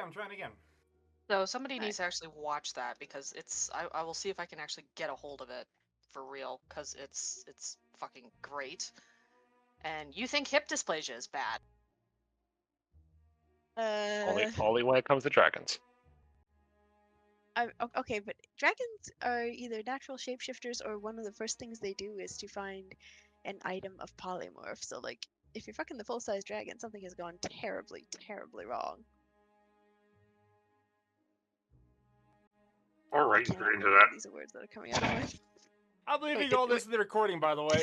I'm trying again. So somebody Right. needs to actually watch that because it's. I will see if I can actually get a hold of it for real because it's fucking great. And you think hip dysplasia is bad? Only when it comes to dragons. Okay, but dragons are either natural shapeshifters or one of the first things they do is to find an item of polymorph. So, like, if you're fucking the full-size dragon, something has gone terribly, terribly wrong. All I right, cannot you're into believe that. these are words that are coming out of my. I'm leaving Wait, all this in the recording, by the way.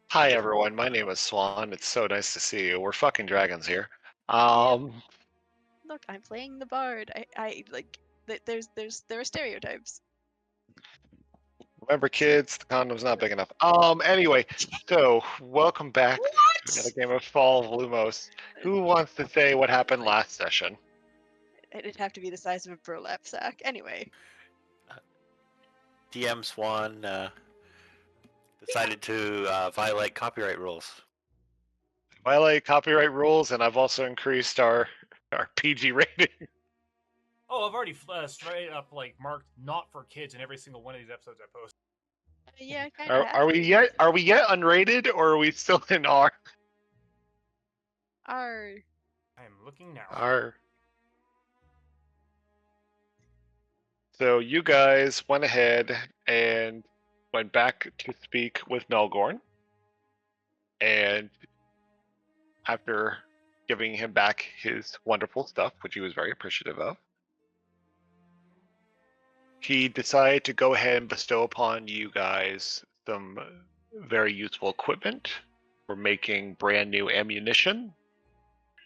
Hi everyone, my name is Swan. It's so nice to see you. We're fucking dragons here. Look, I'm playing the bard. I like. There are stereotypes. Remember, kids, the condom's not big enough. Anyway, so welcome back to another game of Fall of Lumos. Who wants to say what happened last session? It'd have to be the size of a burlap sack. Anyway. DM Swan decided to violate copyright rules. Violate copyright rules, and I've also increased our PG rating. Oh, I've already straight up like marked not for kids in every single one of these episodes I post. Yeah, kind of. Are we yet unrated, or are we still in R? R. I am looking now. R. So you guys went ahead and went back to speak with Melgorn, and after giving him back his wonderful stuff, which he was very appreciative of, he decided to go ahead and bestow upon you guys some very useful equipment for making brand new ammunition.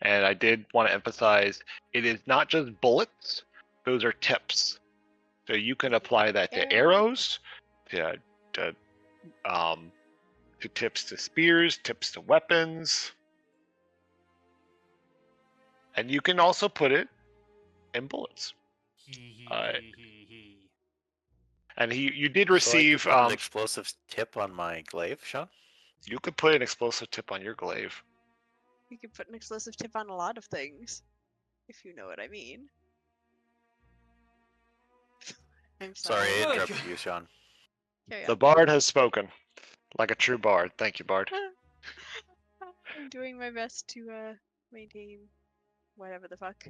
And I did want to emphasize, it is not just bullets, those are tips. So you can apply that to arrows, to tips to spears, tips to weapons. And you can also put it in bullets. And you did receive So I could put an explosive tip on my glaive, Sean? You could put an explosive tip on your glaive. You could put an explosive tip on a lot of things, if you know what I mean. I'm Sorry, I interrupted you, Sean. The bard has spoken, like a true bard. Thank you, bard. I'm doing my best to maintain whatever the fuck.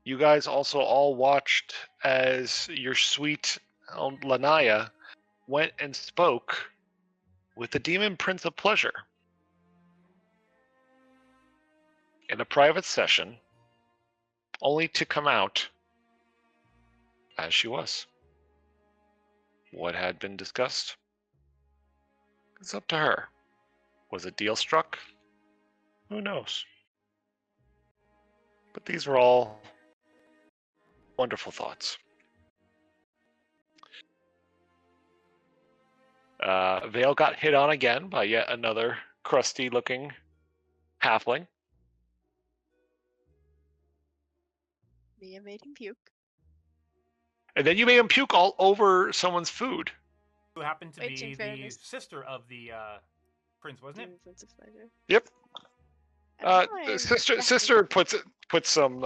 You guys also all watched as your sweet Lanaya went and spoke with the Demon Prince of Pleasure in a private session, only to come out as she was. What had been discussed? It's up to her. Was a deal struck? Who knows? But these were all wonderful thoughts. Vale got hit on again by yet another crusty-looking halfling. Mia made him puke. And then you made him puke all over someone's food. Who happened to be the sister of the prince, wasn't it? Prince of Pleasure. Yep. Sister puts some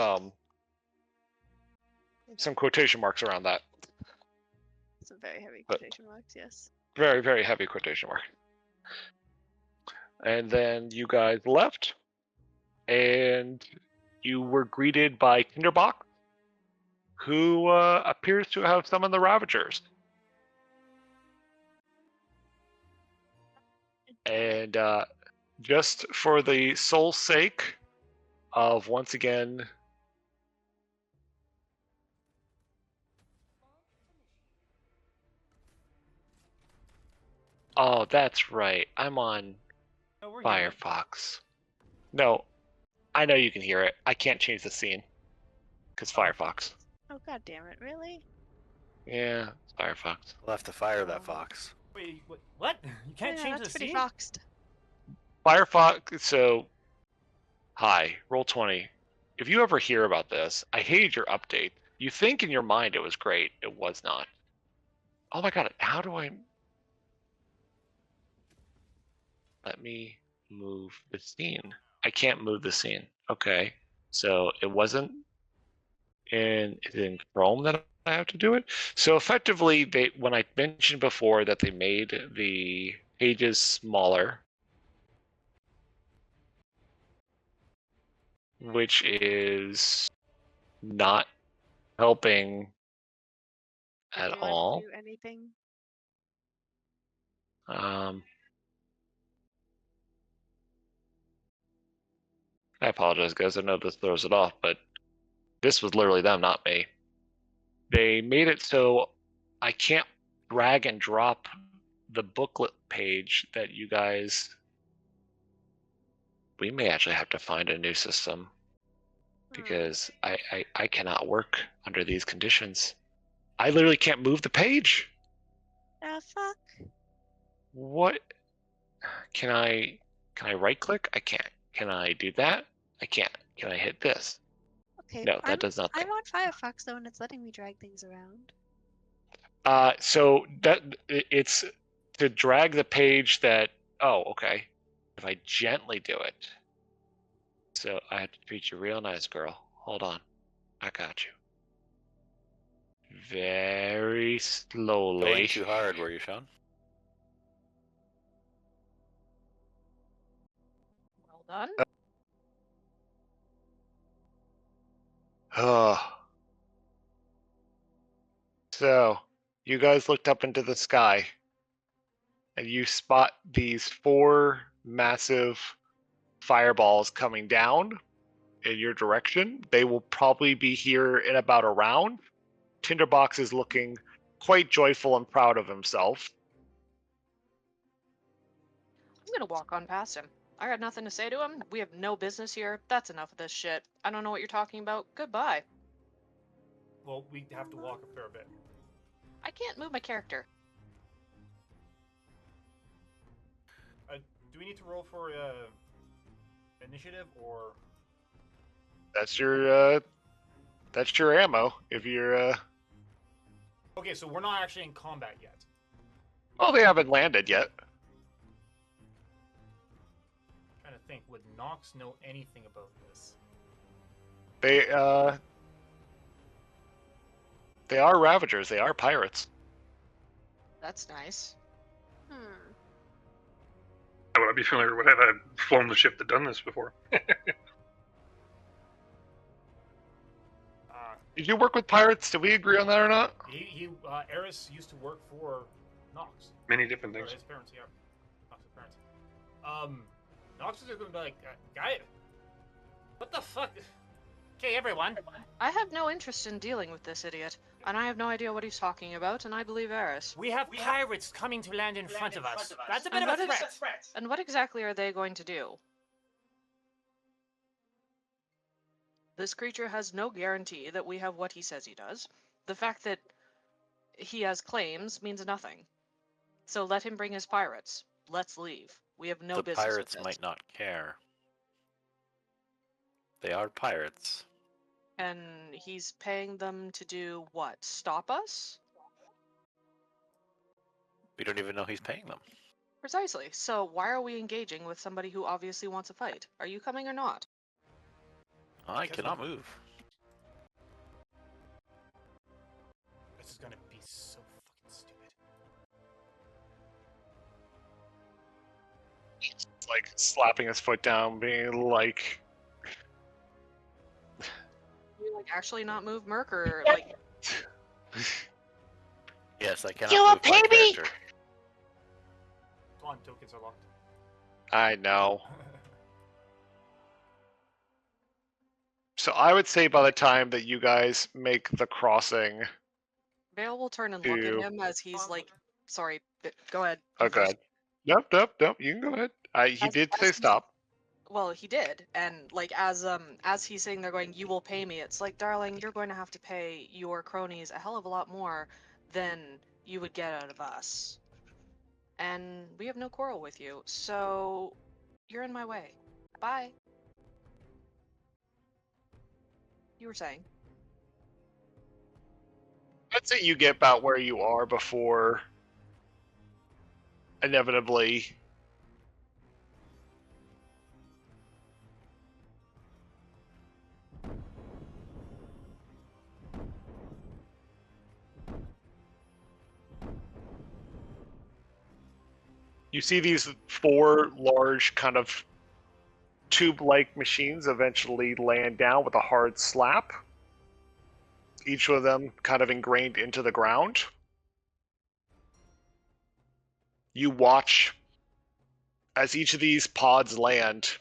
quotation marks around that. Some very heavy quotation marks, yes. Very, very heavy quotation mark. And then you guys left, and you were greeted by Tinderbach, who appears to have summoned the Ravagers. And just for the sole sake of, once again, oh, that's right, I'm on Firefox. No, I know you can hear it. I can't change the scene because Firefox. Oh, god damn it, really? Yeah, it's Firefox. We'll have to fire that fox. Wait, what? You can't change the scene? Foxed. Firefox, so, hi, Roll20. If you ever hear about this, I hated your update. You think in your mind it was great. It was not. Oh my god, how do I... Let me move the scene. I can't move the scene. Okay. So it wasn't in Chrome that I have to do it. So effectively, when I mentioned before that they made the pages smaller, which is not helping Would at you like to all. do anything? I apologize, guys. I know this throws it off, but this was literally them, not me. They made it so I can't drag and drop the booklet page that you guys. We may actually have to find a new system because I cannot work under these conditions. I literally can't move the page. The fuck? What? Can I right click? I can't. Can I do that? I can't. Can I hit this? Okay. No, that does nothing. I'm on Firefox though, and it's letting me drag things around. So that it's to drag the page that. Oh, okay. If I gently do it. So I have to treat you real nice, girl. Hold on. I got you. Very slowly. Going too hard, were you, Sean? Well done. So, you guys looked up into the sky and you spot these 4 massive fireballs coming down in your direction. They will probably be here in about a round. Tinderbox is looking quite joyful and proud of himself. I'm gonna walk on past him. I got nothing to say to him. We have no business here. That's enough of this shit. I don't know what you're talking about. Goodbye. Well, we have to walk a fair bit. I can't move my character. Do we need to roll for initiative or? That's your ammo. If you're Okay, so we're not actually in combat yet. oh, they haven't landed yet. I'm trying to think, would Nox know anything about this? They are Ravagers. They are pirates. That's nice. I would be familiar with it. I've flown the ship that done this before. Did you work with pirates? Did we agree on that or not? Eris used to work for Nox. Many different Or things. his parents, yeah. Nox's parents. Nox is going to be like, guy, what the fuck? Okay, everyone. I have no interest in dealing with this idiot, and I have no idea what he's talking about, and I believe Eris. We have pirates coming to land in front of us. That's a bit And of a what threat. And what exactly are they going to do? This creature has no guarantee that we have what he says he does. The fact that he has claims means nothing. So let him bring his pirates. Let's leave. We have no The business pirates with might not care. They are pirates. And he's paying them to do what? Stop us? We don't even know he's paying them. Precisely. So why are we engaging with somebody who obviously wants a fight? Are you coming or not? I cannot move. This is gonna be so fucking stupid. Like slapping his foot down, being like, You like actually not move Merc or like Yes, I cannot You will move my pay me! character. Come on, tokens are locked. I know. So I would say by the time that you guys make the crossing, Vale will turn and look at Ew. him as he's like, sorry, go ahead. oh you first. god, nope, you can go ahead. He As- did as say he's- stop. Well, he did, and like as he's sitting there going, "You will pay me." It's like, darling, you're going to have to pay your cronies a hell of a lot more than you would get out of us, and we have no quarrel with you, so you're in my way. Bye. You were saying? I'd say you get about where you are before inevitably You see these 4 large kind of tube-like machines eventually land down with a hard slap. Each of them kind of ingrained into the ground. You watch as each of these pods land.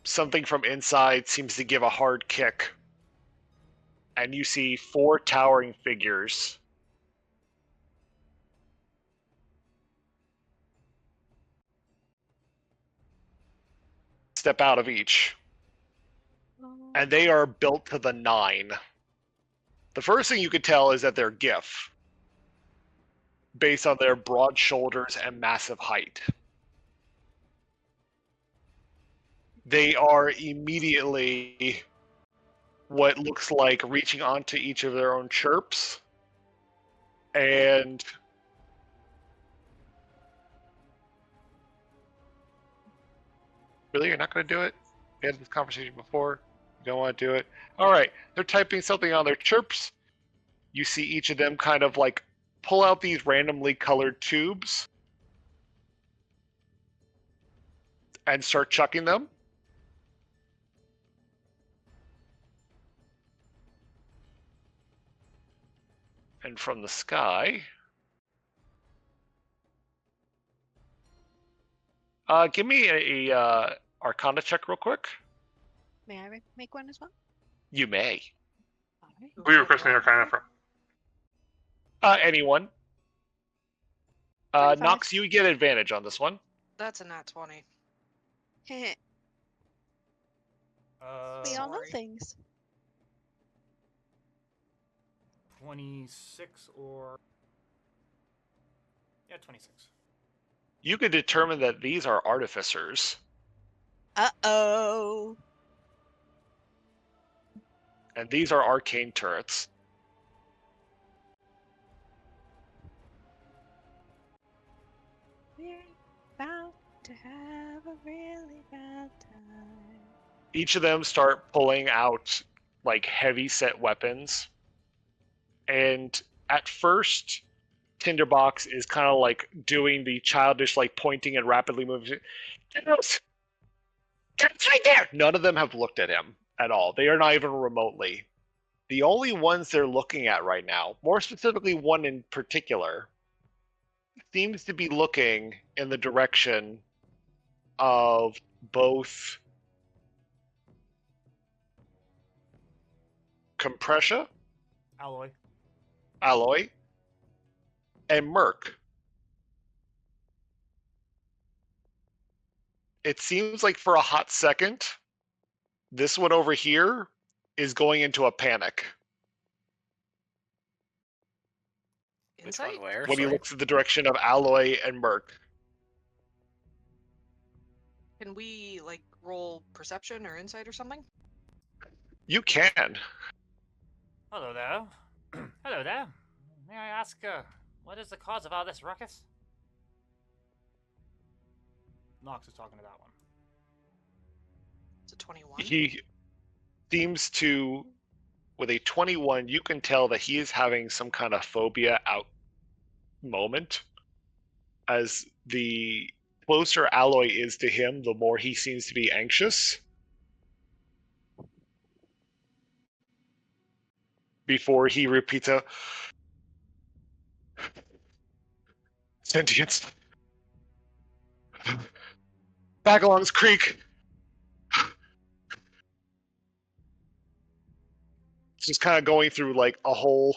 Something from inside seems to give a hard kick. And you see 4 towering figures step out of each. And they are built to the 9. The first thing you could tell is that they're GIF, based on their broad shoulders and massive height. They are immediately what looks like reaching onto each of their own chirps. And really, you're not going to do it? We had this conversation before. You don't want to do it? All right. They're typing something on their chirps. You see each of them kind of like pull out these randomly colored tubes and start chucking them. And from the sky, give me a Arcana check real quick. May I make one as well? You may. Alright. Who are you requesting Arcana from? Anyone. 25. Nox, you get advantage on this one. That's a nat 20. we all know Sorry. things. 26 or... Yeah, 26. You could determine that these are artificers, Uh-oh. and these are arcane turrets. We're about to have a really bad time. Each of them start pulling out like heavy set weapons. And at first, Tinderbox is kind of like doing the childish like pointing and rapidly moving. Get right there! None of them have looked at him at all. They are not even remotely. The only ones they're looking at right now, more specifically one in particular, seems to be looking in the direction of both Compressia, Alloy, and Merc. It seems like for a hot second, this one over here is going into a panic. Which Insight? one where? When he Sorry. looks in the direction of Alloy and Merc. Can we, like, roll perception or insight or something? You can. Hello there. Hello there. May I ask, what is the cause of all this ruckus? Nox is talking to that one. It's a 21. He seems to, with a 21, you can tell that he is having some kind of phobia out moment. As the closer Alloy is to him, the more he seems to be anxious. Before he repeats a sentience. Bagalong's Creek. It's just kind of going through like a whole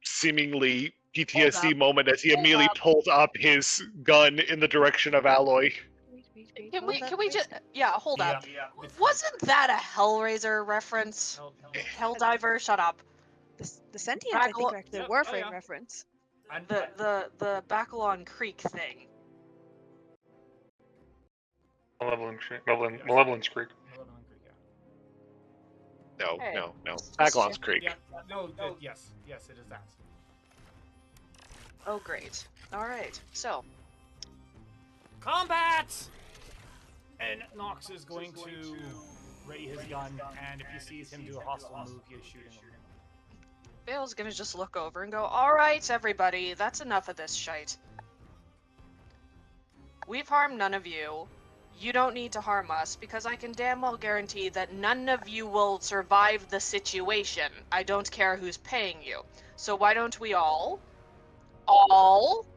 seemingly PTSD moment as he Hold immediately up. pulls up his gun in the direction of Alloy. Wait, Can hold we, up, can we wait. just, yeah, hold up. Yeah. Wasn't that a Hellraiser reference? Helldiver, shut up. The sentience, I think, Bagel- are actually a Yep, Warframe yeah. reference. And The Bacalon Creek thing. Malevolence Creek. No, Hey, no. let's Bagalong's check. Creek. Yeah, no, yes, it is that. Oh, great. Alright, so. Combat! And Nox is going to ready his gun, and if he sees him do a hostile move, he is shooting him. Vale's gonna just look over and go, alright, everybody, that's enough of this shite. We've harmed none of you. You don't need to harm us, because I can damn well guarantee that none of you will survive the situation. I don't care who's paying you. So why don't we all,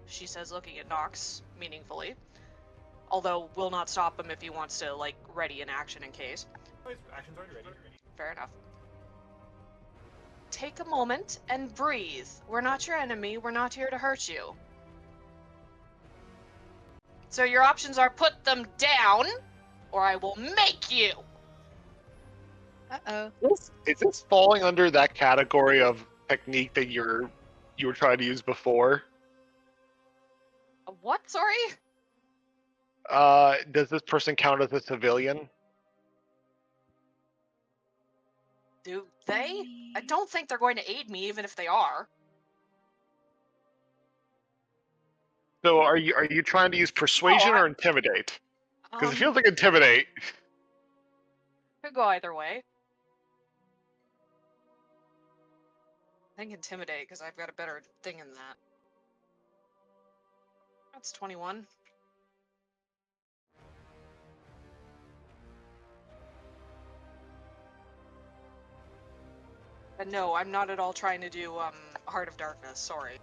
she says looking at Nox meaningfully, although will not stop him if he wants to, like, ready an action in case. Oh, his action's already ready. Fair enough. Take a moment and breathe. We're not your enemy. We're not here to hurt you. So your options are put them down, or I will make you. Uh-oh. Is this falling under that category of technique that you were trying to use before? What? Sorry? Does this person count as a civilian? Do they? I don't think they're going to aid me, even if they are. So are you trying to use persuasion or intimidate? Because it feels like intimidate. Could go either way. I think intimidate, because I've got a better thing in that. That's 21. And no, I'm not at all trying to do Heart of Darkness. Sorry.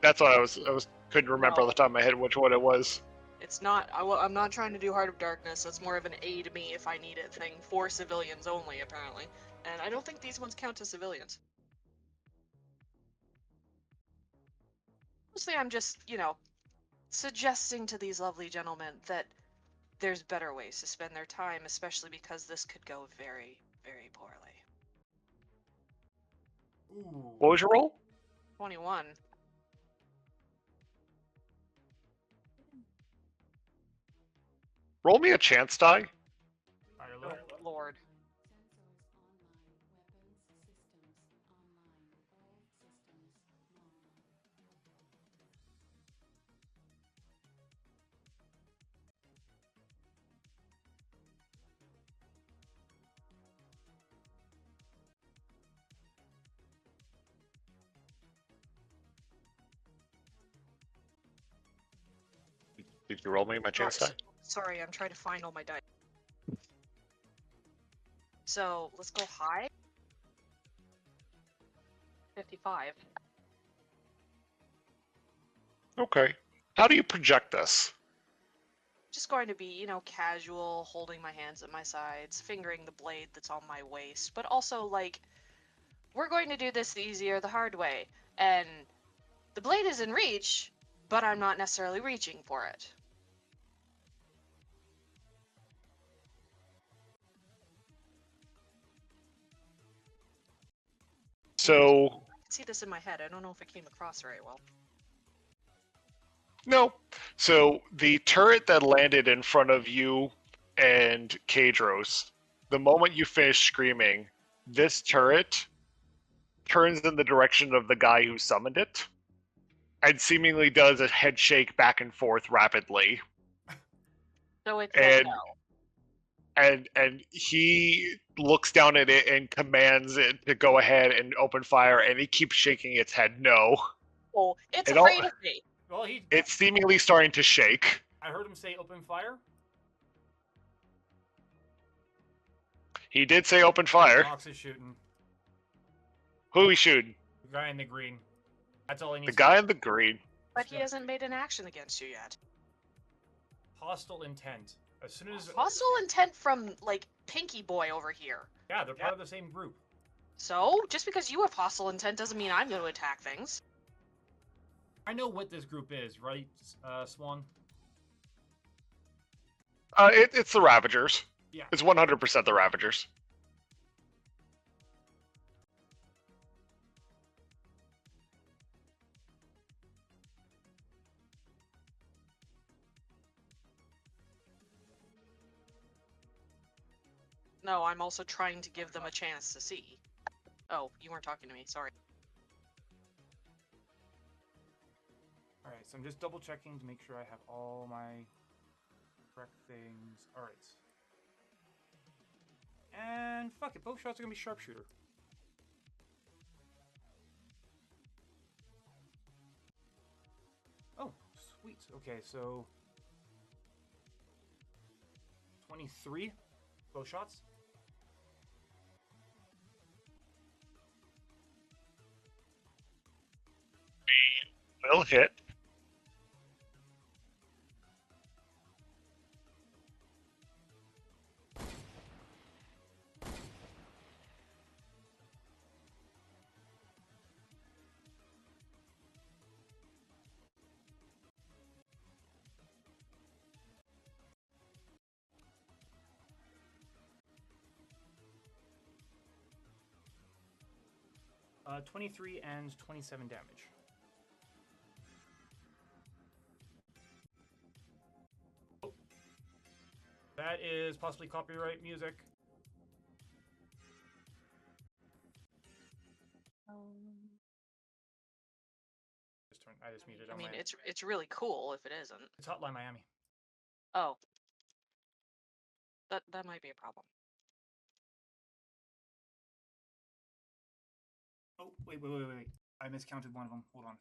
That's what I was couldn't remember off the top of my head which one it was. It's not. I'm not trying to do Heart of Darkness. It's more of an aid me if I need it thing for civilians only, apparently. And I don't think these ones count as civilians. Mostly, I'm just, suggesting to these lovely gentlemen that there's better ways to spend their time, especially because this could go very, very poorly. Ooh. What was your roll? 21. Roll me a chance die. Fire Oh, low. Lord. Did you roll me my chance die? Sorry, I'm trying to find all my dice. So, let's go high. 55. Okay. How do you project this? Just going to be, casual, holding my hands at my sides, fingering the blade that's on my waist, but also, like, we're going to do this the easy or the hard way. And the blade is in reach, but I'm not necessarily reaching for it. So I can see this in my head. I don't know if it came across very well. no. So the turret that landed in front of you and Kadros, the moment you finish screaming, this turret turns in the direction of the guy who summoned it and seemingly does a head shake back and forth rapidly. So it said And no. and he looks down at it and commands it to go ahead and open fire, and he keeps shaking its head no. Oh, it's It afraid all- of me. Well, It's seemingly starting to shake. I heard him say open fire. He did say open fire. Nox is shooting. Who he shooting? The guy in the green. That's all he The needs. guy in the green. But he hasn't made an action against you yet. Hostile intent. As soon as Hostile intent from, like, Pinky Boy over here. yeah, they're part of the same group. So, just because you have hostile intent doesn't mean I'm going to attack things. I know what this group is, right, Swan? It's the Ravagers. Yeah. It's 100% the Ravagers. No, I'm also trying to give them a chance to see. Oh, you weren't talking to me, sorry. Alright, so I'm just double checking to make sure I have all my correct things. Alright. And fuck it, both shots are gonna be sharpshooter. Oh, sweet. Okay, so 23 both shots. Will hit. Uh, 23 and 27 damage. Oh. That is possibly copyright music. I just muted. I mean, my... it's really cool if it isn't. It's Hotline Miami. Oh, that might be a problem. Oh, wait. I miscounted one of them. Hold on.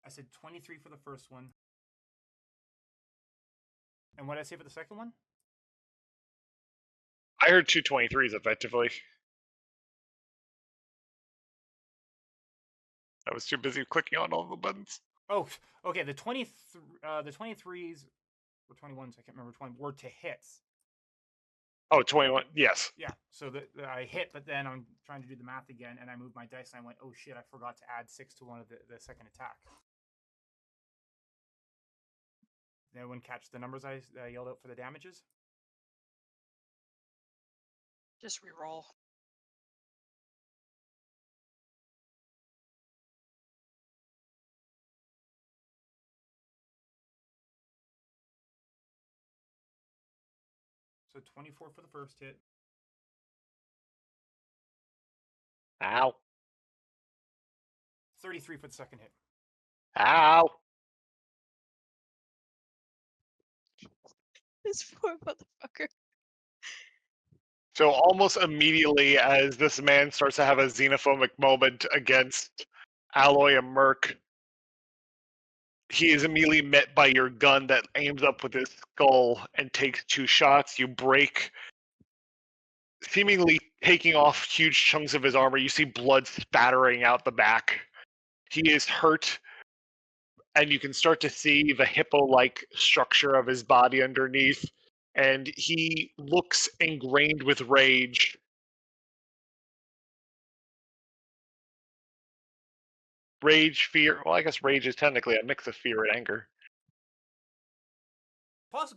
I said 23 for the first one. And what did I say for the second one? I heard 2 23s effectively. I was too busy clicking on all the buttons. Oh, okay. The 23s or 21s, I can't remember which one, were to hits. Oh, 21. Yes. Yeah. So I hit, but then I'm trying to do the math again, and I moved my dice, and I went, oh shit, I forgot to add 6 to one of the second attack. Did anyone catch the numbers I yelled out for the damages? Just reroll. So 24 for the first hit. Ow. 33 for the second hit. Ow. This poor motherfucker. So almost immediately as this man starts to have a xenophobic moment against Alloy and Merc, he is immediately met by your gun that aims up with his skull and takes 2 shots. You break, seemingly taking off huge chunks of his armor. You see blood spattering out the back. He is hurt, and you can start to see the hippo-like structure of his body underneath, and he looks ingrained with rage. Rage, fear. Well, I guess rage is technically a mix of fear and anger.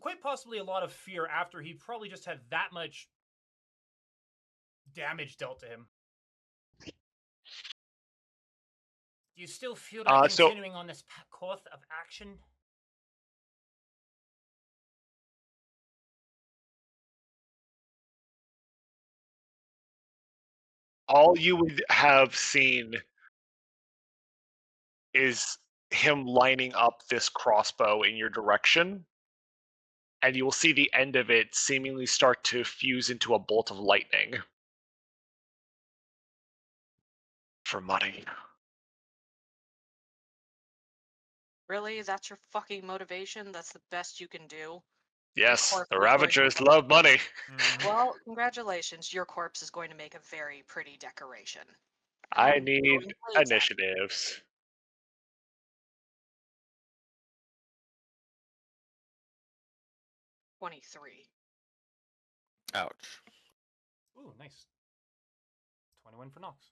Quite possibly a lot of fear after he probably just had that much damage dealt to him. Do you still feel like continuing on this course of action? All you would have seen is him lining up this crossbow in your direction, and you will see the end of it seemingly start to fuse into a bolt of lightning. For money. Really? That's your fucking motivation? That's the best you can do? Yes, corpse the is going to Ravagers make- love money. Well, congratulations. Your corpse is going to make a very pretty decoration. I And need going blades at it. initiatives. 23. Ouch. Ooh, nice. 21 for Nox.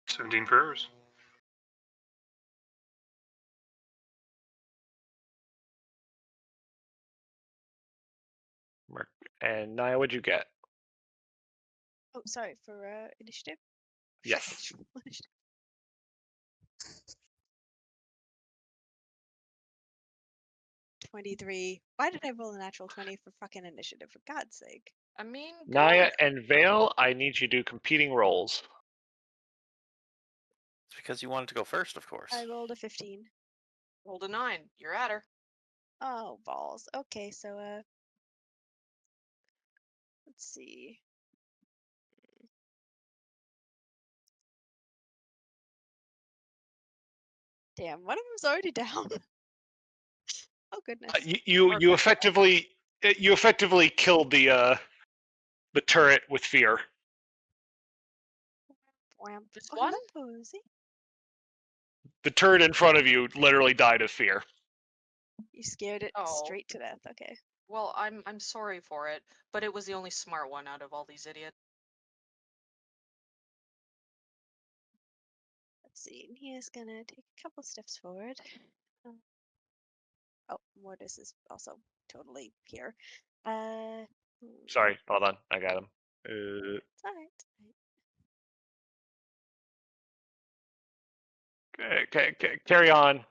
$17 for errors. And Naya, what'd you get? Oh, sorry, for initiative? Yes. 23. Why did I roll a natural 20 for fucking initiative, for God's sake? I mean, Naya good. and Vale, I need you to do competing roles. It's because you wanted to go first, of course. I rolled a 15. Rolled a 9. You're at her. Oh, balls. Okay, so, let's see. Damn, one of them's already down. Oh goodness. You effectively killed the turret with fear. Wham. Just Oh, one? hello, Posey. The turret in front of you literally died of fear. You scared it Oh. straight to death. Okay. Well, I'm sorry for it, but it was the only smart one out of all these idiots. Let's see. Nia's gonna take a couple steps forward. Oh, Mortis is also totally here. Sorry, hold on, I got him. It's alright. Carry on,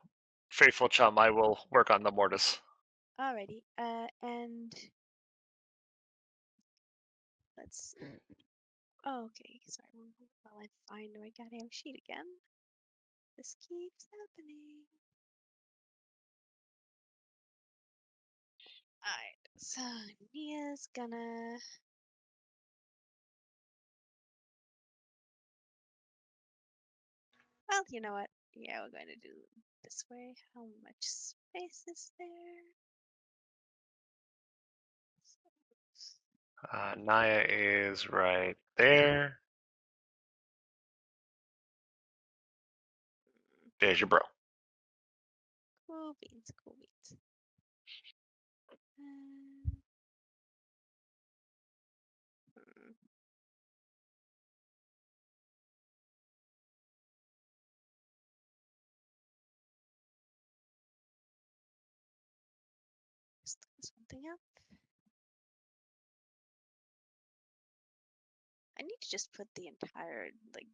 faithful chum. I will work on the mortis. Alrighty. And let's. Oh, okay. Sorry. While I find my goddamn sheet again. This keeps happening. Alright. So Nia's gonna. Well, you know what? Yeah, we're going to do this way. How much space is there? Naya is right there. There's your bro. Cool beans, cool beans. Just look this one thing up. I need to just put the entire like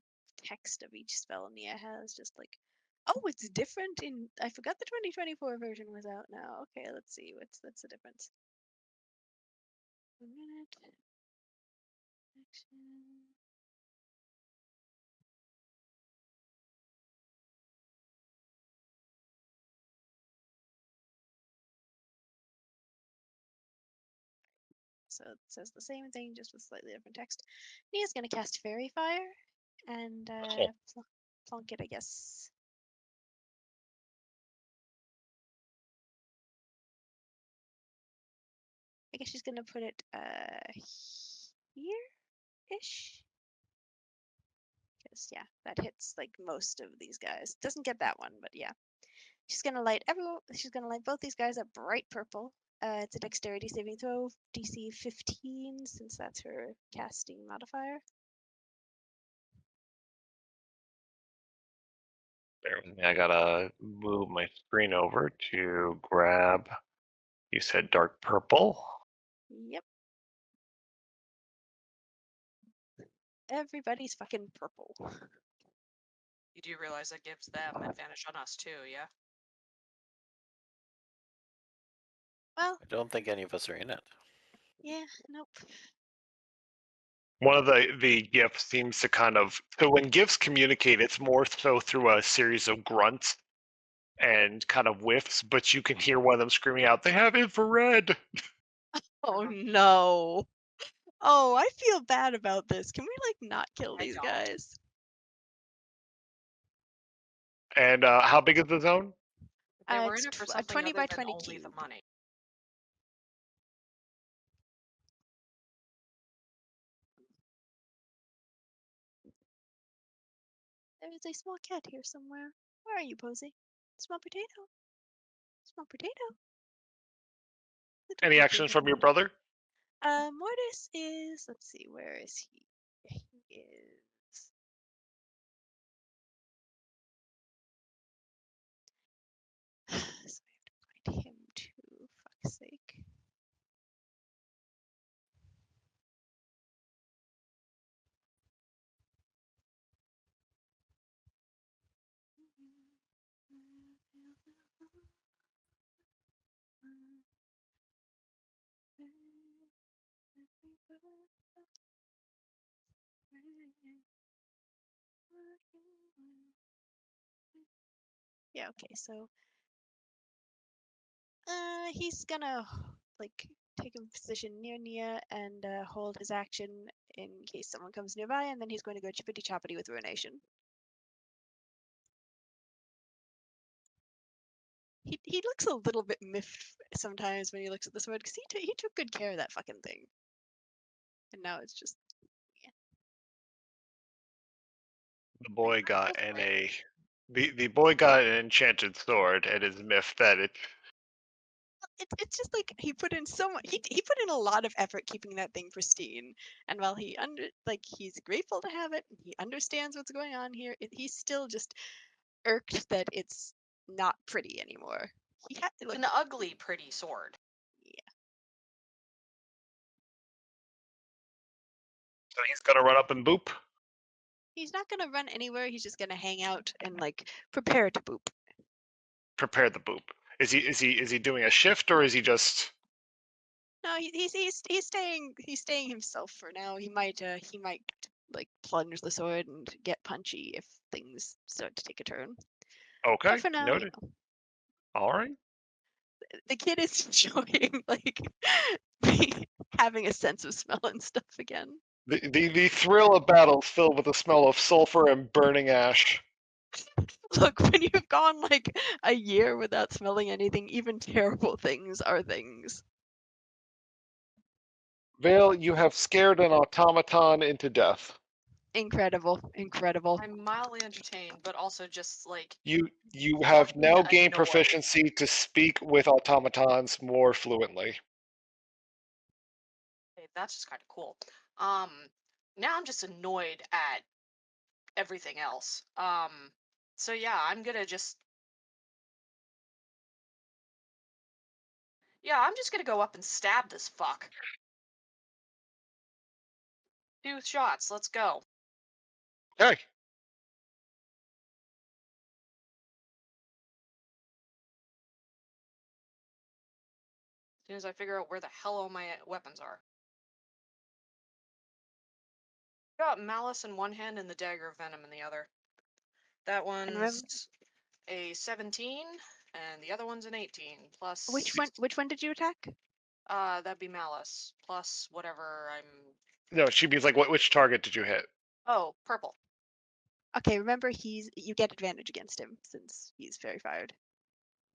text of each spell Nia has, just like, oh, it's different in. I forgot the 2024 version was out now. Okay, let's see what's the difference. 1 minute. Action. So it says the same thing, just with slightly different text. Nia's gonna cast Fairy Fire and plonk it, I guess. I guess she's gonna put it here-ish. Because yeah, that hits like most of these guys. Doesn't get that one, but yeah. She's gonna light both these guys up bright purple. It's a dexterity saving throw, DC 15, since that's her casting modifier. Bear with me. I gotta move my screen over to grab. You said dark purple. Yep. Everybody's fucking purple. You do realize that gives them advantage on us too, yeah? Well, I don't think any of us are in it. yeah, nope. One of the gifts seems to kind of, so when gifts communicate, it's more so through a series of grunts and kind of whiffs, but you can hear one of them screaming out, "They have infrared!" Oh no. Oh, I feel bad about this. Can we like not kill I these don't. guys? And how big is the zone? They were It's in it for a something 20 other by than 20 only the cube. money. There is a small cat here somewhere. Where are you, Posey? Small potato. Small potato. Little Any action potato. from your brother? Mortis is. Let's see, where is he? He is. So I have to find him too. Fuck's sake. Yeah, okay, so he's gonna like take a position near Nia and hold his action in case someone comes nearby, and then he's going to go chippity choppity with Ruination. he looks a little bit miffed sometimes when he looks at the sword because he took good care of that fucking thing, and now it's just The boy got That's an right. the boy got an enchanted sword and is miffed that it. it's just like he put in so much. He put in a lot of effort keeping that thing pristine, and while he's grateful to have it, and he understands what's going on here. He's still just irked that it's not pretty anymore. Look, An ugly, pretty sword. So he's gonna run up and boop. he's not gonna run anywhere. He's just gonna hang out and like prepare to boop. Prepare the boop. Is he doing a shift or is he just? No, he's staying himself for now. He might like plunge the sword and get punchy if things start to take a turn. Okay, But for now, noted. All right. the kid is enjoying like having a sense of smell and stuff again. The thrill of battle filled with the smell of sulfur and burning ash. Look, when you've gone like a year without smelling anything, even terrible things are things. Vale, you have scared an automaton into death. Incredible, incredible. I'm mildly entertained, but also just like You have now fucking gained annoyed. proficiency to speak with automatons more fluently. Okay, that's just kind of cool. Now I'm just annoyed at everything else. So yeah, I'm gonna just I'm just gonna go up and stab this fuck. 2 shots. Let's go. Okay. As soon as I figure out where the hell all my weapons are. Got Malice in one hand and the Dagger of Venom in the other. That And remember, one's a 17, and the other one's an 18. Plus, which one did you attack? that'd be Malice. Plus whatever I'm. No, she means like which target did you hit? Oh, purple. Okay, remember you get advantage against him since he's fairy fired.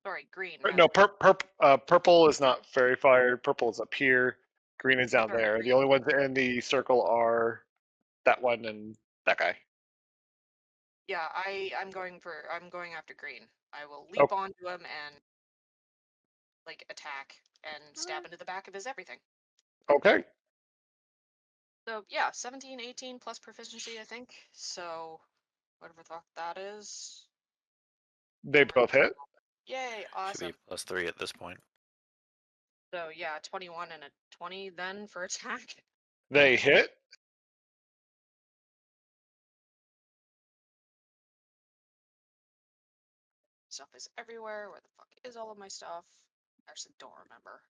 Sorry, green. No, Rather. purple is not fairy fired. Purple is up here. Green is down Sorry, there. The green. only ones in the circle are that one and that guy. Yeah, I'm going after green. I will Oh, leap onto him and like attack and stab into the back of his everything. okay. So yeah, 17, 18 plus proficiency, I think. So whatever the fuck that is. They both hit. Yay, Should be awesome. +3 at this point. So yeah, 21 and a 20 then for attack. They hit. Stuff is everywhere. Where the fuck is all of my stuff? I actually don't remember.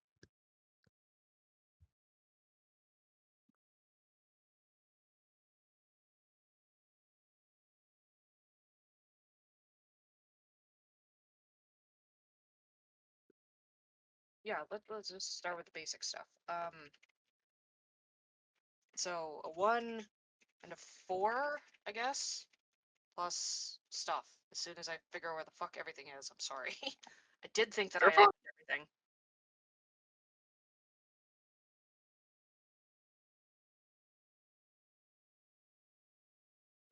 Yeah, let's just start with the basic stuff. So a 1 and a 4, I guess, plus stuff. As soon as I figure where the fuck everything is, I'm sorry. I did think that I They're had fine. everything.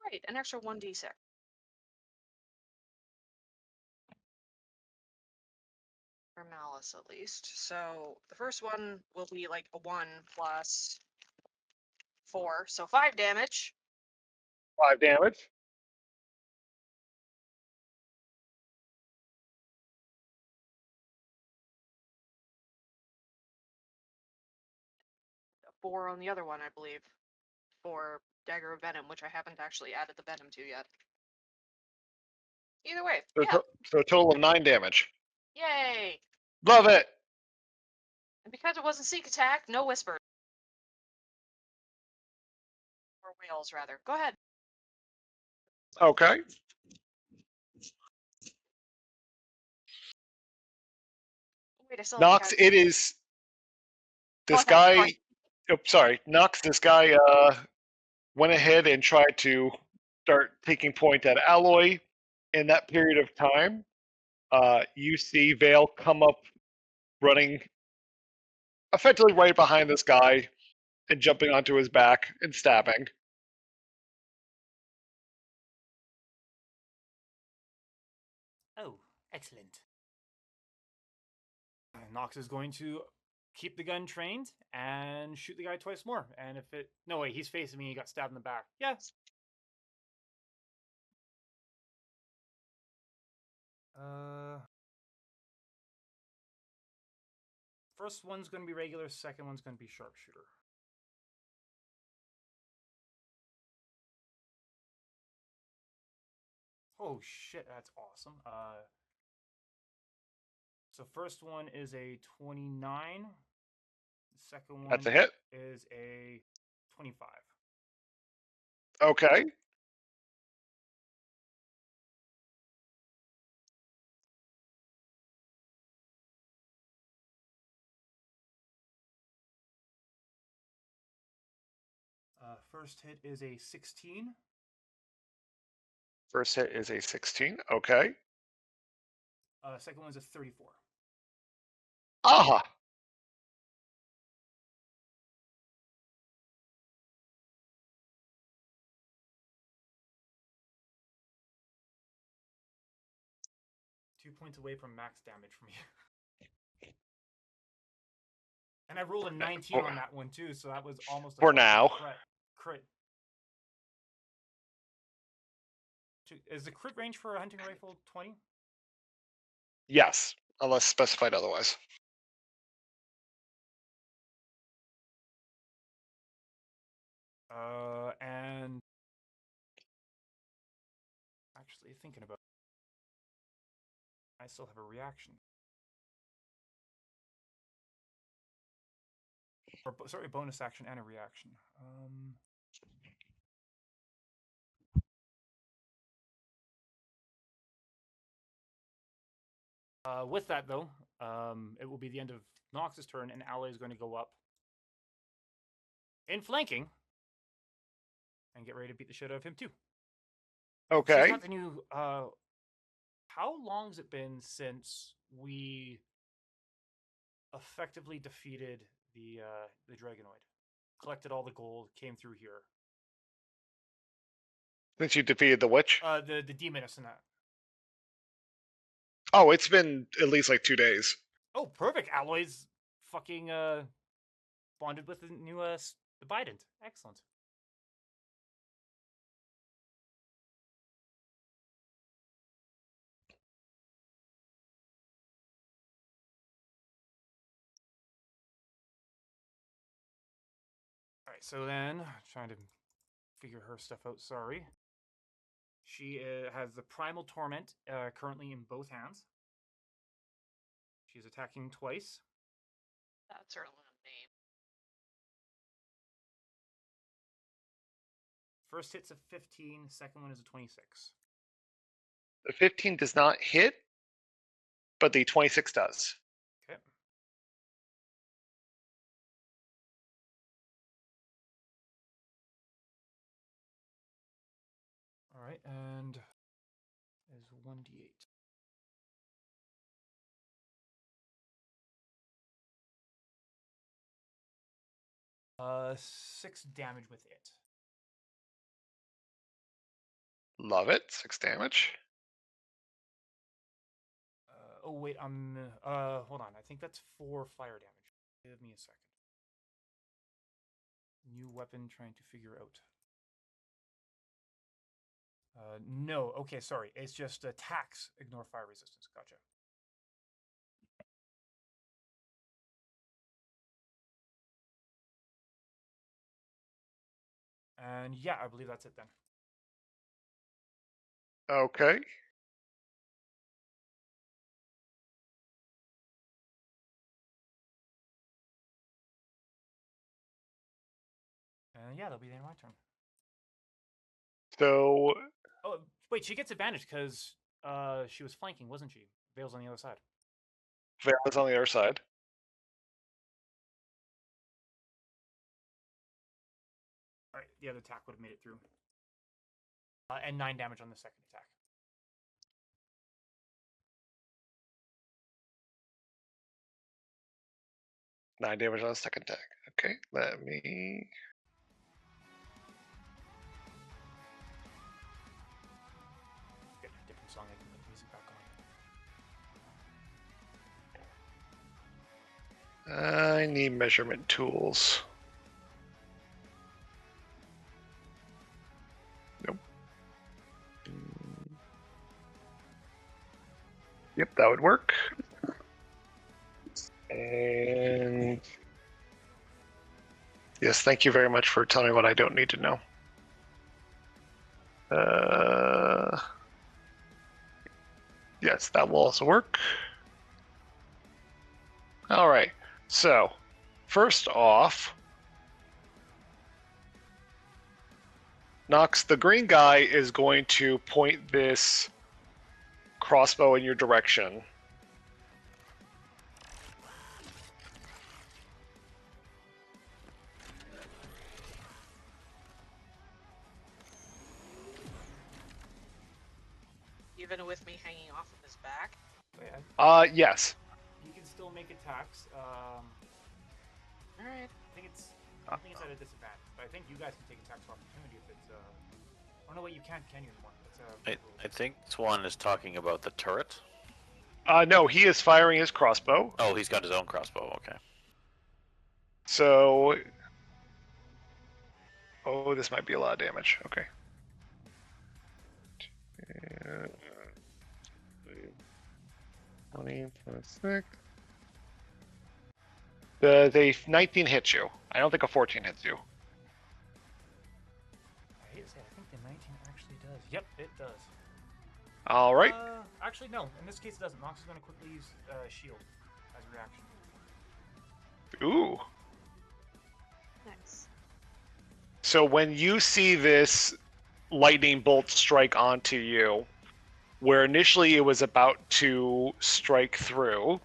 Right, an extra 1d6. For Malice, at least. So the first one will be like a 1 plus 4, so 5 damage. 5 damage. A 4 on the other one, I believe. For Dagger of Venom, which I haven't actually added the Venom to yet. Either way, So, yeah. so a total of 9 damage. Yay! Love it. And because it was a sneak attack, no whispers. Or wails, rather. Go ahead. Okay. Wait, I still have Nox, to it is this Go ahead, guy. sorry. Oh, sorry, Nox. This guy went ahead and tried to start taking point at Alloy in that period of time. You see Vale come up running effectively right behind this guy and jumping onto his back and stabbing. Oh, excellent. Nox is going to keep the gun trained and shoot the guy twice more. And if it... No, wait, he's facing me. He got stabbed in the back. Yeah. First one's going to be regular. Second one's going to be sharpshooter. Oh, shit. That's awesome. So first one is a 29. The second one That's a hit. is a 25. Okay. First hit is a 16. First hit is a 16. Okay. Second one is a 34. Aha! Two points away from max damage from you. And I rolled a 19 on that one too, so that was almost a For now. Crit. Is the crit range for a hunting rifle 20? Yes, unless specified otherwise. And actually thinking about it, I still have a reaction. Or sorry, bonus action and a reaction. With that though, it will be the end of Nox's turn, and Ally is going to go up in flanking and get ready to beat the shit out of him too. Okay. She's got the new. How long has it been since we effectively defeated the Dragonoid? Collected all the gold, came through here. Since you defeated the witch? The demoness in that. Oh, it's been at least like 2 days. Oh, perfect. Alloy's fucking bonded with the new the Bident. Excellent. All right, so then trying to figure her stuff out. Sorry. She has the Primal Torment currently in both hands. She's attacking twice. That's her name. First hit's a 15. Second one is a 26. The 15 does not hit, but the 26 does. Okay. All right, and is 1d8. Uh, 6 damage with it. Love it. 6 damage. Oh wait, hold on. I think that's 4 fire damage. Give me a second. New weapon trying to figure out. No, okay, sorry. It's just attacks ignore fire resistance. Gotcha. And yeah, I believe that's it then. Okay. And yeah, that'll be the end of my turn. So. Oh, wait, she gets advantage because she was flanking, wasn't she? Vale's on the other side. Vale is on the other side. All right, the other attack would have made it through. And 9 damage on the second attack. 9 damage on the second attack. Okay, let me. Get a different song. I can put the music back on. I need measurement tools. Nope. Yep, that would work. And yes, thank you very much for telling me what I don't need to know. Yes, that will also work. All right, so first off, Nox, the green guy is going to point this crossbow in your direction. Even with me hanging off of his back. Oh, yeah, Yes. he can still make attacks. All right. I think it's at a disadvantage, but I think you guys can take attacks of opportunity if it's. Oh no, wait, you can't, can you anymore? It's I think Swan is talking about the turret. No, he is firing his crossbow. Oh, he's got his own crossbow. Okay. So, oh, this might be a lot of damage. Okay. 20 plus 6. Does a 19 hit you? I don't think a 14 hits you. I hate to say, I think the 19 actually does. Yep, it does. All right. Actually, no. In this case, it doesn't. Nox is going to quickly use shield as a reaction. Ooh. Nice. So when you see this lightning bolt strike onto you, where initially it was about to strike through,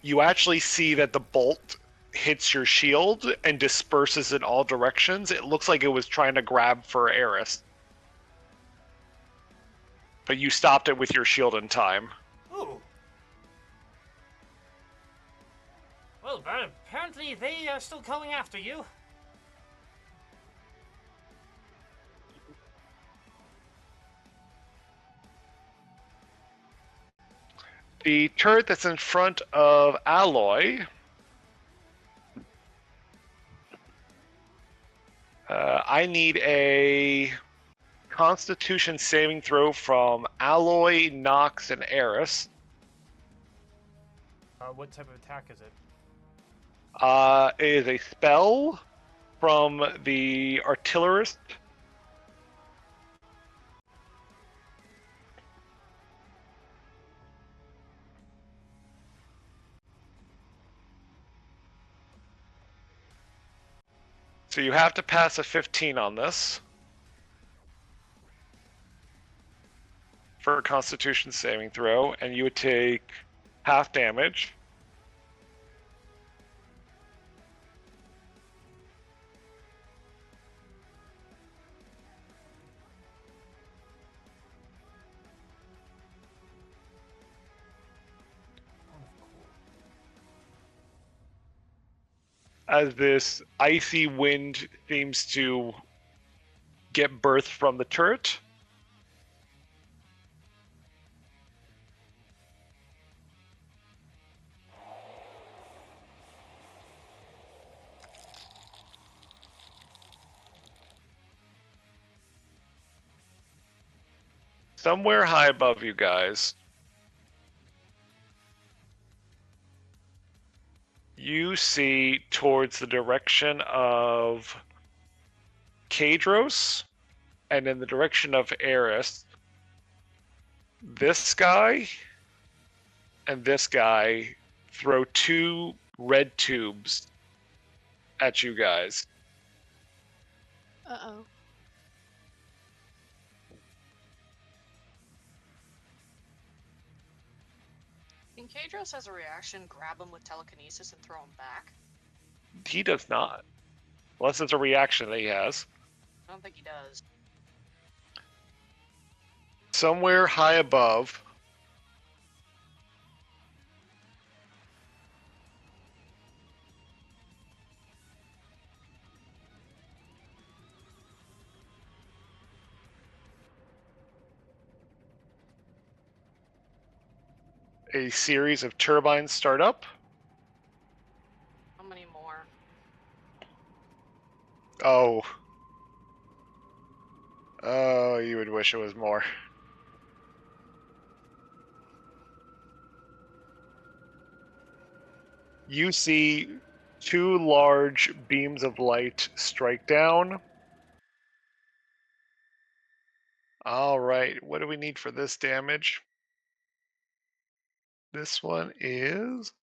you actually see that the bolt hits your shield and disperses in all directions. It looks like it was trying to grab for Eris. But you stopped it with your shield in time. Ooh. Well, but apparently they are still going after you. The turret that's in front of Alloy. I need a Constitution saving throw from Alloy, Nox, and Eris. What type of attack is it? It is a spell from the artillerist. So you have to pass a 15 on this for a Constitution saving throw, and you would take half damage. As this icy wind seems to get birth from the turret. Somewhere high above you guys, you see towards the direction of Kadros and in the direction of Eris, this guy and this guy throw 2 red tubes at you guys. Uh-oh. Can Kadros as a reaction grab him with telekinesis and throw him back? He does not. Unless it's a reaction that he has. I don't think he does. Somewhere high above, a series of turbines start up. How many more? Oh. Oh, you would wish it was more. You see two large beams of light strike down. All right, what do we need for this damage? This one is...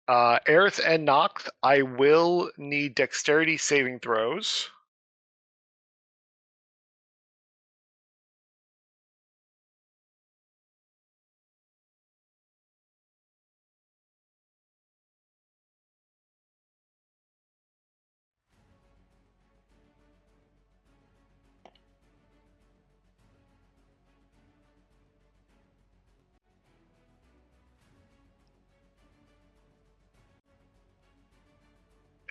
Aerith and Noct, I will need dexterity saving throws.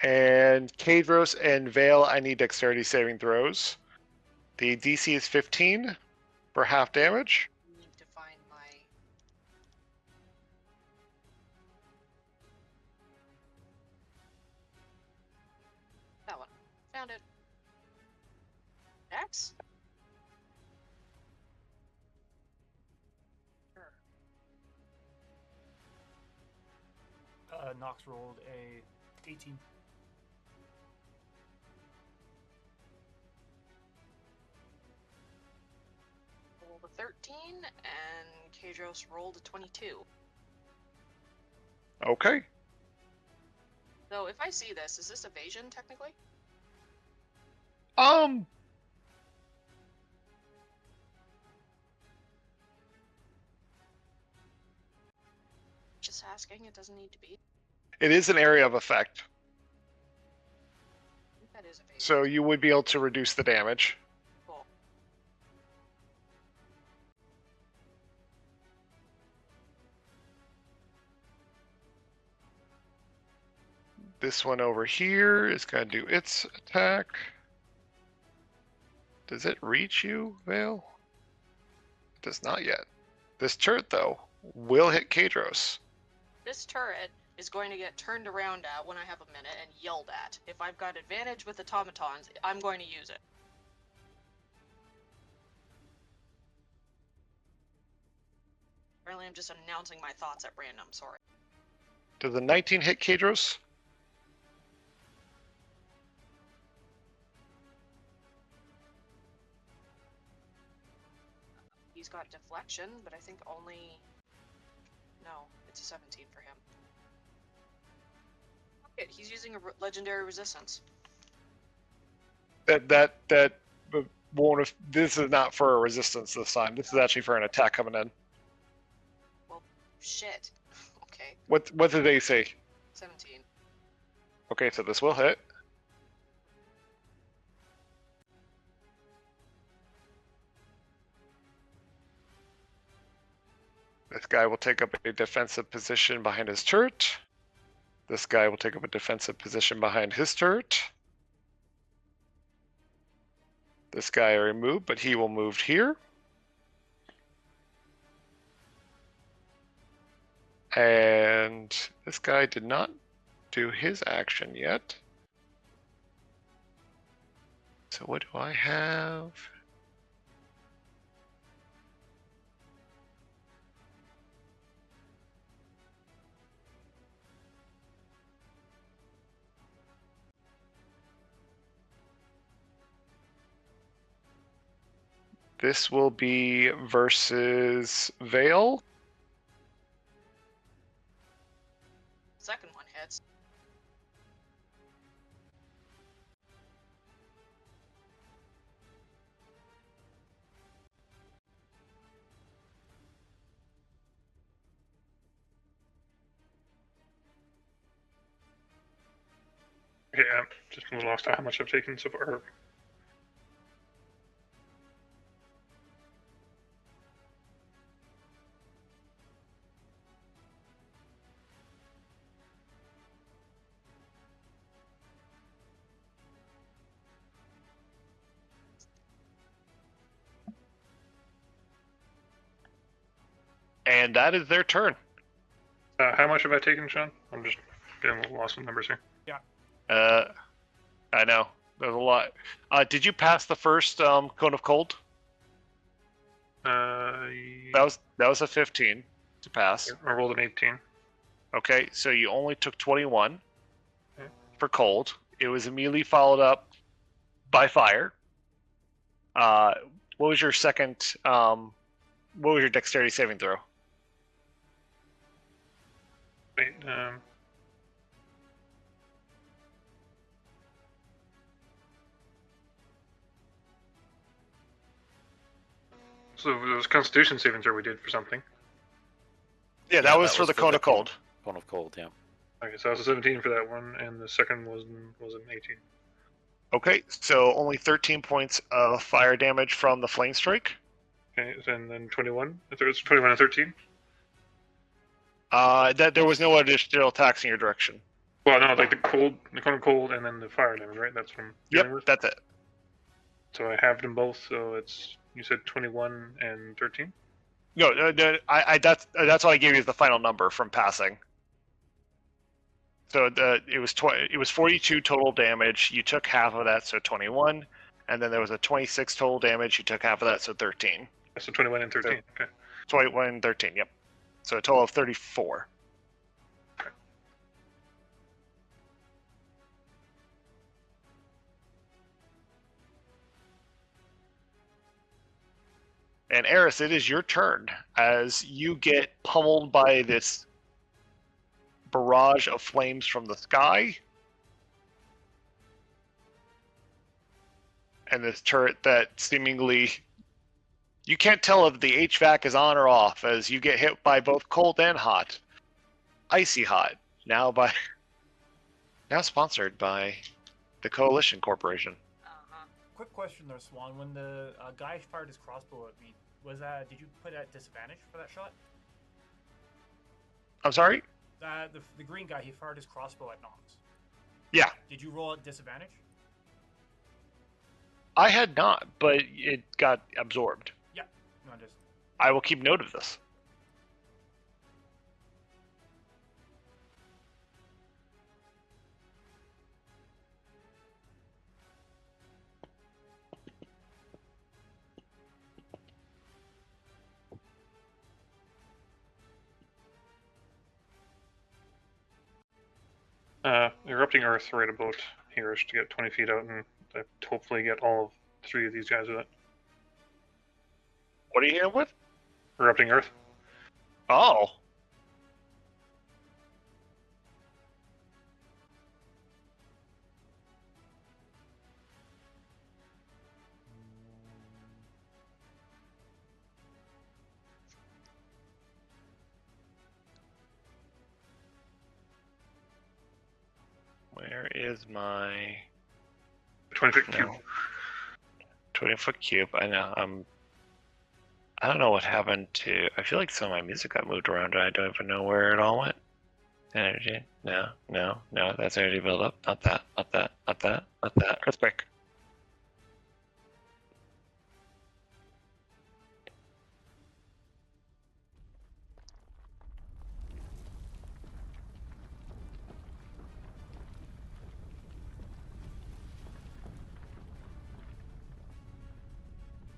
And Kadros and Vale, I need dexterity saving throws. The DC is 15 for half damage. I need to find my. That one. Found it. X? Sure. Nox rolled a 18. Rolled a 13, and Kadros rolled a 22. Okay. So if I see this, is this evasion technically? Just asking, it doesn't need to be. It is an area of effect, I think that is evasion. so you would be able to reduce the damage. Cool. This one over here is going to do its attack. Does it reach you, Vale? It does not yet. This turret, though, will hit Kadros. This turret is going to get turned around at when I have a minute and yelled at. If I've got advantage with automatons, I'm going to use it. Apparently I'm just announcing my thoughts at random, sorry. Does the 19 hit Kadros? He's got deflection, but I think only... No, it's a 17 for him. Okay, he's using a legendary resistance. That won't have, this is not for a resistance this time. This is actually for an attack coming in. Well, shit. Okay, What did they say? 17. Okay, so this will hit. This guy will take up a defensive position behind his turret. This guy will take up a defensive position behind his turret. This guy already moved, but he will move here. And this guy did not do his action yet. So what do I have? This will be versus Vale. Second one hits. Yeah, just from the last how much I've taken so far. And that is their turn. How much have I taken, Sean? I'm just getting a little lost in numbers here. I know. There's a lot. Did you pass the first Cone of Cold? That was a 15 to pass. I rolled an 18. Okay, so you only took 21 Okay. for cold. It was immediately followed up by fire. What was your second? What was your dexterity saving throw? Wait, so it was Constitution saving throw we did for something. Yeah, that was for the Cone of Cold. Cone of Cold, yeah. Okay, so that was a 17 for that one, and the second was an 18. Okay, so only 13 points of fire damage from the flame strike. Okay, and then 21. If there was 21 and 13. That there was no additional attacks in your direction. Well, no, like the Cone of Cold, and then the fire damage, right? That's from. Yep, that's it. So I have them both. So it's you said 21 and 13. No, that's what I gave you as the final number from passing. So it was 42 total damage. You took half of that, so 21, and then there was a 26 total damage. You took half of that, so 13. So 21 and 13. Okay. 21 and 13. Yep. So a total of 34. And Eris, it is your turn as you get pummeled by this barrage of flames from the sky. And this turret that seemingly... You can't tell if the HVAC is on or off as you get hit by both cold and hot. Icy hot. Now sponsored by the Coalition Corporation. Quick question there, Swan. When the guy fired his crossbow at me, did you put at disadvantage for that shot? I'm sorry? The green guy, he fired his crossbow at Nox. Yeah. Did you roll at disadvantage? I had not, but it got absorbed. Yeah. No, just... I will keep note of this. Erupting Earth right about here to get 20 feet out and hopefully get all of 3 of these guys with it. What are you here with? Erupting Earth. Oh. Where is my 20-foot cube. 20-foot cube? I know. I don't know what happened to. I feel like some of my music got moved around, and I don't even know where it all went. Energy? No. That's energy buildup. Not that. Earthquake.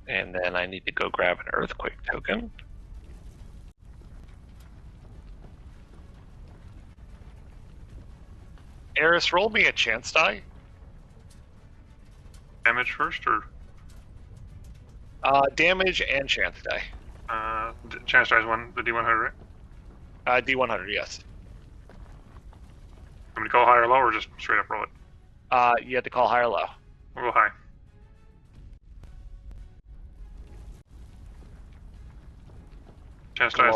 And then I need to go grab an earthquake token. Eris, roll me a chance die. Damage first, or? Damage and chance die. Chance die is the D100, right? D100, yes. I'm gonna call high or low, or just straight up roll it? You have to call high or low. We'll go high. Chance die is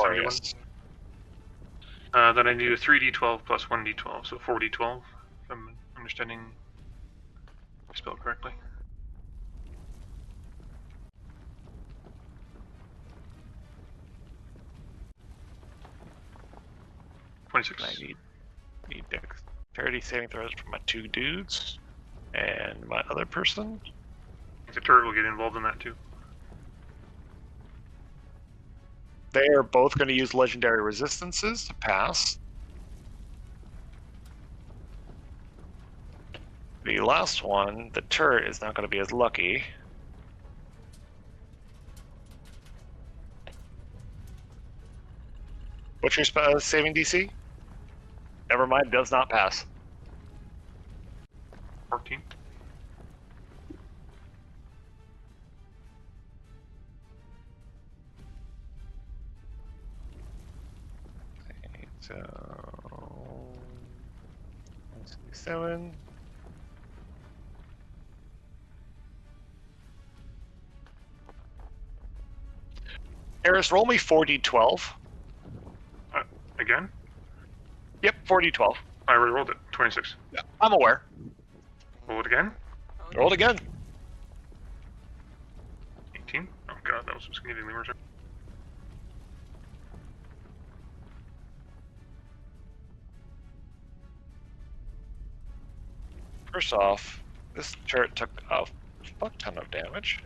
71. Then I do 3d12 plus 1d12, so 4d12, if I'm understanding the spell correctly. I need dexterity saving throws for my 2 dudes and my other person. The turret will get involved in that too. They are both going to use legendary resistances to pass. The last one, the turret, is not going to be as lucky. What's your saving DC? Never mind, does not pass. 14. Okay, so 167. Eris, roll me 4d12. Again? Yep, 4d12. I already rolled it. 26. Yeah, I'm aware. Roll it again. Roll it again. 18. Oh god, that was significantly worse. First off, this turret took a fuck ton of damage.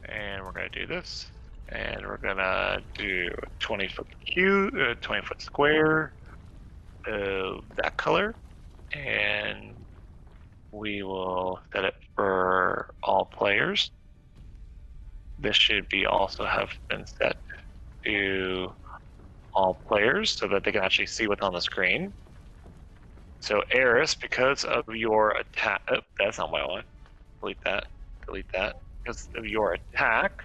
And we're gonna do this. And we're gonna do a 20-foot cube, 20-foot square of that color. And we will set it for all players. This should be also have been set to all players so that they can actually see what's on the screen. So Eris, because of your attack, oh, that's not what I want. Delete that. Delete that. Because of your attack,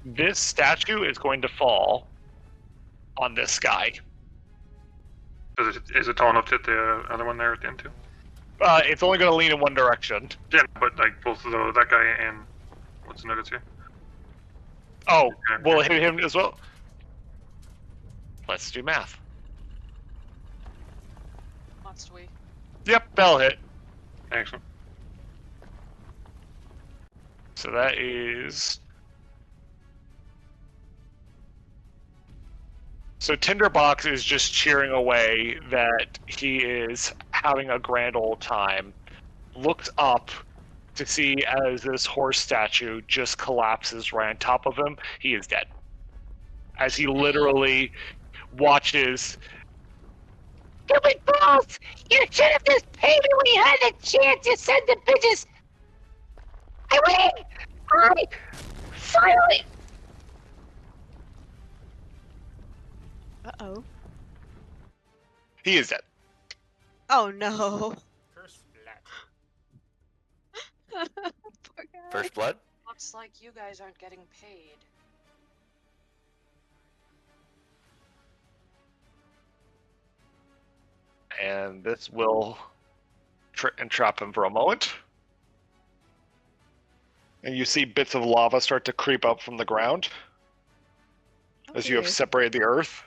this statue is going to fall on this guy. Is it tall enough to hit the other one there at the end too? It's only going to lean in one direction. Yeah, but like both that guy and what's the nuggets here? Oh, Okay. will it hit him as well? Let's do math. Must we? Yep, that'll hit. Excellent. So that is... So Tinderbox is just cheering away that he is having a grand old time. Looks up to see as this horse statue just collapses right on top of him. He is dead. As he literally watches... Stupid balls! You should have just paid me when you had the chance to send the bitches! I win! I finally... Uh-oh. He is dead. Oh no. Curse Poor guy. First blood? Looks like you guys aren't getting paid. And this will entrap him for a moment. And you see bits of lava start to creep up from the ground as you have Okay. separated the earth.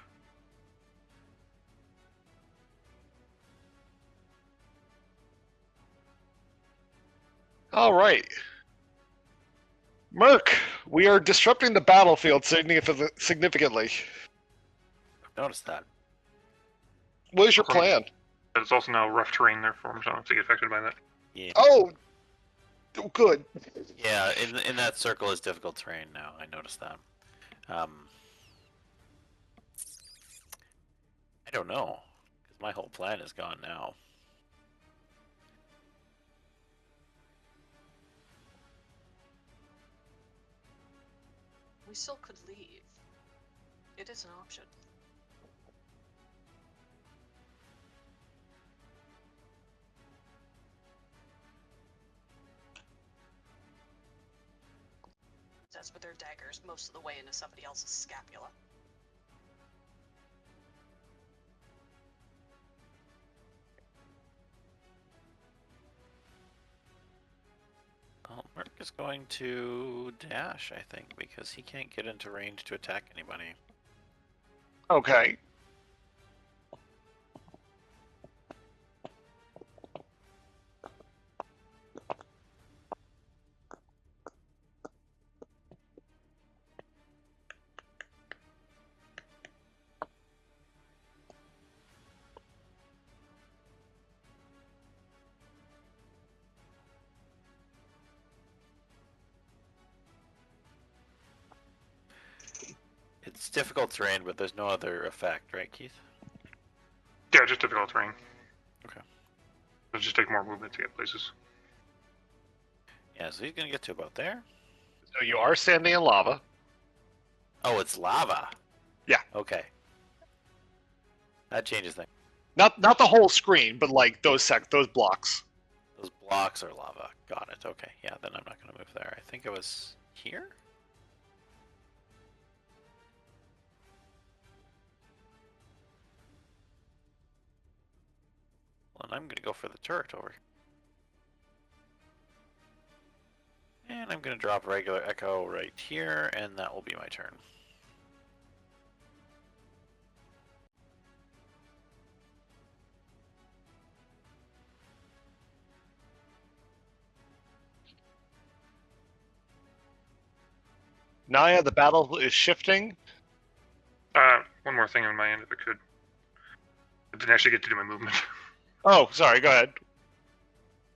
All right. Merc, we are disrupting the battlefield significantly. I've noticed that. What is your plan? But it's also now rough terrain, therefore I'm not to get affected by that. Yeah. Oh, good. Yeah, in that circle is difficult terrain now. I noticed that. I don't know, because my whole plan is gone now. We still could leave. It is an option. That's with their daggers most of the way into somebody else's scapula. Well, Merc is going to dash, I think, because he can't get into range to attack anybody. Okay. It's difficult terrain, but there's no other effect, right, Keith? Yeah, just difficult terrain. Okay. It'll just take more movement to get places. Yeah, so he's gonna get to about there. So you are standing in lava. Oh, it's lava. Yeah. Okay. That changes things. Not the whole screen, but like those blocks. Those blocks are lava. Got it. Okay. Yeah, then I'm not gonna move there. I think it was here? Well, and I'm gonna go for the turret over here. And I'm gonna drop regular echo right here, and that will be my turn. Naya, the battle is shifting. One more thing on my end, if I could. I didn't actually get to do my movement. Oh, sorry. Go ahead.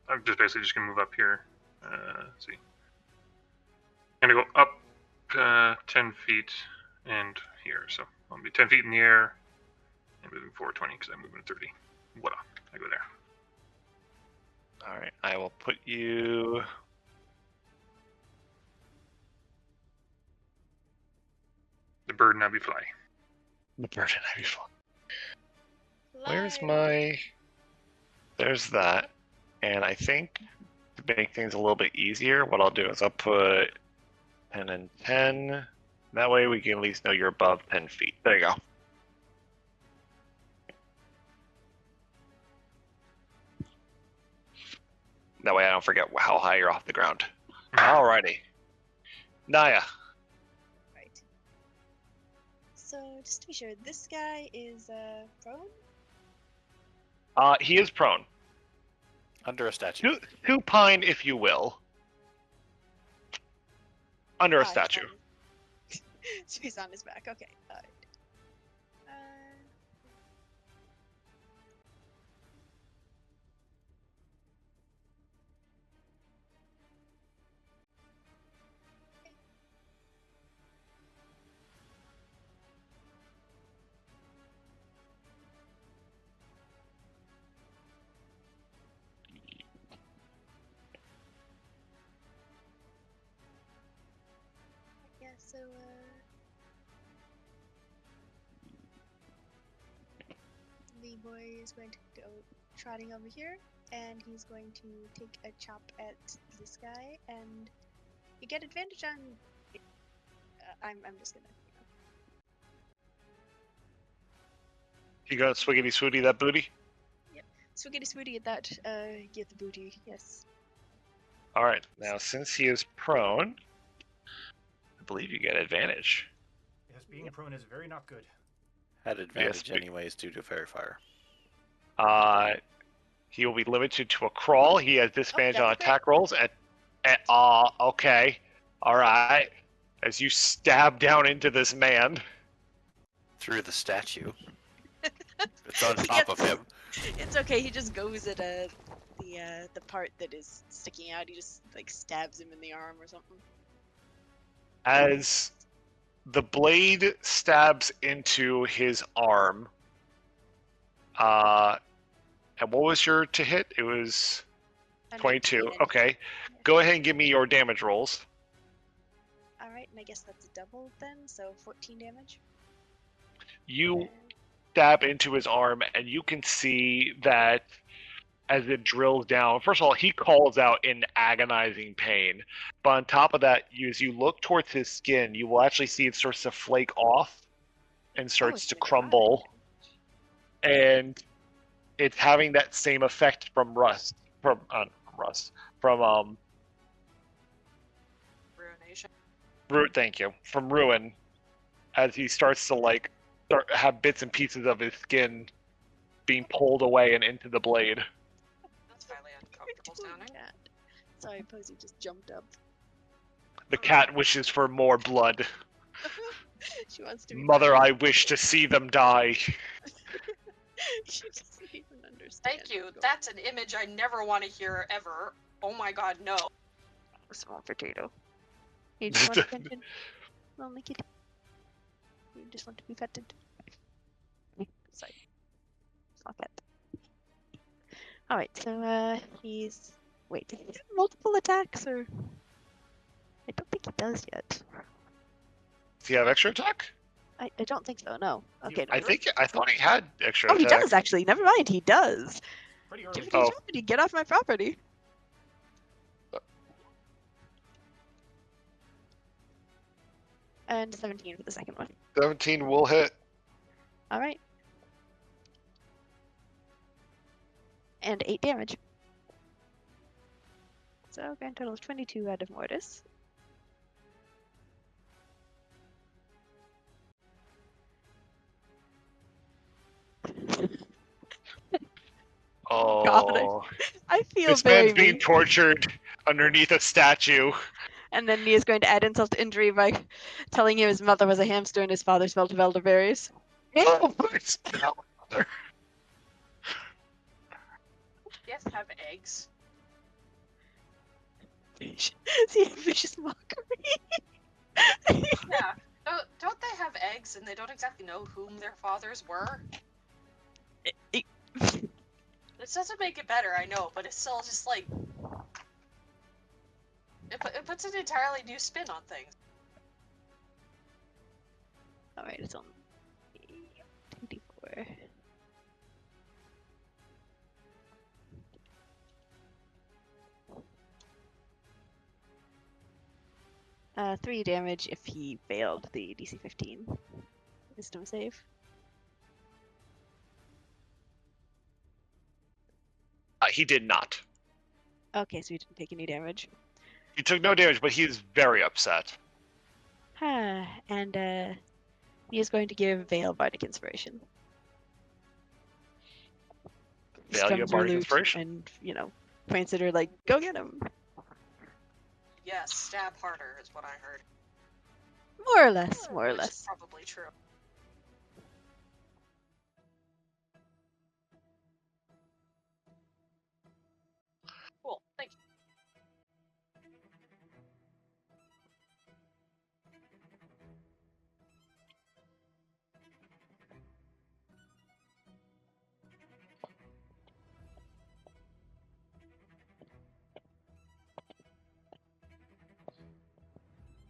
I'm just basically just gonna move up here. Let's see. I'm gonna go up 10 feet and here. So I'll be 10 feet in the air and moving forward 20 because I'm moving at 30. Voila. I go there. All right. I will put you. The bird now be fly. The bird and I be fun. Where's Fly. my? There's that. And I think to make things a little bit easier, what I'll do is I'll put 10 and 10. That way we can at least know you're above 10 feet. There you go. That way I don't forget how high you're off the ground. Alrighty. Naya. Right. So just to be sure, this guy is prone. He is prone. Under a statue. Supine, if you will. Under a Ah, he's statue. on- So he's on his back. Okay. Alright. Yeah, so the boy is going to go trotting over here, and he's going to take a chop at this guy, and you get advantage on. I'm just gonna. You gonna swiggity swooty that booty? Swiggity swooty at that, get the booty, yes. Alright, now since he is prone, I believe you get advantage. Yes, being prone is very not good. Had advantage Yes, anyways due to fairy fire. He will be limited to a crawl. He has disadvantage on that'd be attack rolls okay. Alright. As you stab down into this man. Through the statue. It's on top of him. It's okay. He just goes at the part that is sticking out. He just like stabs him in the arm or something. As the blade stabs into his arm. And what was your to hit? It was 22. Okay. Go ahead and give me your damage rolls. All right, and I guess that's a double then, so 14 damage. You stab into his arm, and you can see that as it drills down, first of all, he calls out in agonizing pain. But on top of that, as you look towards his skin, you will actually see it starts to flake off and starts it's to been crumble. And it's having that same effect from Ruination. Thank you, from Ruin, as he starts to have bits and pieces of his skin being pulled away and into the blade. That's highly uncomfortable sounding. Cat. Sorry, Posey just jumped up. The cat wishes for more blood. She wants to be. Mother, I wish to see them die. She doesn't even understand. Thank you. That's an image I never want to hear ever. Oh my god, no. Small potato. You just want attention? Lonely kitty. you just want to be petted. Sorry. It's not pet. Alright, so he's wait, does he have multiple attacks or I don't think he does yet. Does he have extra attack? I don't think so, no. Is he Okay, a no. fighter? I thought he had extra Oh, he attack. does actually. Never mind, he does. Pretty early. Jippity Oh. Joppity, get off my property. And 17 for the second one. 17 will hit. Alright. And 8 damage. So, grand total of 22 out of Mortis. Oh, God, I feel this very man's being mean. tortured underneath a statue. And then Nia's going to add insult to injury by telling him his mother was a hamster and his father smelled of elderberries. No, Yes, have eggs. See, vicious mockery. Yeah. Don't they have eggs and they don't exactly know whom their fathers were? This doesn't make it better, I know, but it's still just like... It puts an entirely new spin on things. Alright, it's on 2d4. Uh, 3 damage if he failed the DC 15 wisdom save. He did not. Okay, so he didn't take any damage. He took no damage, but he is very upset. And he is going to give Vale Bardic Inspiration. Vale, you have Strums her Bardic lute Inspiration? and, you know, points at her like, go get him! Yes, stab harder is what I heard. More or less, more or Which less. is probably true. Cool, thank you.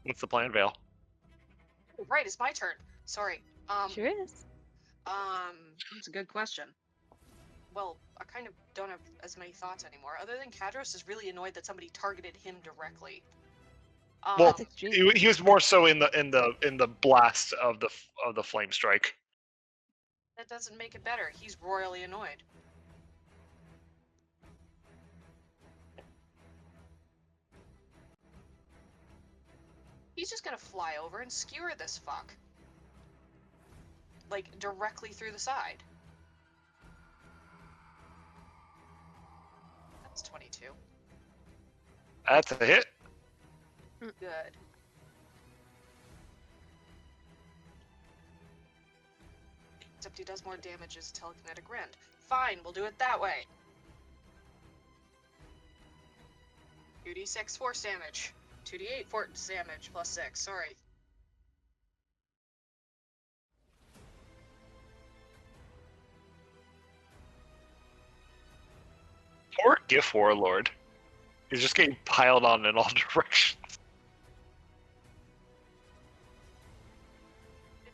What's the plan, Vale? Oh, right, it's my turn. Sorry. Sure is. That's a good question. Well, I kind of don't have as many thoughts anymore. Other than Kadros is really annoyed that somebody targeted him directly. Well, That's extreme. he was more so in the blast of the flame strike. That doesn't make it better. He's royally annoyed. He's just gonna fly over and skewer this fuck. Like, directly through the side. That's 22. That's a hit. Good. Except he does more damage as telekinetic rend. Fine, we'll do it that way. 2d6 force damage. 2d8 force damage plus 6, sorry. Poor Gif Warlord. He's just getting piled on in all directions.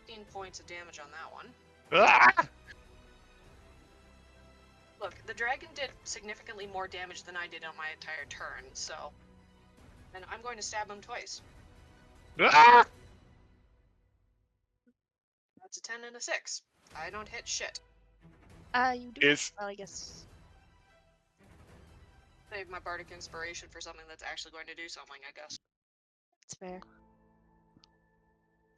15 points of damage on that one. Ah! Look, the dragon did significantly more damage than I did on my entire turn, so... And I'm going to stab him twice. Ah! That's a 10 and a 6. I don't hit shit. You do. Is Well, I guess. Save my bardic inspiration for something that's actually going to do something, I guess. It's fair.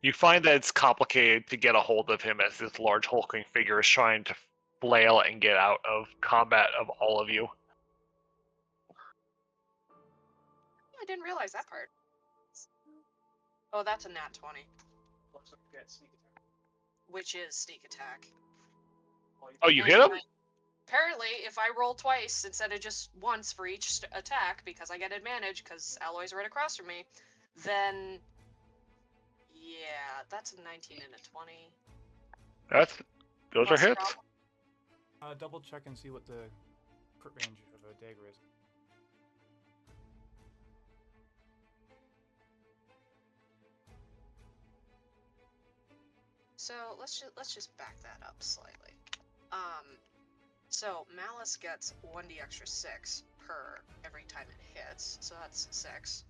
you find that it's complicated to get a hold of him as this large hulking figure is trying to flail and get out of combat of all of you. I didn't realize that part. Oh, that's a nat 20. Which is sneak attack. Oh, you And hit him? Apparently, if I roll twice instead of just once for each attack, because I get advantage because Alloy's right across from me, then Yeah, that's a 19 and a 20. Those are Plus hits. Double check and see what the crit range of a dagger is. So let's just back that up slightly. So Malice gets 1d extra 6 per every time it hits, so that's 6.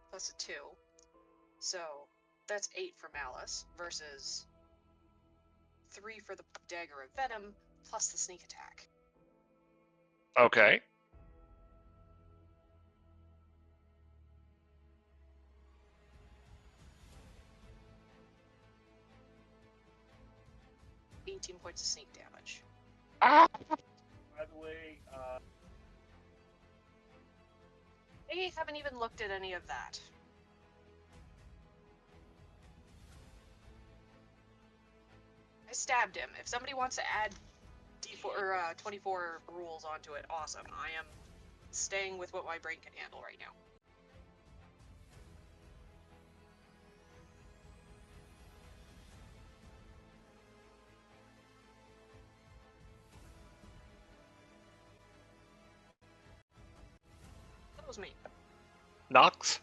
Plus a 2. So that's 8 for Malice versus 3 for the Dagger of Venom plus the sneak attack. Okay. $18 points of sneak damage. Ah! By the way, They haven't even looked at any of that. I stabbed him. If somebody wants to add D4 or 24 rules onto it, awesome. I am staying with what my brain can handle right now. That was me. Nox.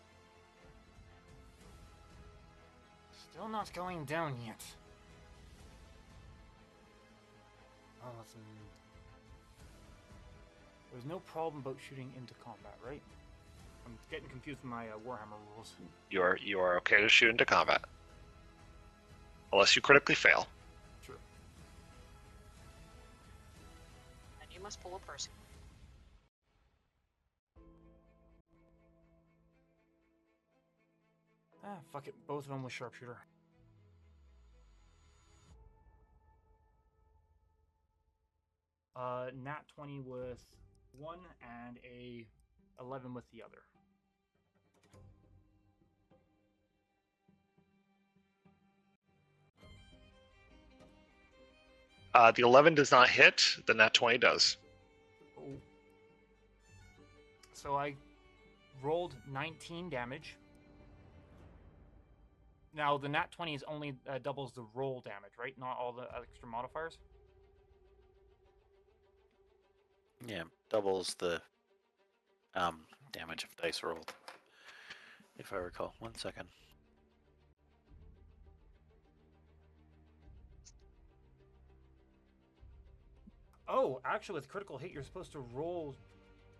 still not going down yet. Oh, there's no problem about shooting into combat, right? I'm getting confused with my Warhammer rules. You are okay to shoot into combat. Unless you critically fail. True. And you must pull a person. Ah, fuck it. Both of them with sharpshooter. Nat 20 with one and a 11 with the other. The 11 does not hit. The nat 20 does. Oh. So I rolled 19 damage. Now the nat 20 is only doubles the roll damage, right? Not all the extra modifiers. Yeah, doubles the damage of dice rolled. If I recall. 1 second. Oh, actually, with critical hit, you're supposed to roll.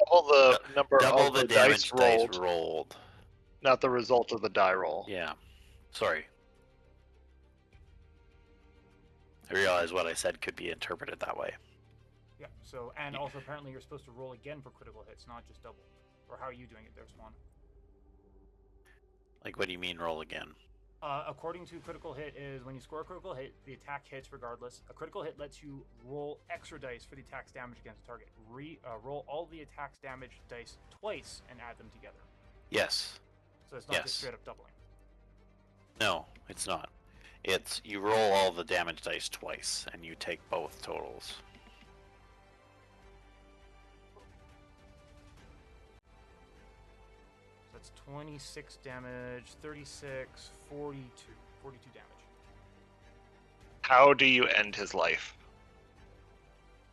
Double the number Double of the the damage dice rolled, not the result of the die roll. Yeah. Sorry. I realize what I said could be interpreted that way. Yeah. So, and also apparently you're supposed to roll again for critical hits, not just double. Or how are you doing it there, Swan? Like, what do you mean roll again? According to critical hit is when you score a critical hit, the attack hits regardless. A critical hit lets you roll extra dice for the attack's damage against the target. Roll all the attack's damage dice twice and add them together. Yes. So it's not just straight up doubling. No, it's not. It's you roll all the damage dice twice, and you take both totals. That's 26 damage, 36, 42. 42 damage. How do you end his life?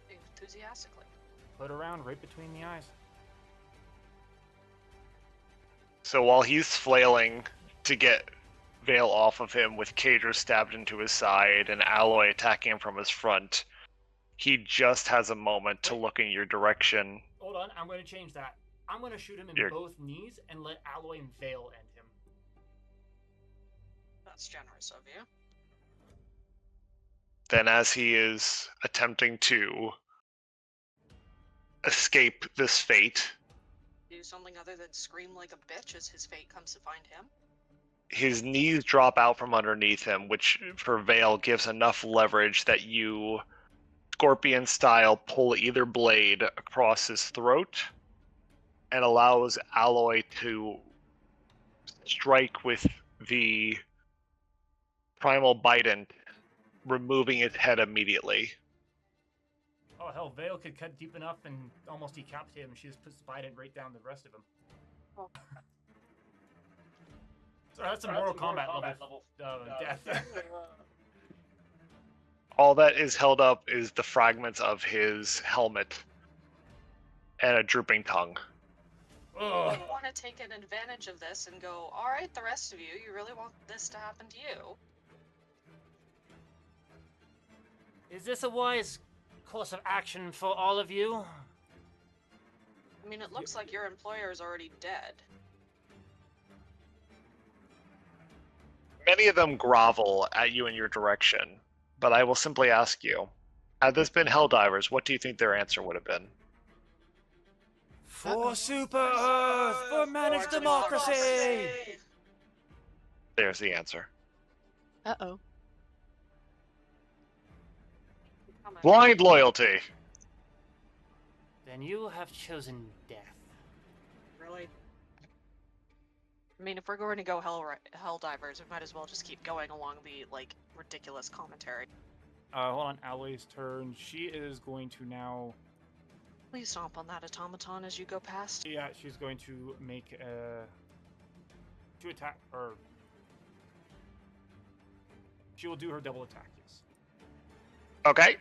Enthusiastically. Put around right between the eyes. So while he's flailing to get Vale off of him with Cager stabbed into his side and Alloy attacking him from his front, he just has a moment to look in your direction. Hold on, I'm going to change that. I'm going to shoot him in You're- both knees and let Alloy and Vale end him. That's generous of you. Then as he is attempting to escape this fate, Do something other than scream like a bitch as his fate comes to find him. his knees drop out from underneath him, which for Vale gives enough leverage that you, scorpion style, pull either blade across his throat and allows Alloy to strike with the primal bident, removing its head immediately. Oh hell, Vale could cut deep enough and almost decapitate him. She just puts Biden right down the rest of him. Oh. So that's a Mortal Kombat level death. All that is held up is the fragments of his helmet and a drooping tongue. Ugh. You want to take an advantage of this and go, all right, the rest of you, you really want this to happen to you? Is this a wise course of action for all of you? I mean, it looks like your employer is already dead. Many of them grovel at you in your direction, but I will simply ask you, had this been Helldivers, what do you think their answer would have been? For Super Earth! For managed democracy! There's the answer. Uh-oh. Blind loyalty! Then you have chosen death. Really? I mean, if we're going to go Helldivers, we might as well just keep going along the, like, ridiculous commentary. Hold on, Alloy's turn. She is going to now... Please stomp on that automaton as you go past. Yeah, she's going to make two attack, or... She will do her double attack, yes. Okay.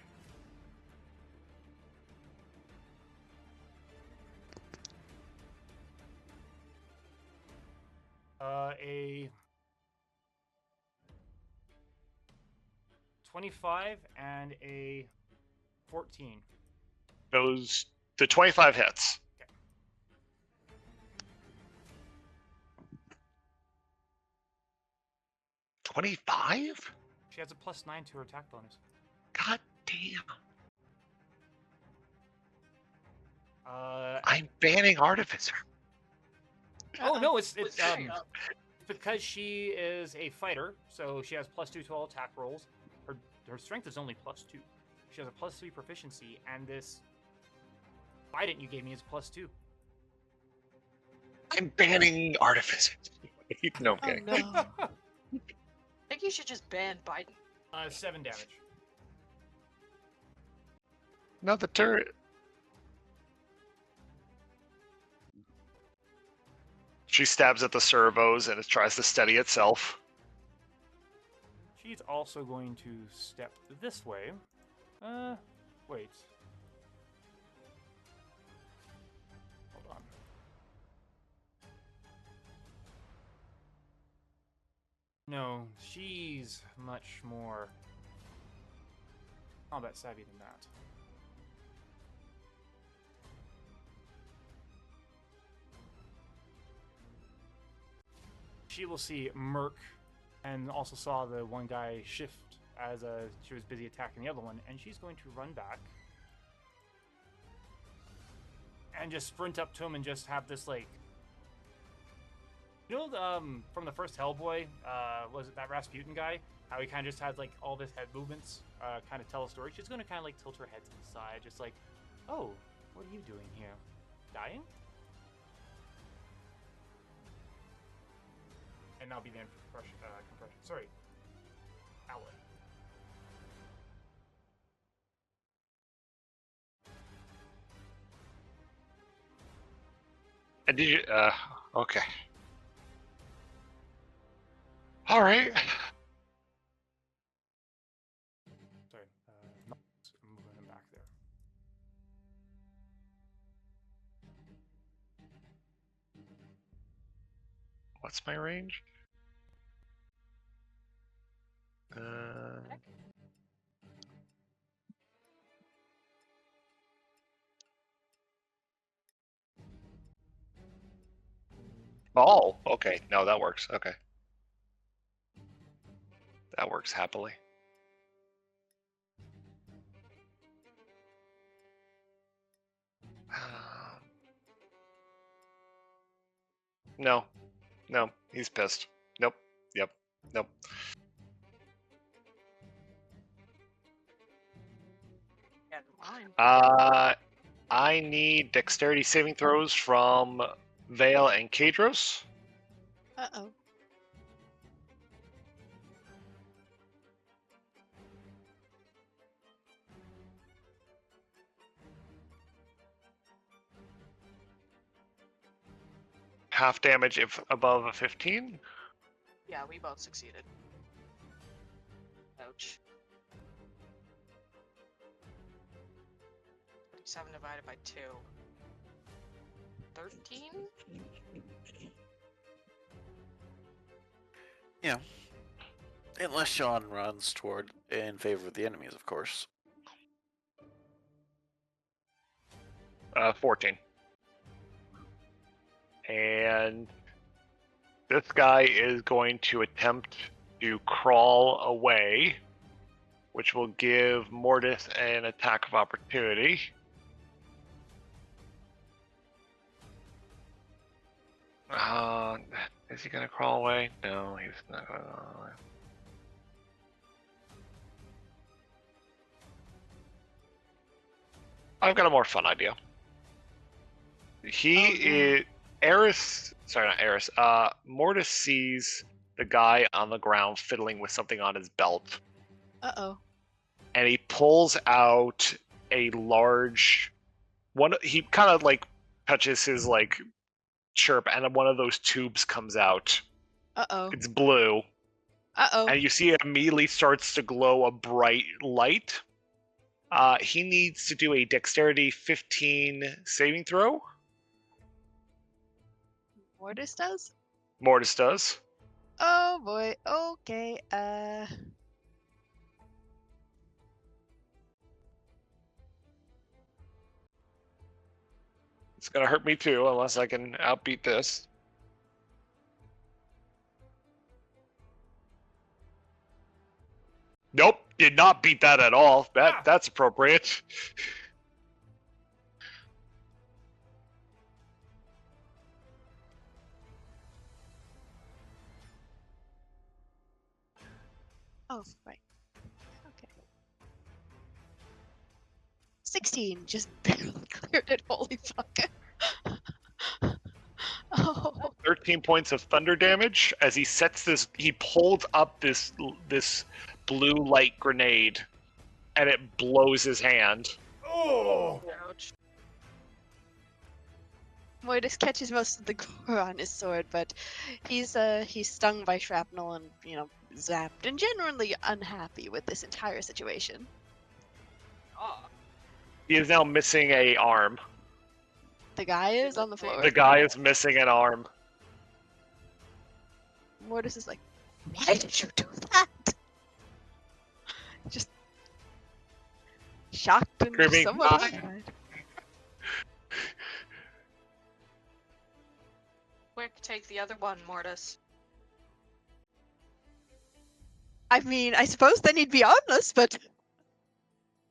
A 25 and a 14. The 25 hits. Okay. 25? She has a +9 to her attack bonus. God damn. Uh, I'm banning Artificer. oh no, it's Hurry up. because she is a fighter, so she has +2 to all attack rolls. Her strength is only +2. She has a +3 proficiency, and this trident you gave me is +2. I'm banning Artificer. No, I'm Oh kidding. no. I think you should just ban Biden. 7 damage. No, the turret. She stabs at the servos and it tries to steady itself. She's also going to step this way. Wait. Hold on. No, she's much more combat savvy than that. She will see Merc and also saw the one guy shift as she was busy attacking the other one, and she's going to run back and just sprint up to him and just have this, like, you know, from the first Hellboy, was it that Rasputin guy? How he kind of just had, like, all this head movements, kind of tell a story. She's going to kind of, like, tilt her head to the side, just like, oh, what are you doing here? Dying? And that'll be the end for compression. Sorry. Alloy. And did you, okay. Alright. Sorry. I'm moving him back there. What's my range? Oh, okay. No, that works. Okay. That works happily. No. No, he's pissed. Nope. Yep. Nope. Get in line. I need dexterity saving throws from Vale and Kadros. Uh-oh. Half damage if above a 15. Yeah, we both succeeded. Ouch. 7 divided by 2. 13? Yeah. Unless Sean runs toward in favor of the enemies, of course. 14. And this guy is going to attempt to crawl away, which will give Mortis an attack of opportunity. Is he going to crawl away? No, he's not going to crawl away. I've got a more fun idea. Mortis sees the guy on the ground fiddling with something on his belt. Uh-oh. And he pulls out a large one. He kind of like touches his like chirp, and one of those tubes comes out. Uh-oh. It's blue. Uh-oh. And you see it immediately starts to glow a bright light. He needs to do a dexterity 15 saving throw. Mortis does? Mortis does. Oh boy. Okay. It's gonna hurt me too, unless I can outbeat this. Nope, did not beat that at all. That's appropriate. Oh, right. Okay. 16. Just barely cleared it. Holy fuck. Oh. 13 points of thunder damage as he pulls up this blue light grenade, and it blows his hand. Oh! Ouch. Mortis catches most of the gore on his sword, but he's stung by shrapnel and, zapped and generally unhappy with this entire situation. Oh. He is now missing a arm. The guy is on the floor. The guy is missing an arm. Mortis is like, why did you do that? Just shocked and Screaming, somewhat "Ah!" horrified. Quick, take the other one, Mortis. I mean, I suppose then he'd be armless, but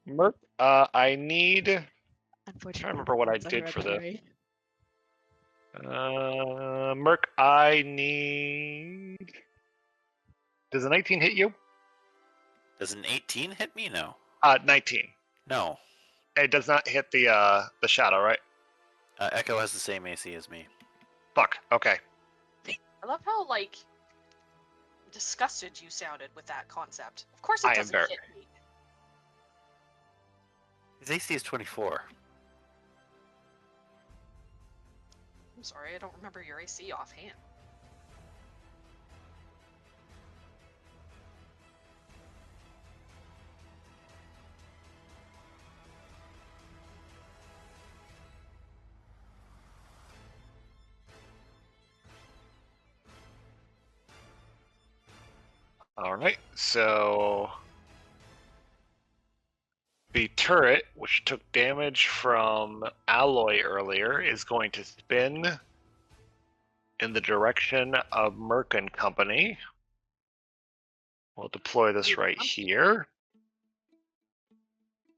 Merc, I need. unfortunately, Trying to remember what I that's did for this. hereditary. Merc, I need. Does a 19 hit you? Does an 18 hit me? No. 19. No. It does not hit the shadow, right? Echo has the same AC as me. Fuck. Okay. I love how, disgusted you sounded with that concept. Of course it I am doesn't very- hit me. His AC is 24. I'm sorry, I don't remember your AC offhand. All right. So the turret, which took damage from alloy earlier, is going to spin in the direction of Merc and Company. We'll deploy this right here.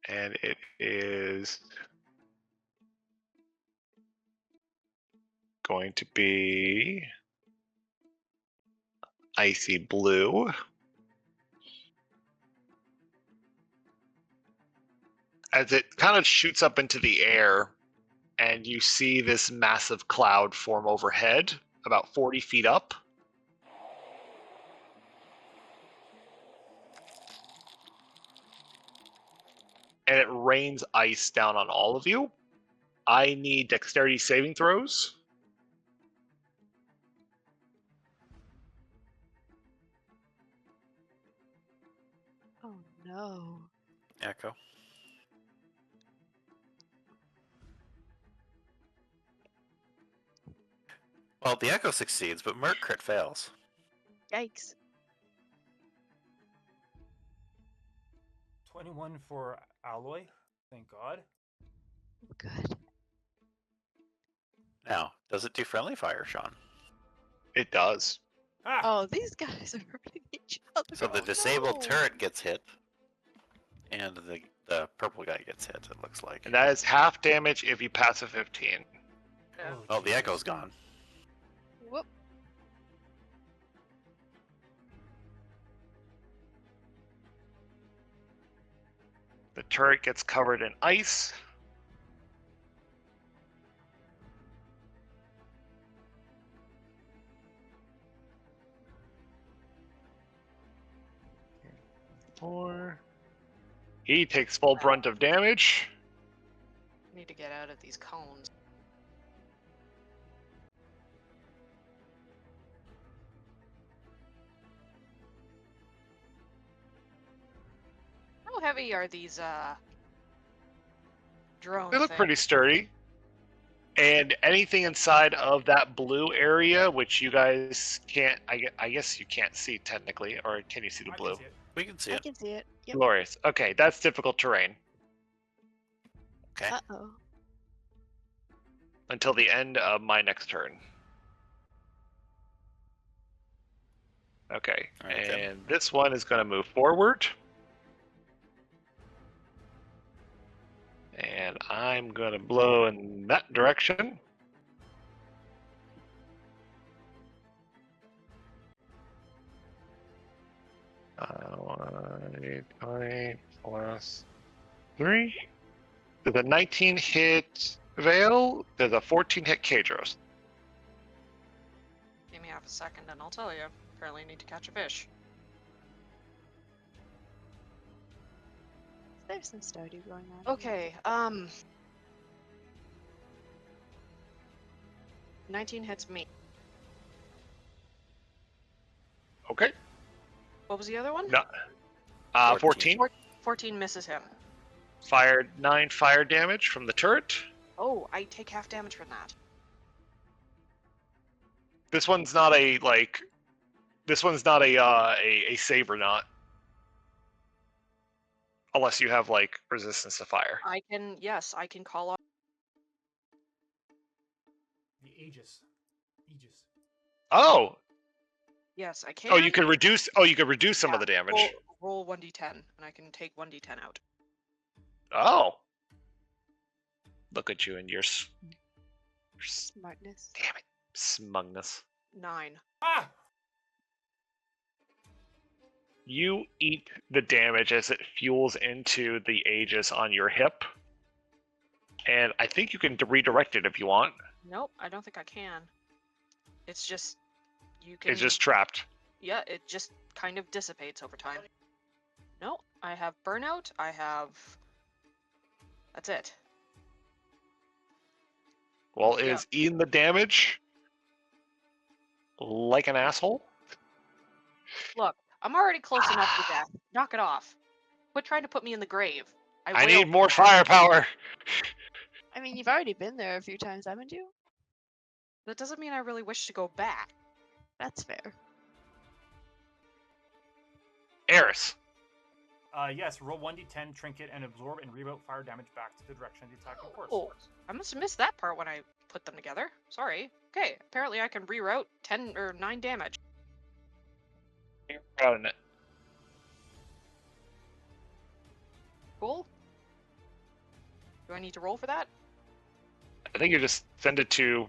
And it is going to be icy blue. As it kind of shoots up into the air, and you see this massive cloud form overhead, about 40 feet up. And it rains ice down on all of you. I need dexterity saving throws. no. Echo. Well, the Echo succeeds, but Merc crit fails. Yikes. 21 for Alloy. Thank God. Oh, good. Now, does it do friendly fire, Sean? It does. Ah! Oh, these guys are hurting each other. So the Oh, disabled no. turret gets hit, and the purple guy gets hit, it looks like. And that is half damage if you pass a 15. Yeah. Oh, the Jesus. Echo's gone. Whoop. The turret gets covered in ice. Four. He takes full brunt of damage. Need to get out of these cones. How heavy are these drone They look things? pretty sturdy. And anything inside of that blue area, which you guys can't, I guess you can't see technically, or can you see the I blue? can see it. We can see I it. can see it. Yep. Glorious. Okay, that's difficult terrain Okay. Uh-oh. until the end of my next turn. Okay, All right, then. and this one is going to move forward. And I'm going to blow in that direction. Uh, 20 plus 3. There's a 19 hit Veil. There's a 14 hit Kadros. Give me half a second and I'll tell you. Apparently I need to catch a fish. There's some Stardew going on. Okay, 19 hits me. Okay. What was the other one? No. 14. 14 misses him. Fired 9 fire damage from the turret. Oh, I take half damage from that. This one's not a like. This one's not a save or not. Unless you have like resistance to fire. I can call off. The Aegis. Aegis. Oh. Yes, I can. Oh, you could reduce. Oh, you could reduce some of the Yeah, damage. Roll 1d10, and I can take 1d10 out. Oh. Look at you and your Smartness. damn it, smugness. 9. Ah! You eat the damage as it fuels into the Aegis on your hip. And I think you can redirect it if you want. Nope, I don't think I can. It's just you can. It's just trapped. Yeah, it just kind of dissipates over time. No, I have burnout. I have. That's it. Well, Yeah. is eating the damage like an asshole? Look, I'm already close enough to death. Knock it off. Quit trying to put me in the grave. I will need more for that. firepower. I mean, you've already been there a few times, haven't you? That doesn't mean I really wish to go back. That's fair. Eris. Yes, roll 1d10, trinket, and absorb and reboot fire damage back to the direction of the attacking force. Oh, I must have missed that part when I put them together. Sorry. Okay, apparently I can reroute 10 or 9 damage. You're proud of it. Cool. Do I need to roll for that? I think you just send it to.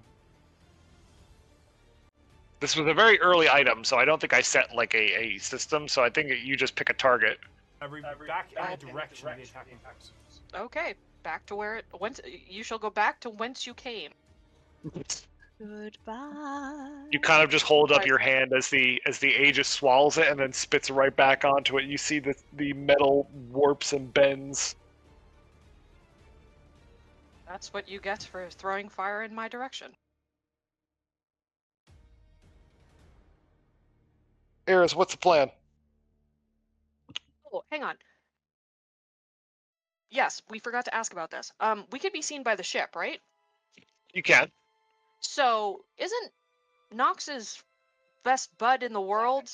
This was a very early item, so I don't think I set like a system. So I think you just pick a target. Back in the direction of the attacking force. Okay, back to where it went. You shall go back to whence you came. Goodbye. You kind of just hold up your hand as the Aegis swallows it and then spits right back onto it. You see the metal warps and bends. That's what you get for throwing fire in my direction. Eris, what's the plan? Oh, hang on. yes, we forgot to ask about this. We could be seen by the ship, right? You can. So isn't Nox's best bud in the world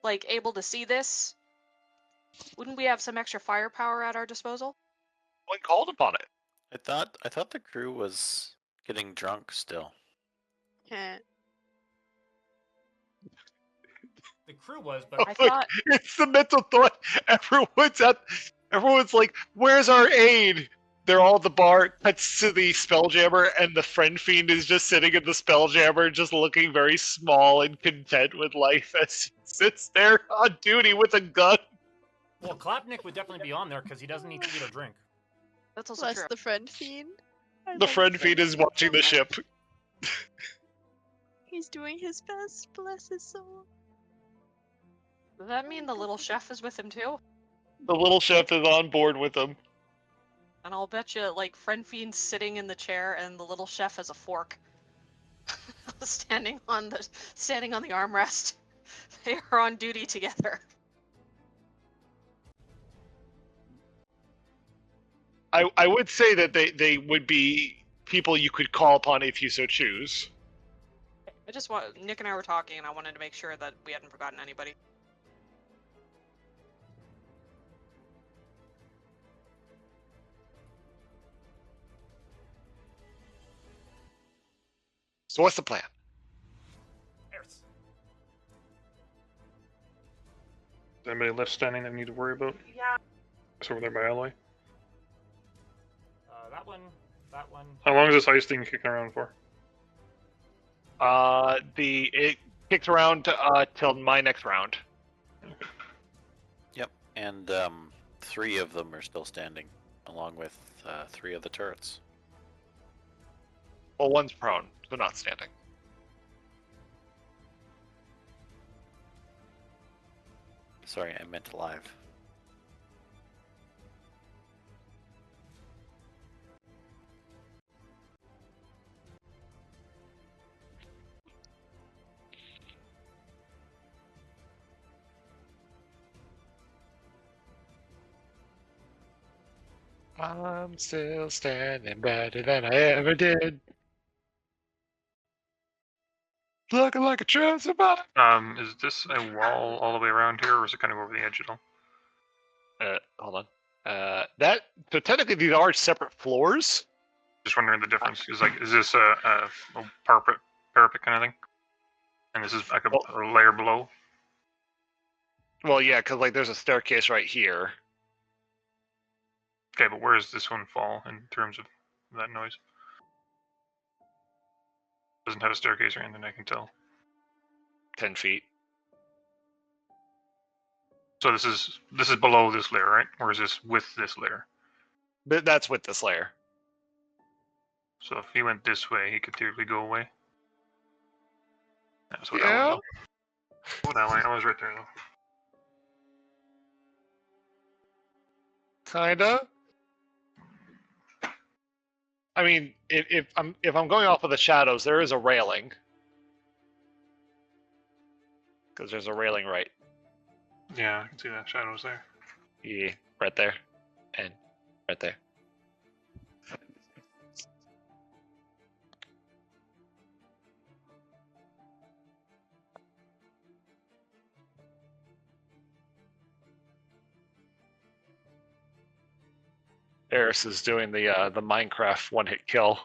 like able to see this? Wouldn't we have some extra firepower at our disposal? One called upon it. I thought the crew was getting drunk still. Heh. The crew was, but I thought It's the mental thought. Everyone's like, "Where's our aid?" They're all at the bar. Cuts to the Spelljammer, and the friend fiend is just sitting in the Spelljammer, just looking very small and content with life as he sits there on duty with a gun. well, Klapnik would definitely be on there because he doesn't need to eat or drink. that's also Bless true. the friend fiend. I The love friend fiend is watching so the much. ship. He's doing his best. Bless his soul. Does that mean the little chef is with him too? The little chef is on board with them. And I'll bet you, like, Friend Fiend's sitting in the chair, and the little chef has a fork, standing on the armrest. They are on duty together. I would say that they would be people you could call upon if you so choose. Nick and I were talking, and I wanted to make sure that we hadn't forgotten anybody. So what's the plan? Earth. Is anybody left standing that we need to worry about? Yeah. It's over there by Alloy. That one. That one. How long is this ice thing kicking around for? It kicks around till my next round. Yep, and 3 of them are still standing, along with 3 of the turrets. Well, one's prone, so not standing. Sorry, I meant alive. I'm still standing better than I ever did. Looking like a true survivor. Is this a wall all the way around here, or is it kind of over the edge at all? Hold on. So technically these are separate floors. Just wondering the difference. Is this a parapet kind of thing? And this is like a layer below? Well, yeah, because like there's a staircase right here. Okay, but where does this one fall in terms of that noise? Doesn't have a staircase or anything I can tell. 10 feet. So this is below this layer, right? Or is this with this layer? But that's with this layer. So if he went this way, he could theoretically go away. That's what Yeah. I was right there though. Kinda. I mean, if I'm going off of the shadows, there is a railing. Because there's a railing right. Yeah, I can see that shadows there. Yeah, right there. And right there. Eris is doing the Minecraft one-hit kill.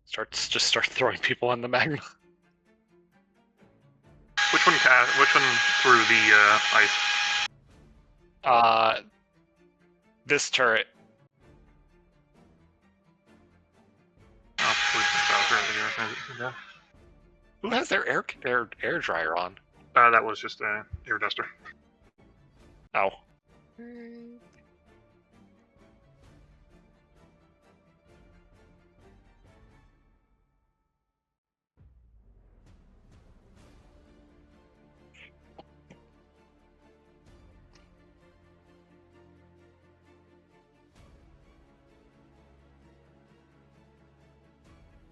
Start throwing people on the magma. Which one through the ice? This turret. Oh, yeah. Who has their air dryer on? That was just an air duster. Oh.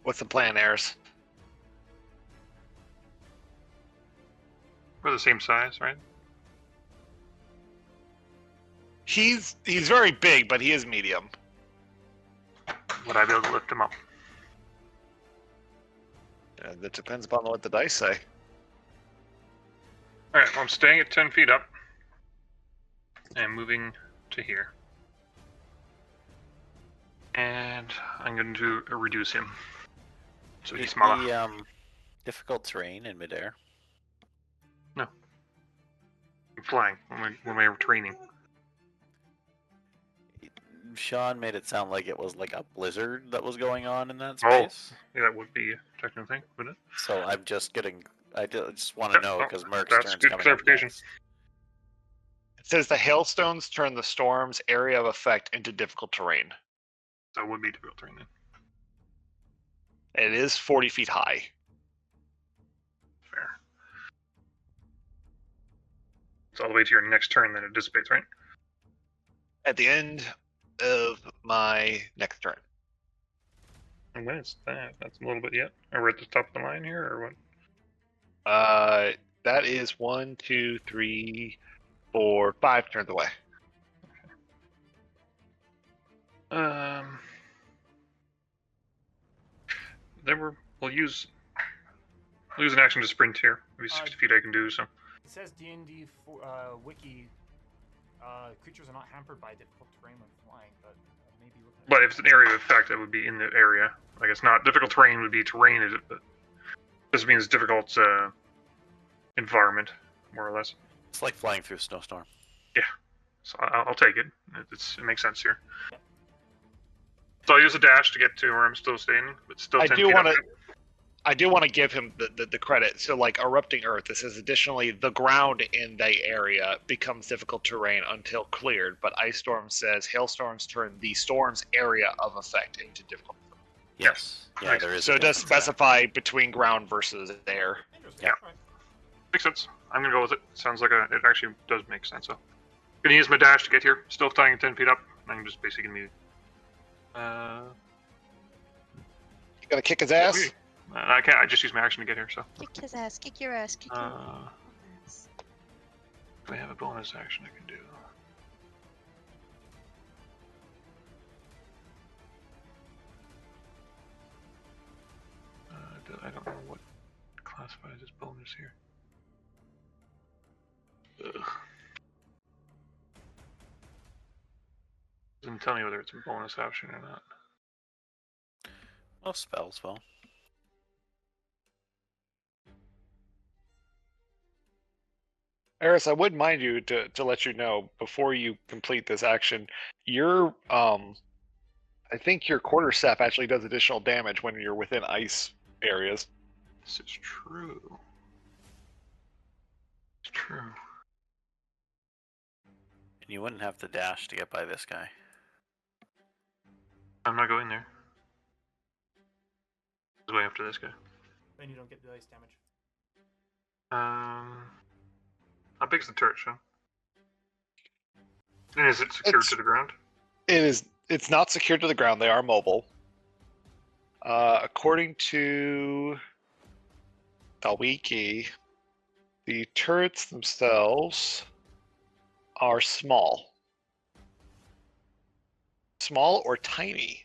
What's the plan, Eris? We're the same size, right? He's very big, but he is medium. Would I be able to lift him up? That depends upon what the dice say. Alright, well, I'm staying at 10 feet up. And moving to here. And I'm going to reduce him. So he's smaller. The difficult terrain in midair. No. I'm flying when we're training. Sean made it sound like it was like a blizzard that was going on in that Oh. space. Yeah, that would be a technical thing, wouldn't it? So I'm just getting. I just want to know oh, because Merc's that's turn's good coming clarification. up next. It says the hailstones turn the storm's area of effect into difficult terrain. So it would be difficult terrain then. It is 40 feet high. Fair. It's all the way to your next turn, then it dissipates, right? At the end of my next turn. And when is that? That's a little bit yet. Are we at the top of the line here, or what? That is 1, 2, 3, 4, 5 turns away. We'll use an action to sprint here. Maybe 60 feet I can do so. It says D&D wiki. Creatures are not hampered by difficult terrain when flying, but maybe. But if it's an area of effect, that would be in the area. Like it's not difficult terrain would be terrain. This means difficult environment, more or less. It's like flying through a snowstorm. So I'll take it. It makes sense here. So I'll use a dash to get to where I'm still staying, but still 10 feet up. I do want to give him the credit. So, like erupting earth, this is additionally the ground in the area becomes difficult terrain until cleared. But ice storm says hailstorms turn the storm's area of effect into difficult. Yes. Yeah, there is. So it does specify between ground versus air. Interesting. Yeah. Right. Makes sense. I'm gonna go with it. Sounds like it actually does make sense. So, gonna use my dash to get here. Still flying 10 feet up. I'm just basically gonna be. You gonna kick his ass? I can't. I just use my action to get here. So. Kick his ass, kick your ass, kick your ass. If I have a bonus action, I can do. I don't know what classifies as bonus here. Ugh. Doesn't tell me whether it's a bonus option or not. Most spells will. Eris, I would mind you to let you know before you complete this action, your I think your quarterstaff actually does additional damage when you're within ice areas. This is true. It's true. And you wouldn't have to dash to get by this guy. I'm not going there. It's way after this guy. Then you don't get the ice damage. How big's the turret, Sean? And is it secured to the ground? It is. It's not secured to the ground. They are mobile. According to the wiki, the turrets themselves are small. Small or tiny.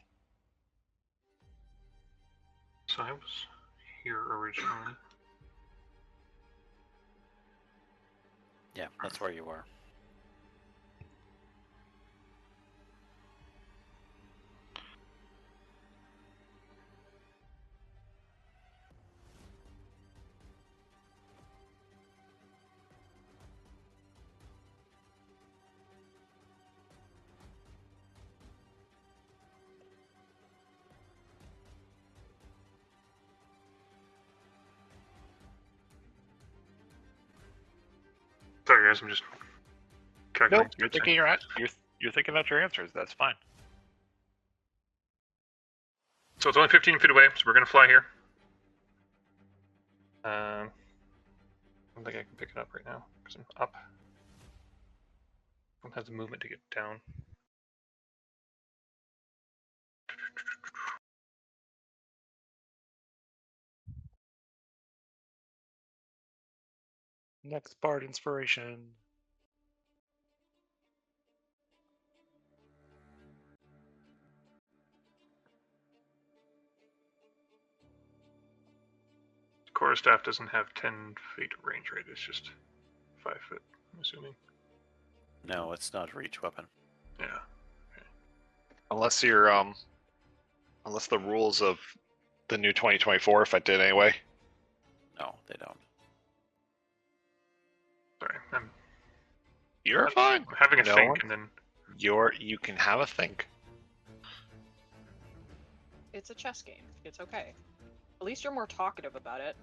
So I was here originally. Yeah, that's where you were. Sorry, guys, I'm just calculating. Nope, you're thinking out your answers. That's fine. So it's only 15 feet away, so we're gonna fly here. I don't think I can pick it up right now because I'm up. I don't have the movement to get down. Next Bard inspiration. quarterstaff doesn't have 10 feet of range, right? It's just 5 foot, I'm assuming. No, it's not a reach weapon. Yeah. Unless you're unless the rules of the new 2024 affect it anyway. No, they don't. Sorry, I'm You're fine. having a No think, one- and then You can have a think. It's a chess game. It's okay. At least you're more talkative about it.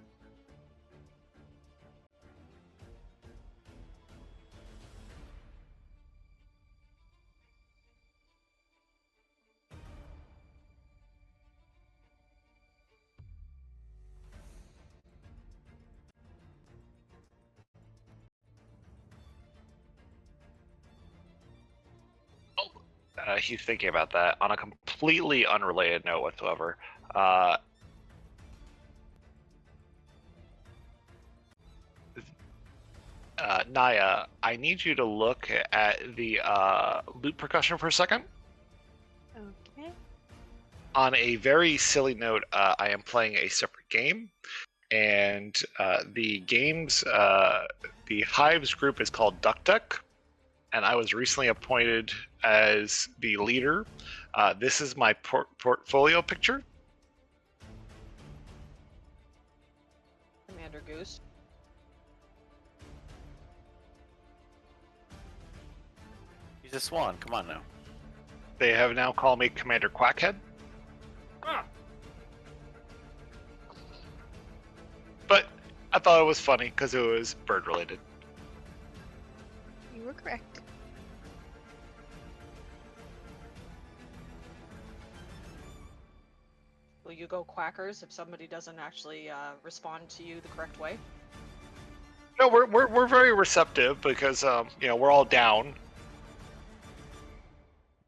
He's thinking about that on a completely unrelated note whatsoever. Naya, I need you to look at the loot percussion for a second. Okay. On a very silly note, I am playing a separate game, and the Hive's group is called Duck Duck, and I was recently appointed as the leader. This is my portfolio picture. Commander Goose. He's a swan. Come on now. They have now called me Commander Quackhead. Ah, But I thought it was funny because it was bird related. You were correct. Will you go quackers if somebody doesn't actually respond to you the correct way? No, we're very receptive because we're all down.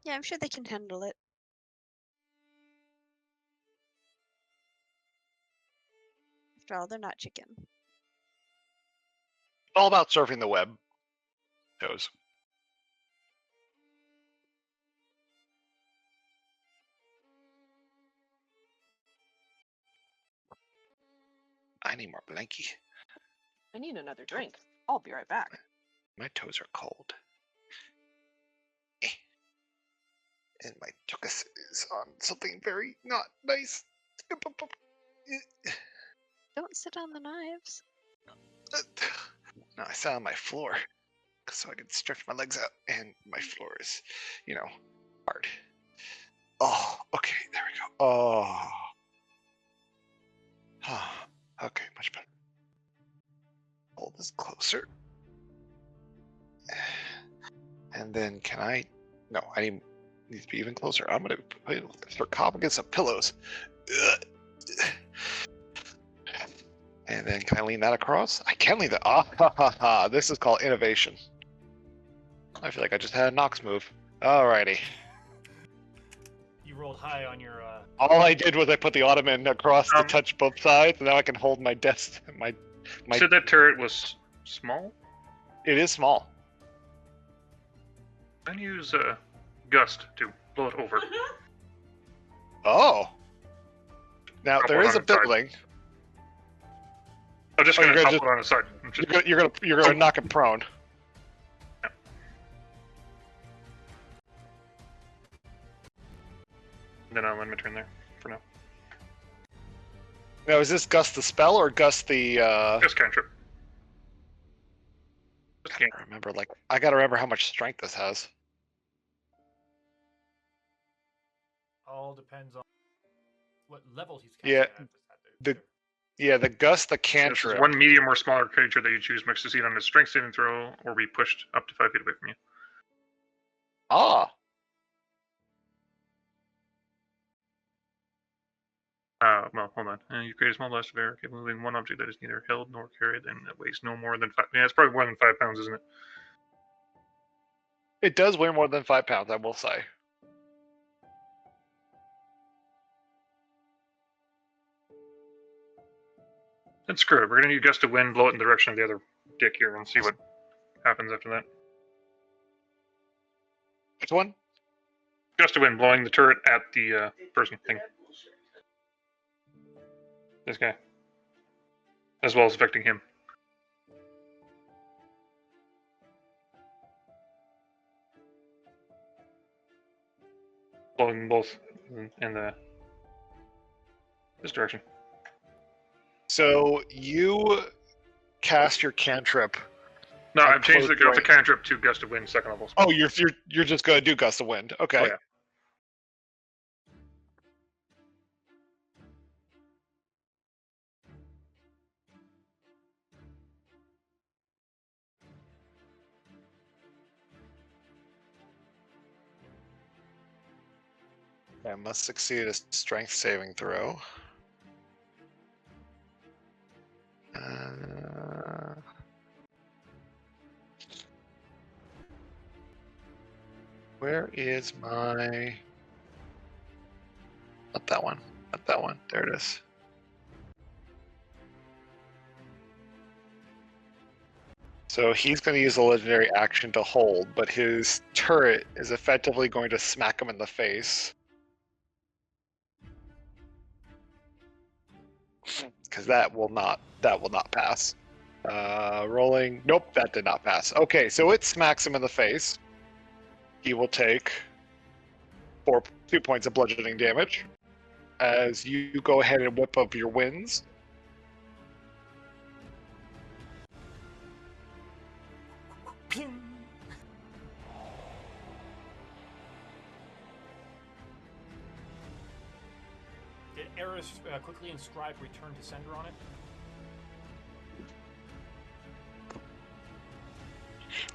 Yeah, I'm sure they can handle it. After all, they're not chicken. All about surfing the web. Shows. I need more blankie. I need another drink. I'll be right back. My toes are cold. And my tuchus is on something very not nice. Don't sit on the knives. No, I sat on my floor so I could stretch my legs out, and my floor is, hard. Oh, okay, there we go. Oh. Okay, much better. Hold this closer. And then can I... No, I need to be even closer. I'm going to put her cob against some pillows. And then can I lean that across? I can lean that. Ah, ha, ha, ha. This is called innovation. I feel like I just had a Nox move. Alrighty. you rolled high on your. All I did was I put the ottoman across to touch both sides, and now I can hold my desk. My. you said that turret was small? It is small. Then use gust to blow it over. Oh. Now Couple there is a hundred sides. building. I'm just Oh, gonna you're topple gonna it on the side. I'm just- You're gonna knock it prone. Then I'll end my turn there for now. Now is this Gus the spell or Gus the? Just cantrip. Just can't. I remember, I gotta remember how much strength this has. All depends on what level he's Yeah, casting at. the Gus the This is cantrip. one medium or smaller creature that you choose must succeed on a strength saving throw or be pushed up to 5 feet away from you. Ah, Well, hold on. You create a small blast of air capable of moving one object that is neither held nor carried and that weighs no more than 5. Yeah, it's probably more than 5 pounds, isn't it? it does weigh more than 5 pounds, I will say. Then screw it. We're gonna need gust of wind, blow it in the direction of the other dick here, and see what happens after that. Which one? Gust of wind blowing the turret at the person thing. This guy. as well as affecting him. Blowing both in this direction. So you cast your cantrip. No, At I've changed the close range. cantrip to Gust of Wind, second level. Oh, you're just gonna do Gust of Wind. Okay. Oh, yeah. I must succeed a strength saving throw. Where is my... Not that one. Not that one. There it is. So he's going to use a legendary action to hold, but his turret is effectively going to smack him in the face. Because that will not pass. Rolling. Nope, that did not pass. Okay, so it smacks him in the face. He will take 2 points of bludgeoning damage as you go ahead and whip up your winds. Ping. Did Eris quickly inscribe return to sender on it?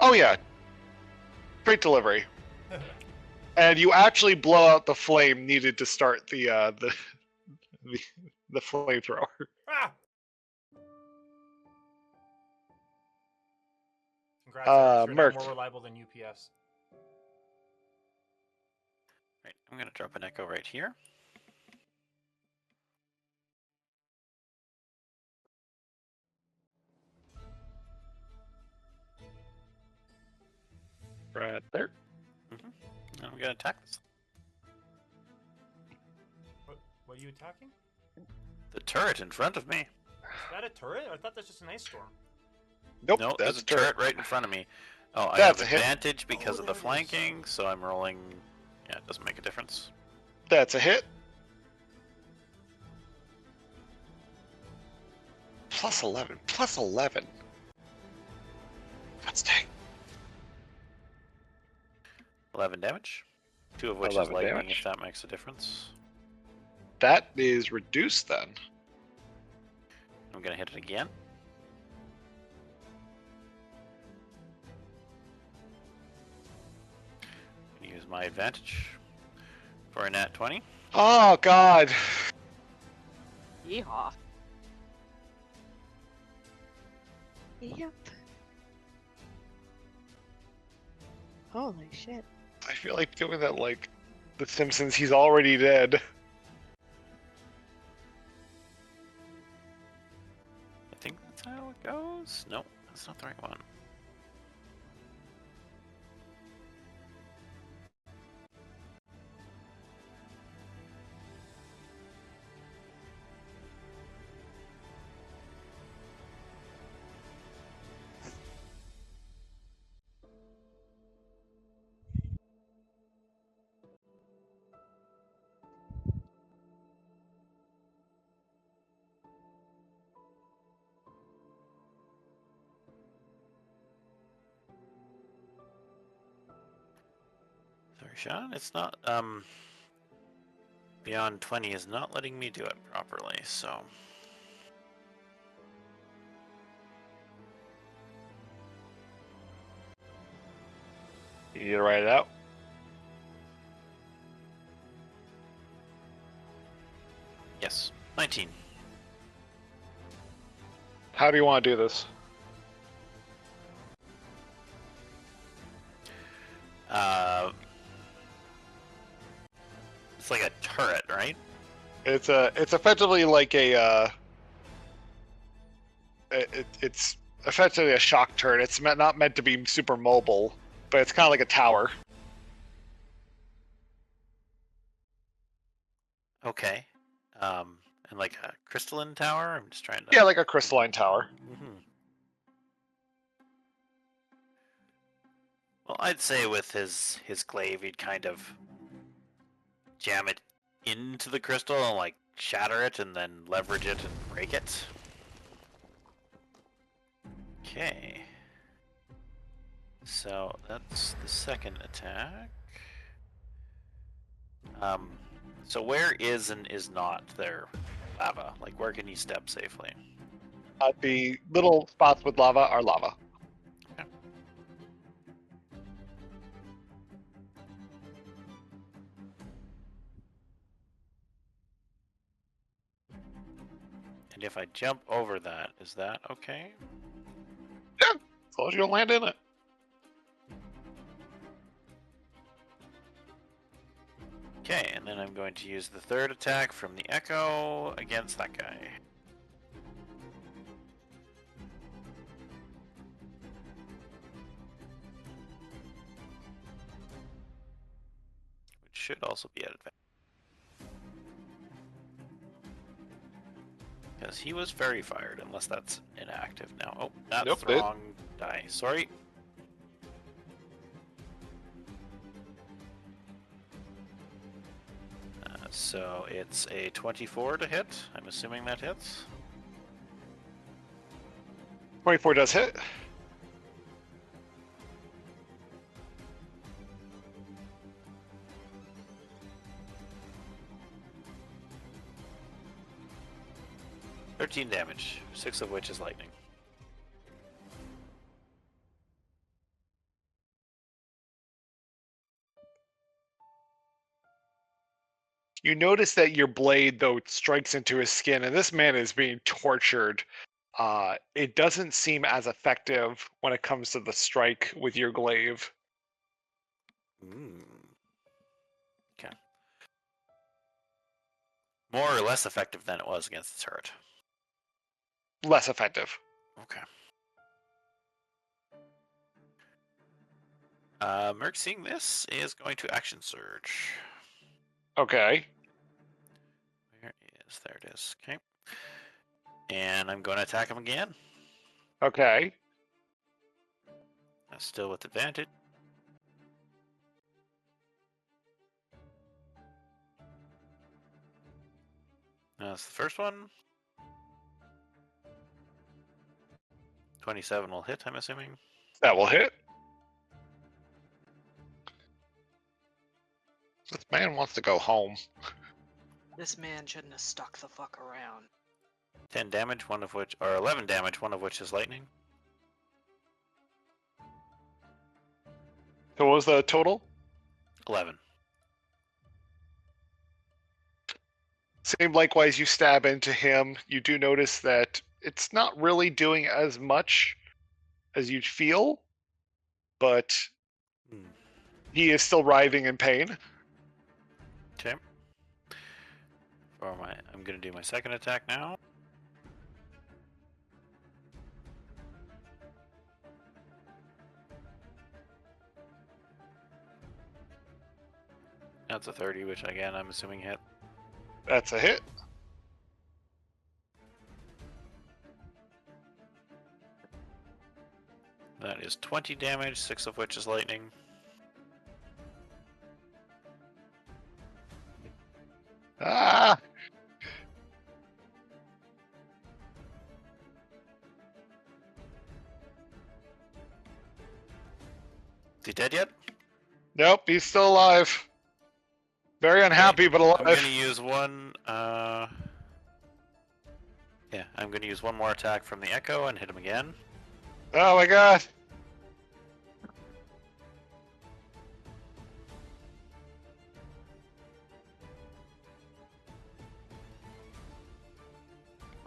Oh yeah, straight delivery. And you actually blow out the flame needed to start the flamethrower. Ah! Congrats, Eris. You're now Merc. more reliable than UPS. Right, I'm gonna drop an echo right here. Right there. And I'm gonna attack this. What are you attacking? The turret in front of me. Is that a turret? I thought that's just an ice storm. Nope, No, that's there's a turret right in front of me. Oh, I That's have a hit. advantage because Oh, of the there it is. flanking, so I'm rolling. Yeah, it doesn't make a difference. That's a hit. Plus 11. Plus 11. That's dang. 11 damage. 2 of which is 11 lightning, damage. if that makes a difference. That is reduced then. I'm gonna hit it again. Use my advantage for a nat 20. Oh god. Yeehaw. Yep. Holy shit. I feel like doing that like The Simpsons, he's already dead. I think that's how it goes. Nope, that's not the right one. Sorry, Sean, it's not, beyond 20 is not letting me do it properly, so. You need to write it out. Yes, 19. How do you want to do this? It's like a turret, right? It's effectively like a it's effectively a shock turret. It's not meant to be super mobile, but it's kind of like a tower. Okay. And like a crystalline tower? I'm just trying to... Yeah, like a crystalline tower. Mhm. Well, I'd say with his glaive, he'd kind of jam it into the crystal and like shatter it and then leverage it and break it. Okay. So that's the second attack. So where is and is not there lava? Like where can he step safely? The little spots with lava are lava. Okay. And if I jump over that, is that okay? As long as you don't land in it. Okay, and then I'm going to use the third attack from the Echo against that guy. Which should also be at advantage. Because he was fairy fired, unless that's inactive now. Oh, that's Nope, the wrong die. Sorry. So it's a 24 to hit. I'm assuming that hits. 24 does hit. $13 damage, 6 of which is lightning. You notice that your blade, though, strikes into his skin, and this man is being tortured. It doesn't seem as effective when it comes to the strike with your glaive. Okay. More or less effective than it was against the turret. Less effective. Okay. Merc seeing this is going to action surge. Okay. There it is. Okay. And I'm going to attack him again. Okay. Still with advantage. That's the first one. 27 will hit, I'm assuming. That will hit. This man wants to go home. This man shouldn't have stuck the fuck around. 10 damage, one of which, or 11 damage, one of which is lightning. So what was the total? 11. Same likewise, you stab into him. You do notice that it's not really doing as much as you'd feel, but he is still writhing in pain. Okay. I'm going to do my second attack now. That's a 30, which again I'm assuming hit. That's a hit. That is 20 damage, 6 of which is lightning. Ah! Is he dead yet? Nope, he's still alive. Very unhappy, but alive. I'm going to use one. Yeah, I'm going to use one more attack from the Echo and hit him again. Oh my god.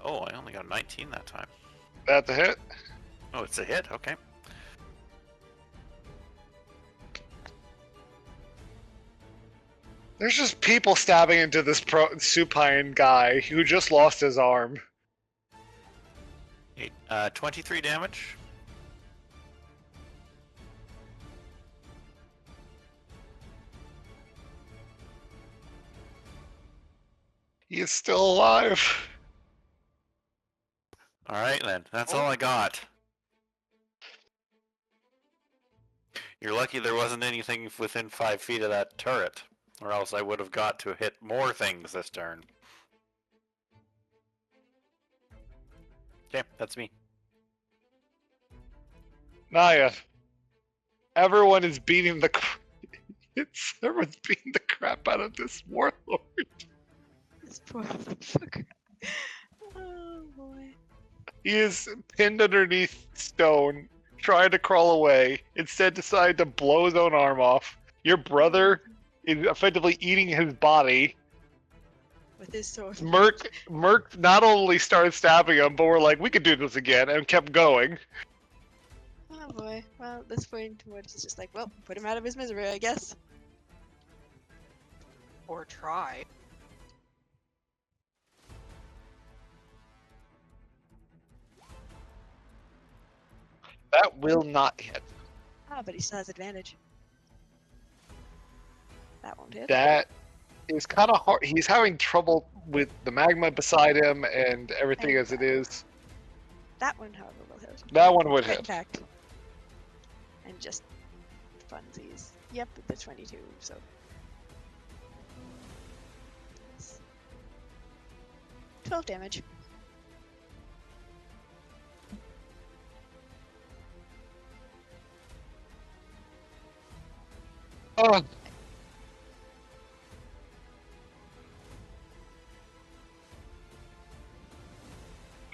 Oh, I only got a 19 that time. That's a hit. Oh, it's a hit. Okay. There's just people stabbing into this supine guy who just lost his arm. 23 damage. He is still alive. All right, then. That's Oh. all I got. You're lucky there wasn't anything within 5 feet of that turret, or else I would have got to hit more things this turn. Okay, that's me. Naya. Everyone is beating the. Everyone's beating the crap out of this warlord. This poor motherfucker. Oh boy. He is pinned underneath stone, trying to crawl away. Instead, decided to blow his own arm off. Your brother is effectively eating his body. With his sword. Merc not only started stabbing him, but we're like, we could do this again, and kept going. Oh boy. Well, at this point, Mortis is just like, well, put him out of his misery, I guess. Or try. That will not hit. Ah, but he still has advantage. That won't hit. That is kind of hard. He's having trouble with the magma beside him and everything as it is. That one, however, will hit. That one would Crit hit. attack. And just funsies. Yep, the 22, so. 12 damage. Oh.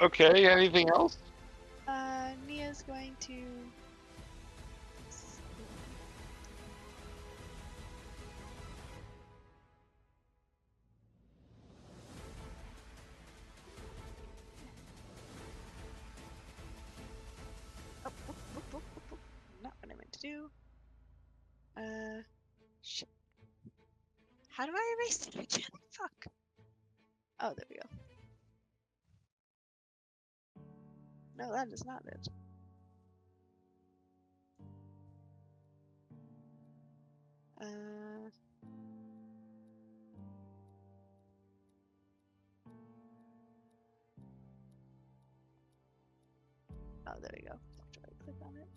Okay, anything else? Nia's going to. Oh, whoop, whoop, whoop, whoop, whoop. Not what I meant to do. Shit. How do I erase it again? Fuck. Oh, there we go. No, that is not it. Oh, there we go. Try to click on it.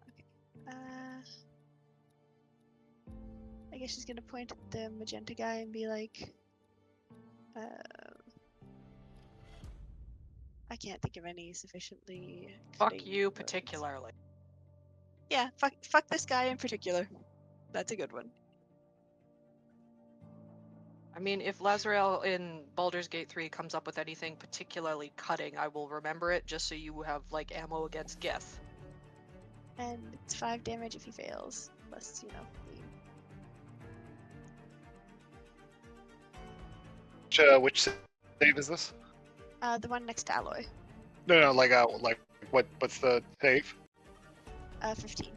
Okay. I guess she's gonna point at the magenta guy and be like, I can't think of any sufficiently. Fuck cutting you words. particularly. Yeah, fuck this guy in particular. That's a good one. I mean, if Lazarel in Baldur's Gate 3 comes up with anything particularly cutting, I will remember it just so you have, like, ammo against Gith. And it's 5 damage if he fails. Plus, you know, Which save is this? the one next to Alloy. No, like what's the save? 15.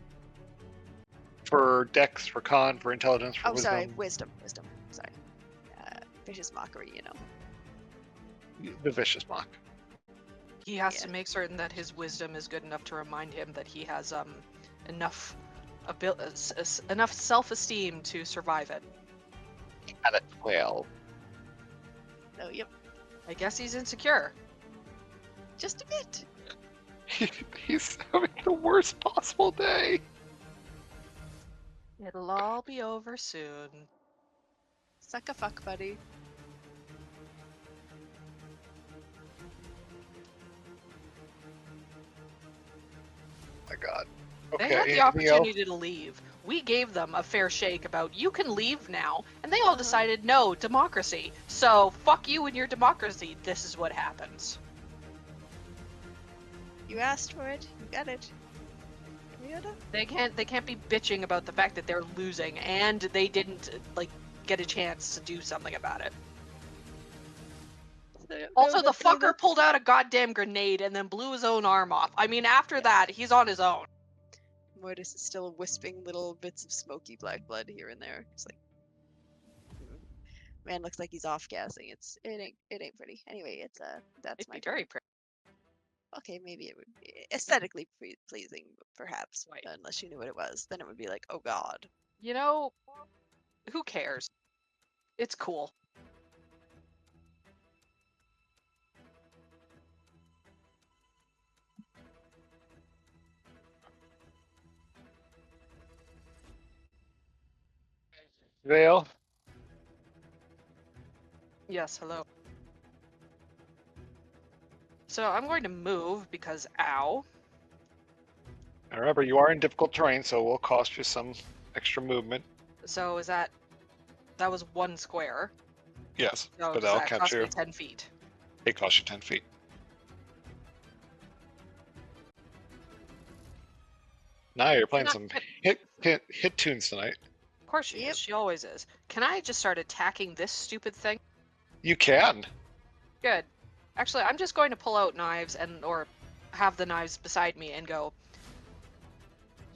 For Dex, for Con, for Intelligence, for Oh, Wisdom? sorry, Wisdom. Sorry. Vicious Mockery, you know. The Vicious Mock. He has Yeah. to make certain that his wisdom is good enough to remind him that he has enough enough self-esteem to survive it. At a 12. Oh, yep. I guess he's insecure. Just a bit. He's having the worst possible day. It'll all be over soon. Suck a fuck, buddy. My God. They Okay. had the anything else? opportunity to leave. We gave them a fair shake about you can leave now, and they all decided no, democracy. So fuck you and your democracy. This is what happens. You asked for it. You got it. Toyota? They can't be bitching about the fact that they're losing and they didn't like get a chance to do something about it. Also, the fucker pulled out a goddamn grenade and then blew his own arm off. I mean, after that, he's on his own. Mortis is still wisping little bits of smoky black blood here and there. It's like, man looks like he's off gassing. It ain't pretty. Anyway, that's It'd my be turn. very pretty. Okay, maybe it would be aesthetically pleasing, perhaps. Right. Unless you knew what it was, then it would be like, oh god. You know, who cares? It's cool. Vale. Yes, hello. So I'm going to move because ow. And remember, you are in difficult terrain, so it will cost you some extra movement. So is that was 1 square. Yes, So but does that'll that count cost you. me 10 feet? It costs you 10 feet. Now you're playing Can I- some can- hit tunes tonight. Of course she is. She always is. Can I just start attacking this stupid thing? You can. Good. Actually, I'm just going to pull out knives or have the knives beside me and go,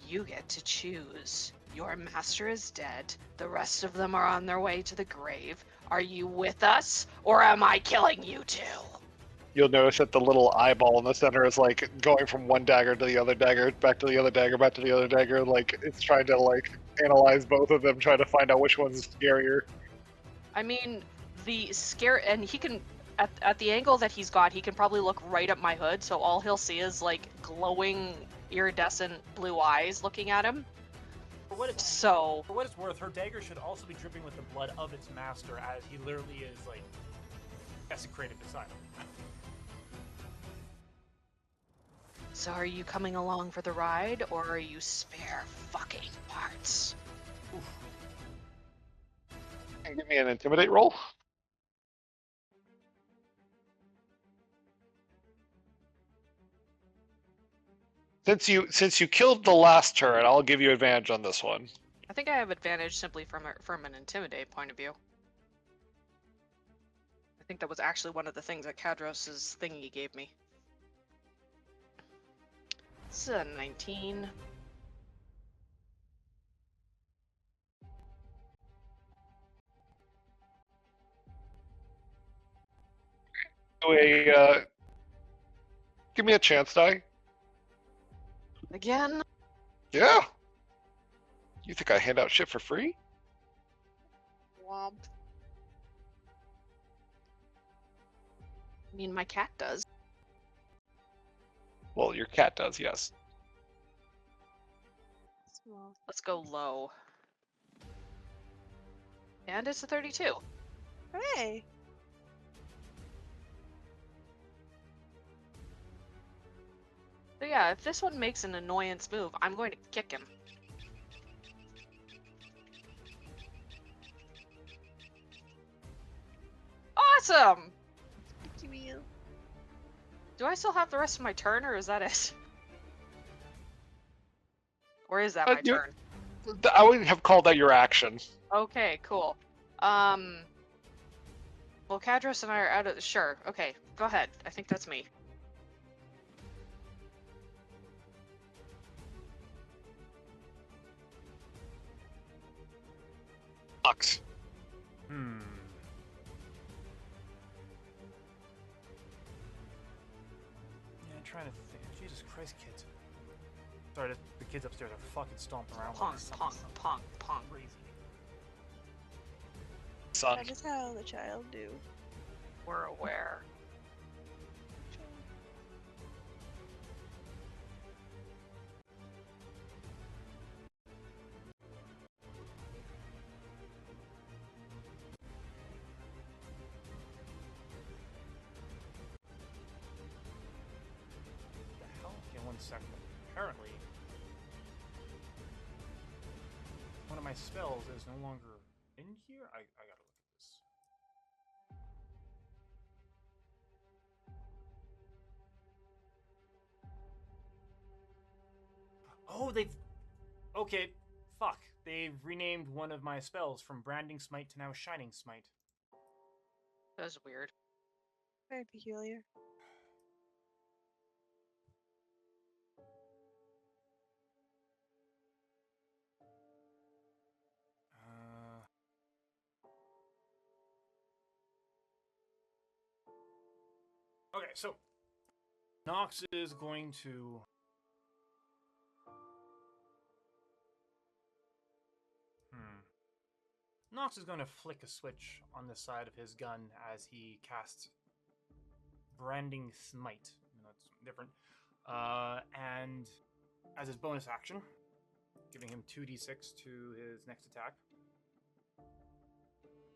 you get to choose. Your master is dead. The rest of them are on their way to the grave. Are you with us, or am I killing you too? You'll notice that the little eyeball in the center is like going from one dagger to the other dagger, back to the other dagger, back to the other dagger. Like it's trying to like analyze both of them, trying to find out which one's scarier. I mean, and he can, at the angle that he's got, he can probably look right up my hood, so all he'll see is like glowing, iridescent blue eyes looking at him. For what it's worth, her dagger should also be dripping with the blood of its master, as he literally is like desecrated beside him. So are you coming along for the ride, or are you spare fucking parts? Give me an intimidate roll. Since you killed the last turret, I'll give you advantage on this one. I think I have advantage simply from an intimidate point of view. I think that was actually one of the things that Kadros's thingy gave me. It's a 19. Give me a chance die. Again? Yeah. You think I hand out shit for free? Womp. I mean, my cat does. Well, your cat does, yes. Small. Let's go low. And it's a 32. Hooray! So yeah, if this one makes an annoyance move, I'm going to kick him. Awesome! Thank you. Do I still have the rest of my turn, or is that it? Or is that my turn? I wouldn't have called that your action. Okay, cool. Well, Kadros and I are out of... Sure, okay, go ahead. I think that's me. Sucks. Yeah, I'm trying to think. Jesus Christ, kids. Sorry, the kids upstairs are fucking stomping around. Pong, like pong, something pong, pong. crazy. Son. That is how the child do. We're aware. What the hell? Okay, 1 second. Apparently, one of my spells is no longer in here. I gotta look at this. Oh, they've... Okay, fuck. They've renamed one of my spells from Branding Smite to now Shining Smite. That's weird. Very peculiar. Okay, so Nox is going to... Nox is going to flick a switch on the side of his gun as he casts Branding Smite. That's different. And as his bonus action, giving him 2d6 to his next attack.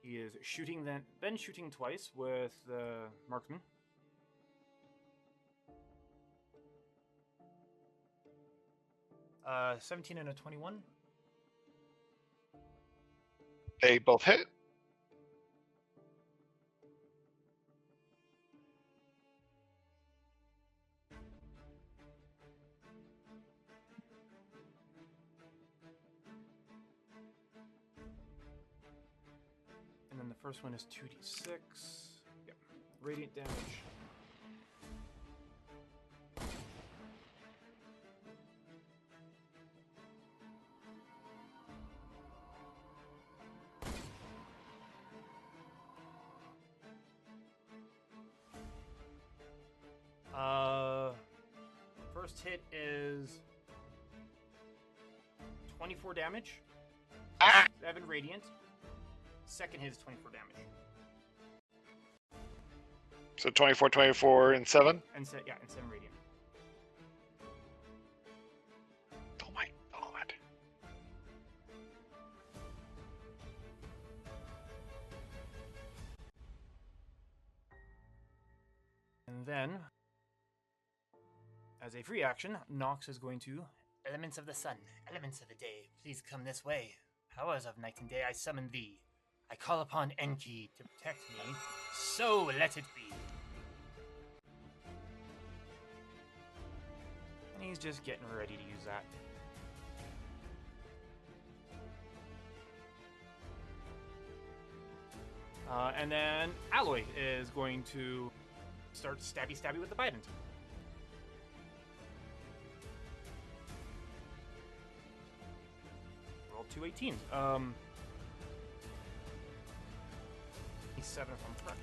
He is shooting then shooting twice with the marksman. Uh, 17 and a 21. They both hit. And then the first one is 2d6. Yep. Radiant damage. First hit is 24 damage. 7 radiant. Second hit is 24 damage. So 24, 24, and 7? And 7 radiant. Oh my god. And then, as a free action, Nox is going to Elements of the sun, elements of the day, please come this way. Powers of night and day, I summon thee. I call upon Enki to protect me, so let it be. And he's just getting ready to use that. And then Alloy is going to start stabby with the Bident. Roll 2 18s. He's 7 if I'm correct.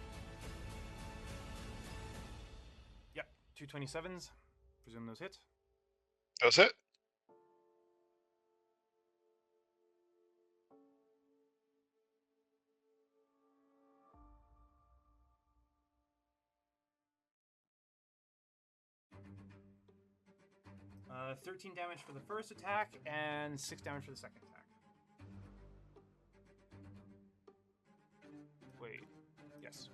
Yep, 2 27s. Presume those hit. That's it? Uh, 13 damage for the first attack and 6 damage for the second attack. Wait, yes.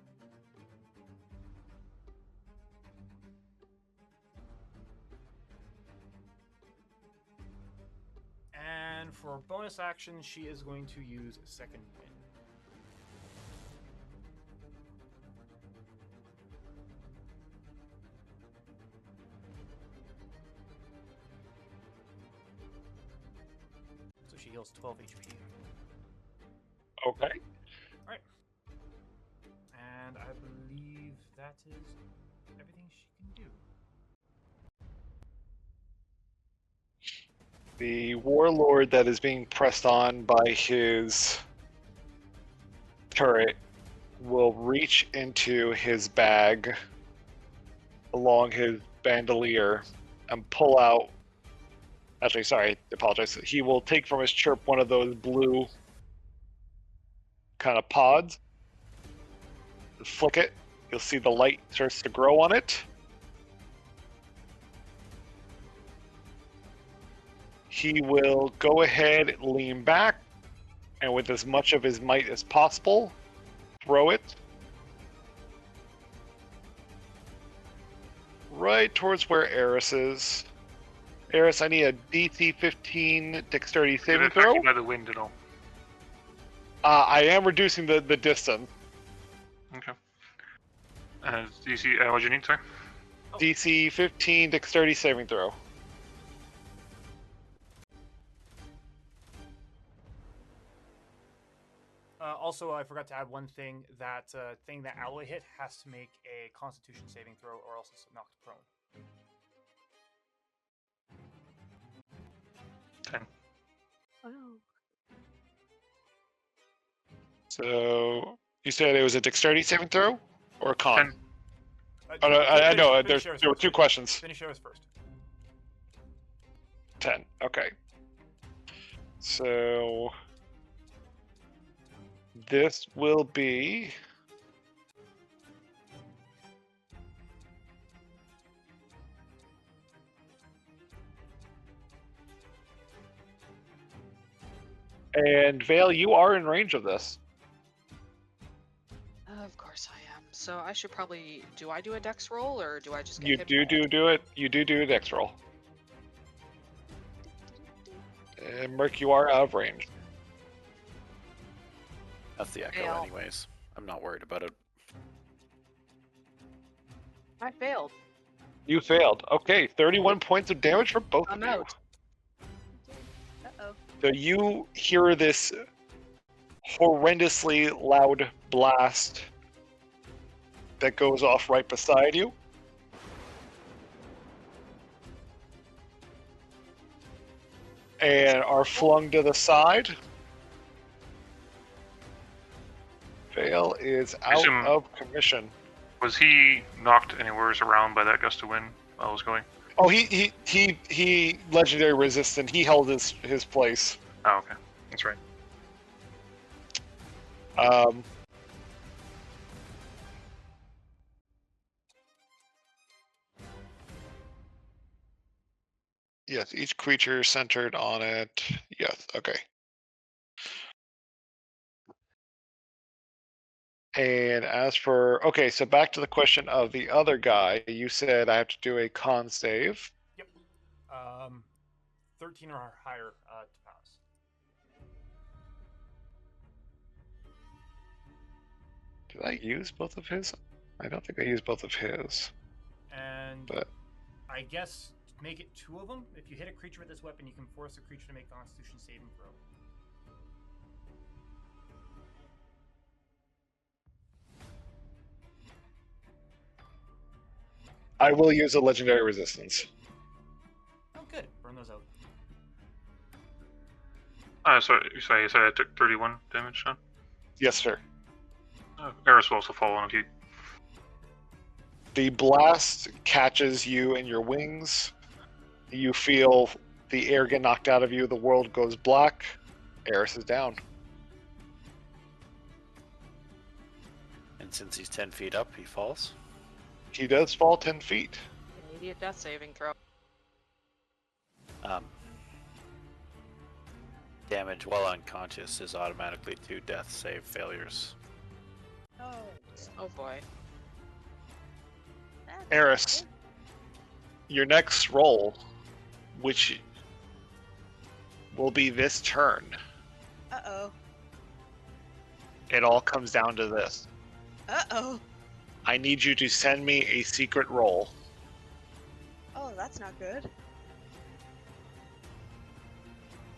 And for bonus action, she is going to use Second Wind. So she heals 12 HP. Okay. Alright. And I believe that is everything she can do. The warlord that is being pressed on by his turret will reach into his bag along his bandolier and pull out. Actually, sorry, I apologize. He will take from his chirp one of those blue kind of pods, flick it. You'll see the light starts to grow on it. He will go ahead, lean back, and with as much of his might as possible, throw it right towards where Eris is. Eris, I need a DC 15 dexterity saving throw. Affected by the wind at all. I am reducing the distance. Okay. DC, what'd you need, sorry? DC 15 dexterity saving throw. Also, I forgot to add one thing. That thing that Alloy hit has to make a Constitution saving throw, or else it's knocked prone. 10. Wow. So you said it was a dexterity saving throw or a con? 10. Oh, no, I know. Finish There yours were first. two questions. Finish yours first. 10. Okay. So this will be... And Vale, you are in range of this. Of course I am. So I should probably... Do I do a dex roll, or do I just get You hit? do it. You do a dex roll. And Merc, you are out of range. That's the echo, Fail. anyways. I'm not worried about it. I failed. You failed. Okay, 31 points of damage for both I'm of you. out. Uh-oh. So you hear this horrendously loud blast that goes off right beside you. And are flung to the side. Vale is out Assume- of commission. Was he knocked anywhere around by that gust of wind while I was going? Oh, he legendary resistant. He held his place. Oh, okay. That's right. Yes, each creature centered on it. Yes, okay. And as for, okay, so back to the question of the other guy, you said I have to do a con save. Yep. 13 or higher to pass. Did I use both of his? I don't think I used both of his. And But I guess make it 2 of them. If you hit a creature with this weapon, you can force a creature to make a Constitution saving throw. I will use a legendary resistance. Oh, good. Burn those out. Sorry, you said I took 31 damage, Sean? Yes, sir. Eris will also fall on you. The blast catches you in your wings. You feel the air get knocked out of you. The world goes black. Eris is down. And since he's 10 feet up, he falls. He does fall 10 feet. Immediate death saving throw. Damage while unconscious is automatically 2 death save failures. Oh, Oh boy. that's Eris, your next roll, which will be this turn, good. Uh-oh. it all comes down to this. Uh-oh. I need you to send me a secret roll. Oh, that's not good.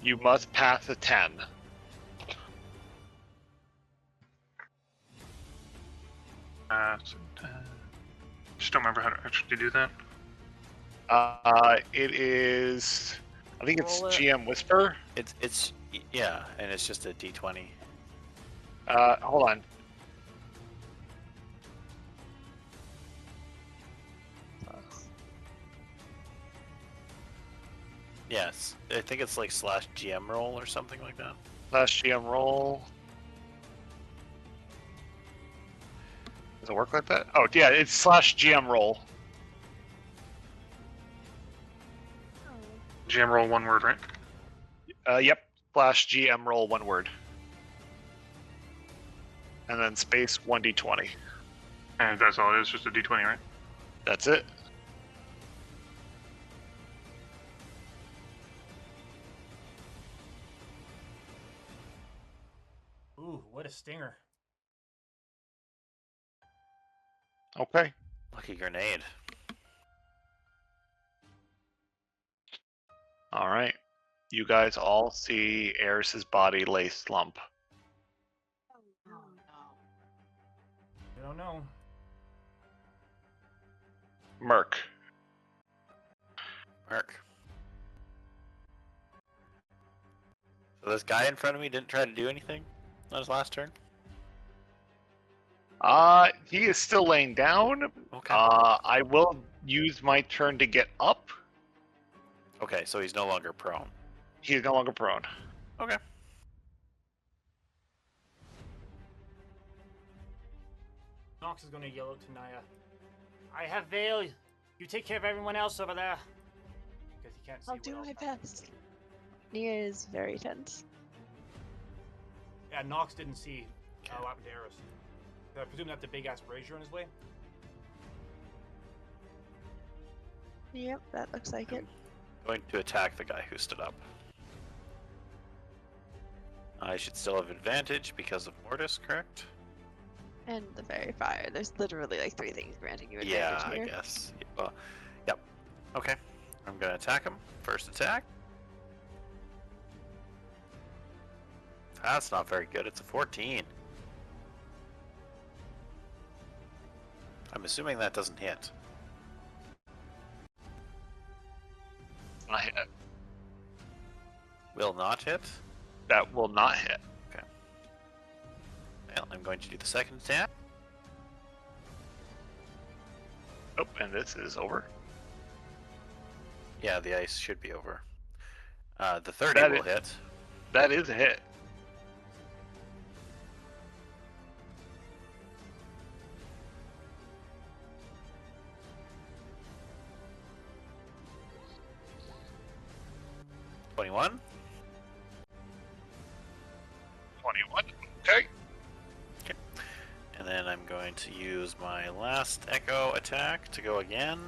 You must pass a 10. Just don't remember how to actually do that. It is, I think it's Roll it. GM Whisper. It's yeah, and it's just a d20. Hold on. Yes, I think it's like /GM roll or something like that. Last GM roll. Does it work like that? Oh, yeah, it's /GM roll. Oh. GM roll 1 word, right? Yep, /GM roll 1 word. And then space 1d20. And that's all it is, just a d20, right? That's it. Ooh, what a stinger. Okay. Lucky grenade. All right. You guys all see Eris's body lay slump. Oh no. I don't know. Merc. Mark. So this guy in front of me didn't try to do anything on his last turn? He is still laying down. Okay. I will use my turn to get up. Okay, so he's no longer prone. He is no longer prone. Okay. Nox is going to yell out to Naya, I have Veil. You take care of everyone else over there. Because he can't see I'll what do else my happened. best. Nia is very tense. Yeah, Nox didn't see what happened to Eris. I presume that's a big-ass brazier in his way. Yep, that looks like it. Going to attack the guy who stood up. I should still have advantage because of Mortis, correct? And the fairy fire. There's literally like 3 things granting you Yeah, advantage here. I guess. Well, yep. Okay. I'm gonna attack him. First attack. That's not very good. It's a 14. I'm assuming that doesn't hit. Not hit. Will not hit. That will not hit. Well, I'm going to do the second attack. Oh, and this is over. Yeah, the ice should be over. The 30 That will is- hit. That is a hit. $21. 21. Okay. And then I'm going to use my last Echo attack to go again.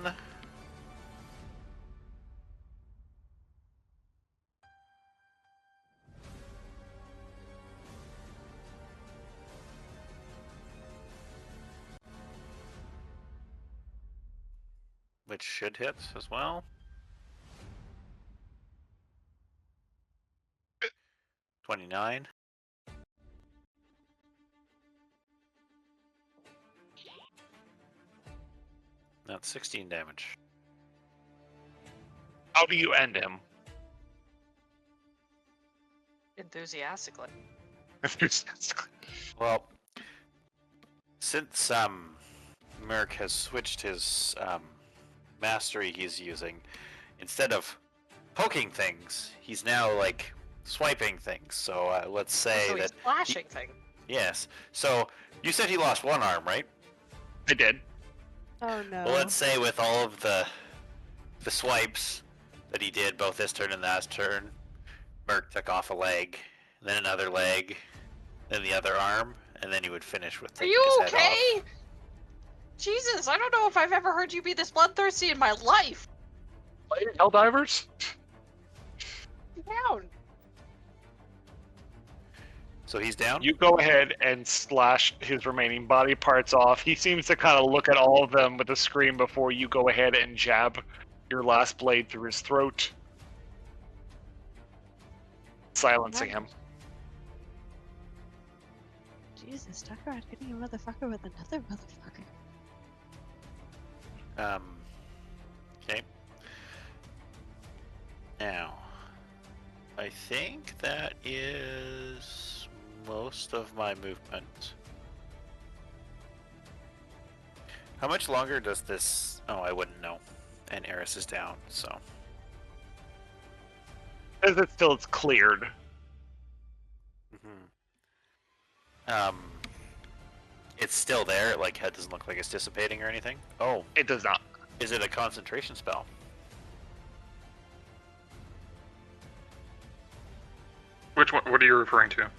Which should hit as well. 29. That's 16 damage. How do you end him? Enthusiastically. Well, since Merc has switched his mastery he's using, instead of poking things, he's now like swiping things. So let's say So he's that flashing thing. yes. So you said he lost one arm, right? I did. Oh no. Well, let's say with all of the swipes that he did both this turn and last turn, Merc took off a leg, then another leg, then the other arm, and then he would finish with Are taking you his head okay? off. Jesus, I don't know if I've ever heard you be this bloodthirsty in my life. Helldivers? Down. So he's down? You go ahead and slash his remaining body parts off. He seems to kind of look at all of them with a scream before you go ahead and jab your last blade through his throat, silencing him. Jesus, talk about hitting a motherfucker with another motherfucker. Okay. Now, I think that is most of my movement. How much longer does this... Oh, I wouldn't know. And Eris is down, so... As it still it's cleared. It's still there, like, it doesn't look like it's dissipating or anything. Oh, It does not. is it a concentration spell? Which one? What are you referring to?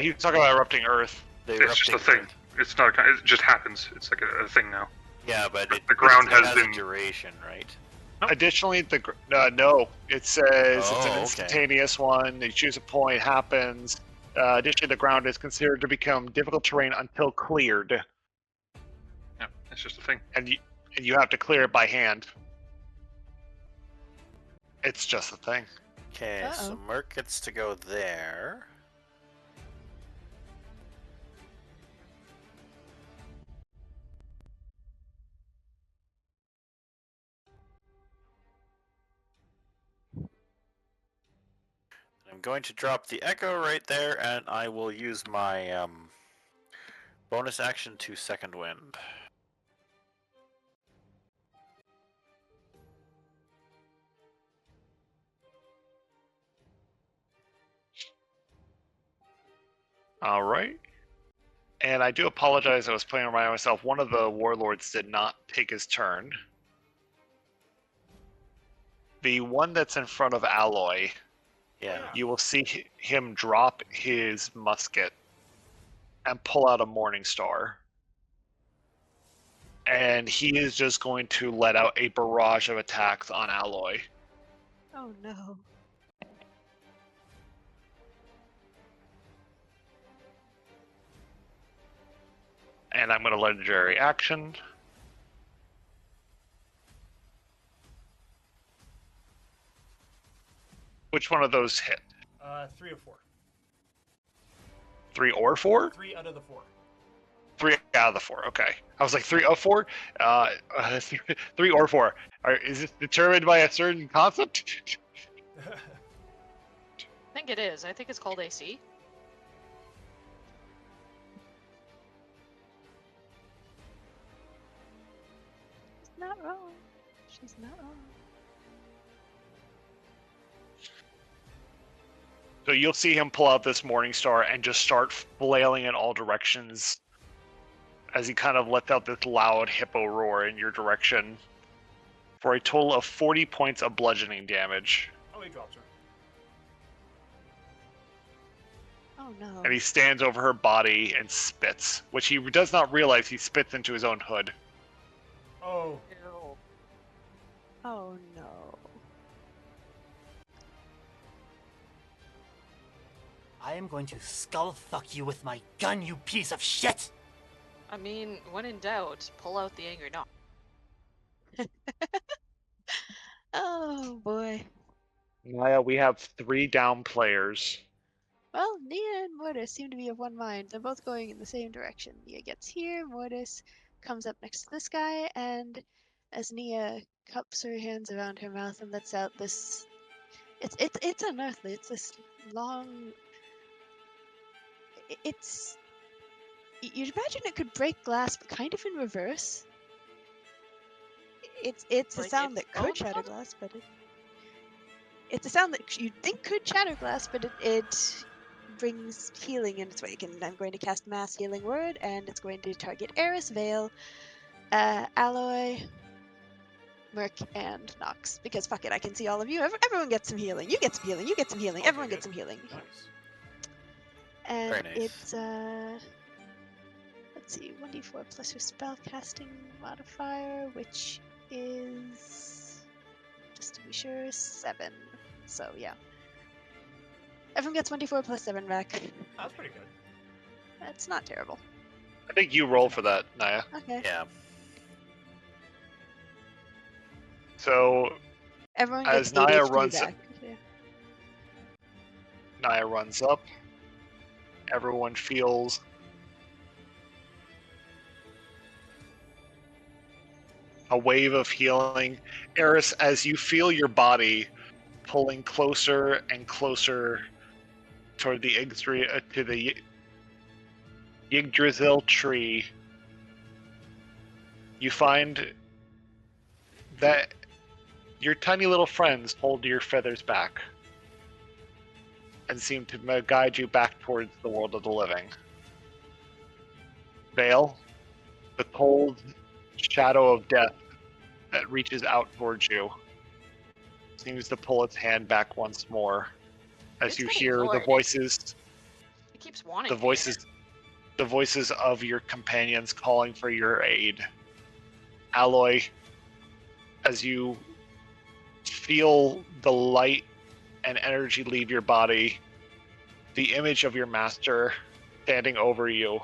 He's talking about erupting Earth. The It's just a erupting thing. It's not. It just happens. It's like a thing now. Yeah, but The ground it has a been- duration, right? Additionally, no, it says it's Oh, an okay. instantaneous one. You choose a point, happens. Additionally, the ground is considered to become difficult terrain until cleared, Yeah, it's just a thing. and you have to clear it by hand. It's just a thing. Okay, so Uh-oh. Merc gets to go there. I'm going to drop the Echo right there, and I will use my bonus action to Second Wind. All right. And I do apologize, I was playing around myself. One of the warlords did not take his turn. The one that's in front of Alloy, Yeah. you will see him drop his musket and pull out a Morning Star. And he is just going to let out a barrage of attacks on Alloy. Oh no. And I'm going to legendary action. Which one of those hit? 3 of 4. 3 or 4? 3 out of the 4. 3 out of the 4. Okay. I was like 3 of 4? 3 or 4. Is this determined by a certain concept? I think it is. I think it's called AC. She's not wrong. She's not wrong. So you'll see him pull out this Morning Star and just start flailing in all directions as he kind of lets out this loud hippo roar in your direction for a total of 40 points of bludgeoning damage. Oh, he drops her. Oh no. And he stands over her body and spits, which he does not realize he spits into his own hood. Oh. Oh no. I am going to skull fuck you with my gun, you piece of shit! I mean, when in doubt, pull out the angry knock. Oh boy. Naya, we have 3 down players. Well, Nia and Mortis seem to be of one mind. They're both going in the same direction. Nia gets here, Mortis comes up next to this guy, and as Nia cups her hands around her mouth and lets out this, it's unearthly. It's this long. It's you'd imagine it could break glass, but kind of in reverse. It's a Like sound its that could own shatter sound? glass, but it's a sound that you'd think could shatter glass, but it brings healing in its wake. And I'm going to cast Mass Healing Word, and it's going to target Eris, Vale, Alloy, Merc, and Nox. Because fuck it, I can see all of you. Everyone gets some healing. You get some healing. You get some healing. Okay, Everyone gets good. some healing. Nice. And Very nice. it's let's see, 1d4 plus your spellcasting modifier, which is, just to be sure, 7. So yeah. Everyone gets 1d4 plus 7 back. That's pretty good. That's not terrible. I think you roll for that, Naya. Okay. Yeah. So Everyone As gets 8 Naya HP runs- back. Yeah. Naya runs up. Everyone feels a wave of healing. Eris, as you feel your body pulling closer and closer toward the Yggdrasil tree, you find that your tiny little friends hold your feathers back and seem to guide you back towards the world of the living. Vale, the cold shadow of death that reaches out towards you, seems to pull its hand back once more as It's you getting hear the bored. voices It keeps wanting the me. voices of your companions calling for your aid. Alloy, as you feel the light and energy leave your body, the image of your master standing over you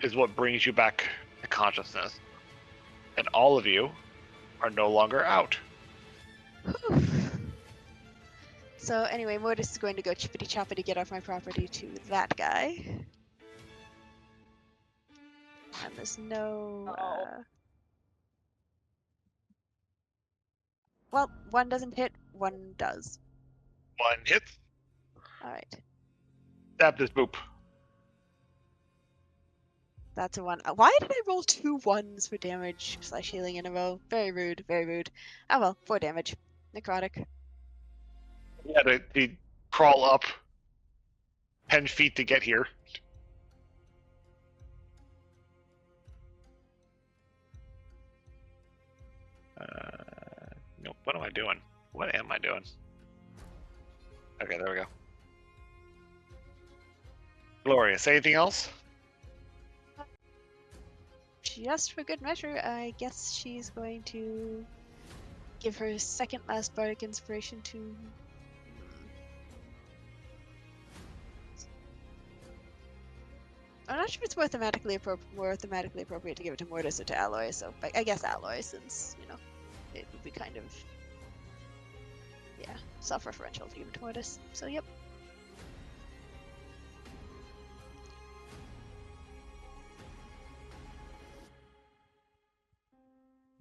is what brings you back to consciousness. And all of you are no longer out. Whew. So anyway, Mortis is going to go chippity choppity get off my property to that guy. And there's no well, one doesn't hit, one does. One hit, Alright. stab this boop. That's a 1. Why did I roll 2 1s for damage / healing in a row? Very rude, very rude. Oh well, 4 damage. Necrotic. You had to crawl up 10 feet to get here. What am I doing? What am I doing? Okay, there we go. Glorious. Anything else? Just for good measure, I guess she's going to give her second last bardic inspiration to. I'm not sure if it's more thematically appropriate to give it to Mortis or to Alloy. So I guess Alloy, since it would be kind of self-referential to give it to Mortis. So yep.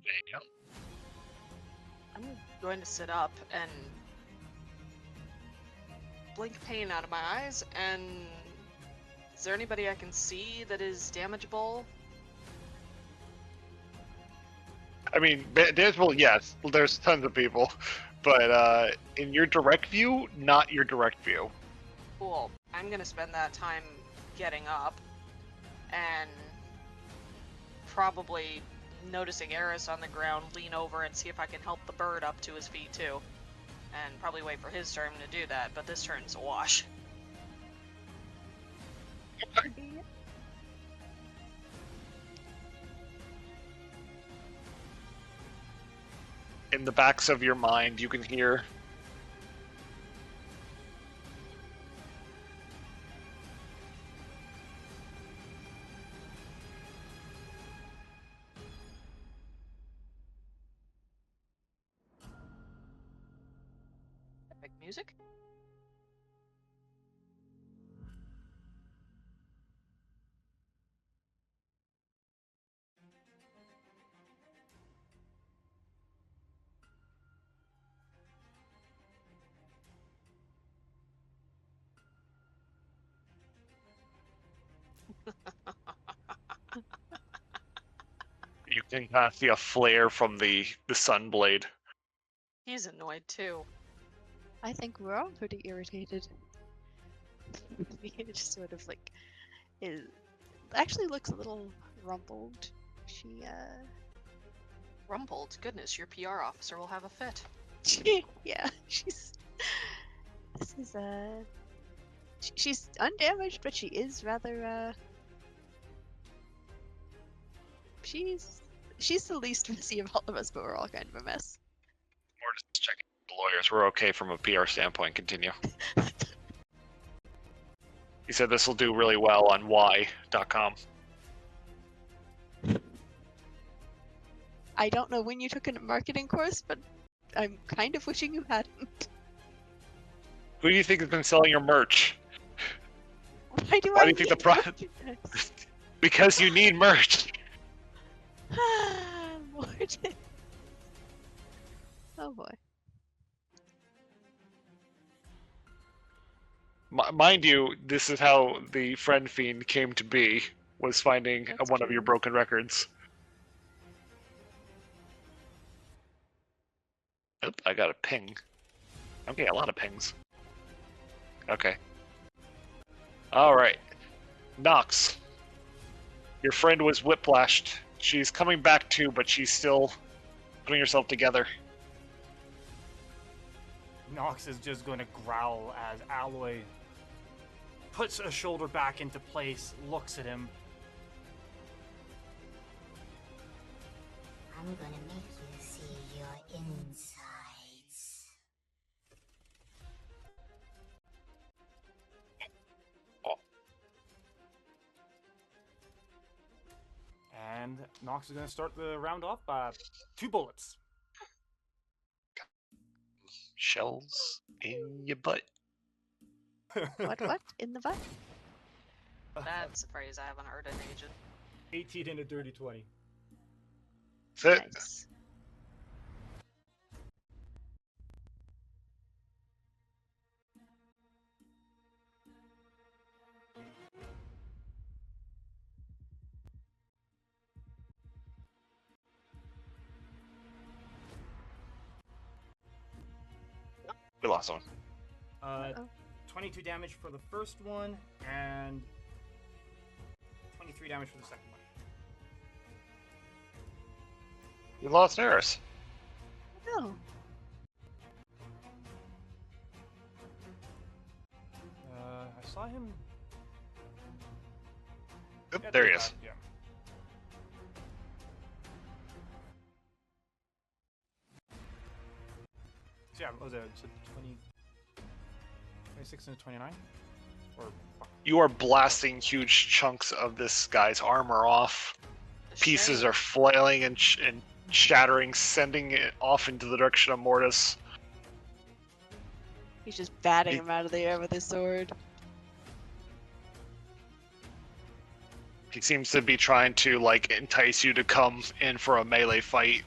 There you I'm going to sit up and blink pain out of my eyes. And is there anybody I can see that is damageable? I mean, yes, there's tons of people, but in your direct view, not your direct view. Cool. I'm gonna spend that time getting up and probably noticing Eris on the ground, lean over and see if I can help the bird up to his feet too. And probably wait for his turn to do that, but this turn's a wash. In the backs of your mind, you can hear Epic music? you can kind of see a flare from the sunblade. He's annoyed too. I think we're all pretty irritated. It just sort of like actually looks a little rumpled. She Rumpled. Goodness, your PR officer will have a fit. yeah, she's she's undamaged, but she is rather she's the least messy of all of us, but we're all kind of a mess. We're just checking the lawyers. We're okay from a PR standpoint. Continue. He said this will do really well on Y.com. I don't know when you took a marketing course, but I'm kind of wishing you hadn't. Who do you think has been selling your merch? Why do Why I do you think the need merchandise? Because you need merch. Mortis. Oh boy. Mind you, this is how the friend fiend came to be, was finding That's one of your true. broken records. Oop, I got a ping. I'm getting a lot of pings. Okay. Alright. Nox. Your friend was whiplashed. She's coming back too, but she's still putting herself together. Nox is just going to growl as Alloy puts a shoulder back into place, looks at him. I'm gonna make you see your insides. And Nox is going to start the round off by 2 bullets. Shells in your butt. What? In the butt? That's a phrase I haven't heard in ages. 18 and a dirty 20. That's it. Nice. We lost one. Uh-oh. 22 damage for the first one, and 23 damage for the second one. We lost Eris. No. saw him. Oop, Yeah, there he he's is. back, yeah. So yeah, what was it? So 26 and 29? Or You are blasting huge chunks of this guy's armor off. Pieces Shame. are flailing and shattering, sending it off into the direction of Mortis. He's just batting He- him out of the air with his sword. He seems to be trying to like entice you to come in for a melee fight.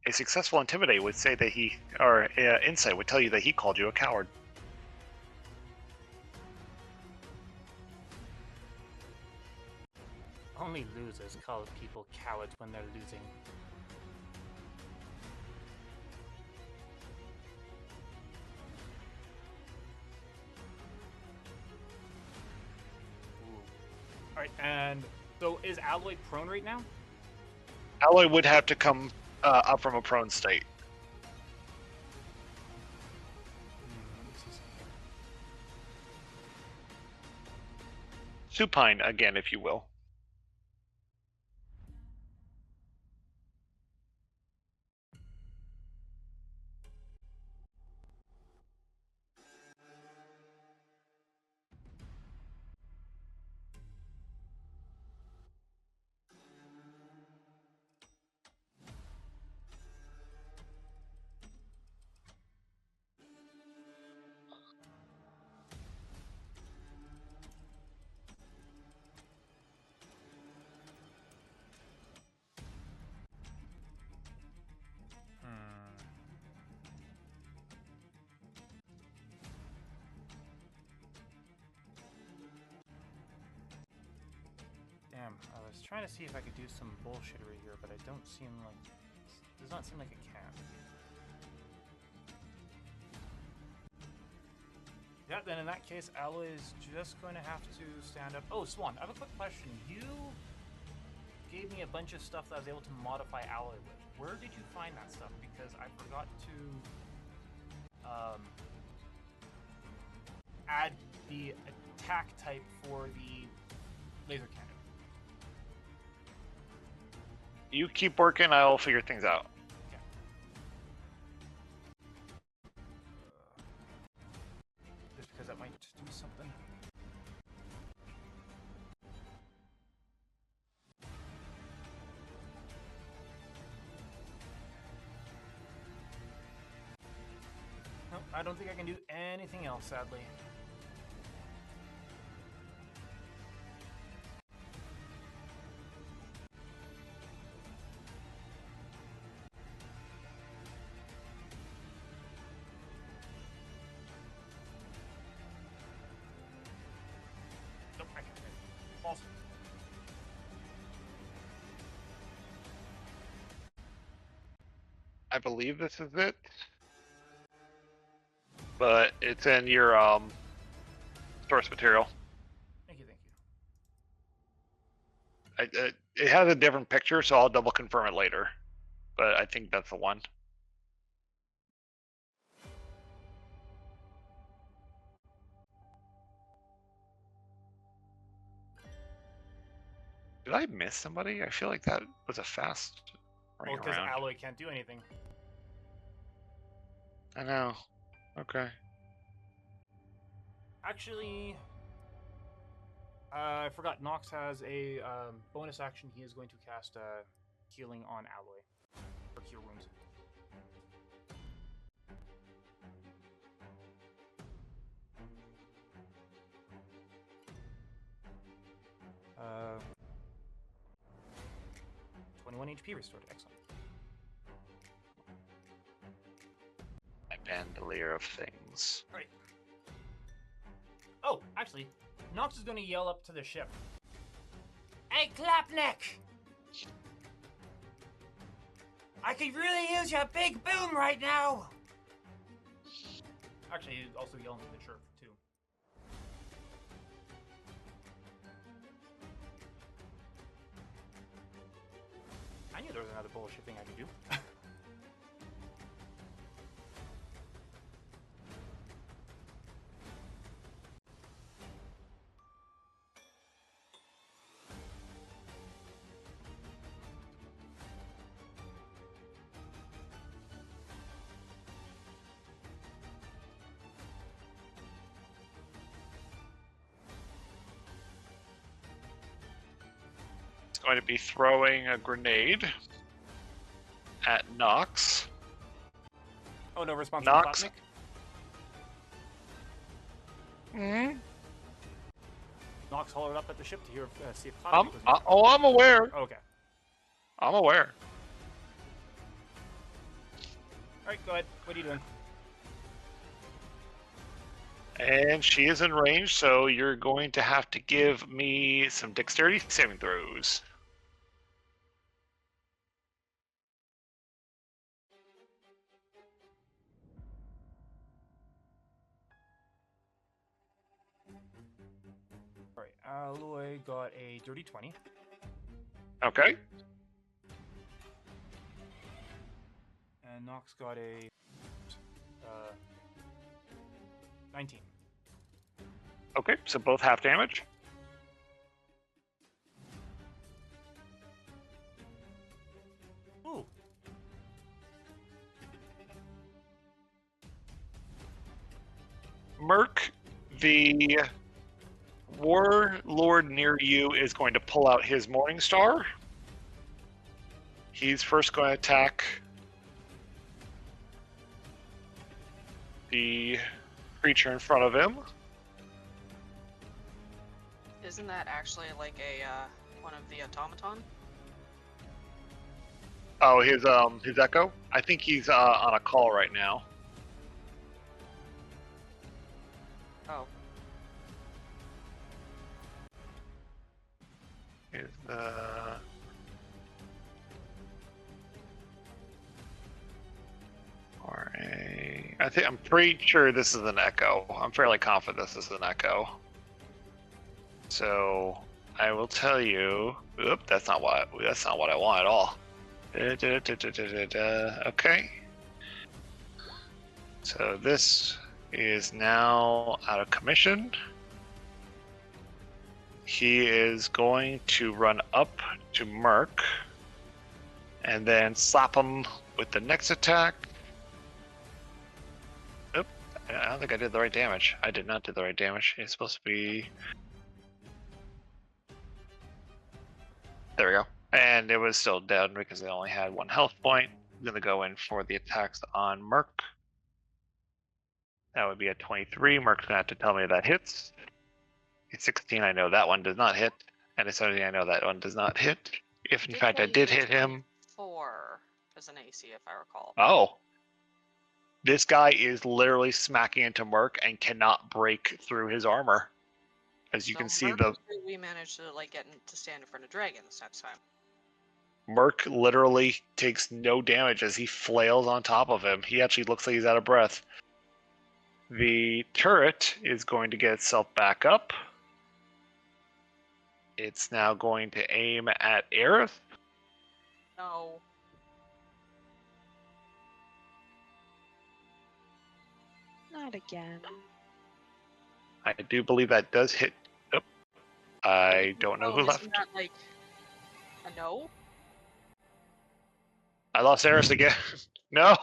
A successful intimidate would say that he, or insight would tell you that he called you a coward. only losers call people cowards when they're losing. Alright, and so is Alloy prone right now? Alloy would have to come up from a prone state. Let me see something. Supine again, if you will. Damn, I was trying to see if I could do some bullshittery here, but I don't seem like... does not seem like I can. Yeah, then in that case, Alloy is just going to have to stand up. Oh, Swan, I have a quick question. You gave me a bunch of stuff that I was able to modify Alloy with. Where did you find that stuff? Because I forgot to add the attack type for the laser cannon. You keep working, I'll figure things out. Okay. Just because that might do something. Nope, I don't think I can do anything else, sadly. Nope, I can't. False. I believe this is it. But it's in your source material. Thank you, thank you. It has a different picture, so I'll double confirm it later. But I think that's the one. Did I miss somebody? I feel like that was a fast ring Well, because around. Alloy can't do anything. I know. Okay. Actually, I forgot. Nox has a bonus action. He is going to cast healing on Alloy for cure wounds. Uh, 21 HP restored. Excellent. My bandolier of things. All right. Oh, actually, Nox is going to yell up to the ship. Hey, Clapneck! I could really use your big boom right now! Actually, he's also yelling to the ship, too. I knew there was another bullshit thing I could do. going to be throwing a grenade at Nox. Oh, no response Nox. from Hmm? Nox hollered up at the ship to hear see if Cloudmik was moving. I'm aware. Okay. I'm aware. Alright, go ahead. What are you doing? And she is in range, so you're going to have to give me some dexterity saving throws. Alright, Alloy got a dirty 20. Okay. And Nox got a 19. Okay, so both half damage. Ooh. Merc, the warlord near you is going to pull out his Morning Star. He's first going to attack the creature in front of him. Isn't that actually like a one of the automaton? Oh, his echo? I think he's on a call right now. Oh. Is I'm pretty sure this is an echo. I'm fairly confident this is an echo. So I will tell you. Oop, that's not what I want at all. Okay. So this is now out of commission. He is going to run up to Merc and then slap him with the next attack. Oop, I don't think I did the right damage. I did not do the right damage. It's supposed to be... There we go. And it was still dead because they only had 1 health point. I'm going to go in for the attacks on Merc. That would be a 23. Merc's going to have to tell me that hits. A 16, I know that one does not hit. And a 17, I know that one does not hit. If in fact I did hit him. 4 as an AC, if I recall. Oh. This guy is literally smacking into Merc and cannot break through his armor. As you can see, we managed to get to stand in front of dragons next time. Merc literally takes no damage as he flails on top of him. He actually looks like he's out of breath. The turret is going to get itself back up. It's now going to aim at Aerith. No. Not again. I do believe that does hit. Oh, I don't know who left. Isn't that like a no? I lost Aerith again. No.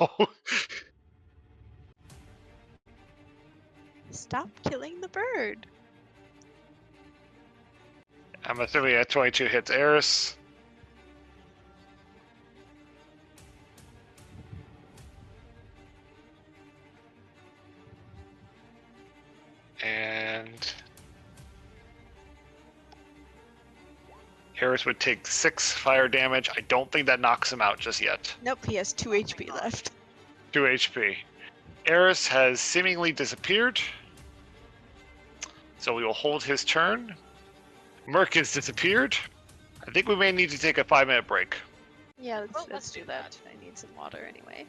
Stop killing the bird. I'm assuming a 22 hits Eris. And Eris would take 6 fire damage. I don't think that knocks him out just yet. Nope, he has 2 HP left. 2 HP. Eris has seemingly disappeared. So we will hold his turn. Merc has disappeared. I think we may need to take a 5-minute break. Yeah, Well, let's do that. I need some water anyway.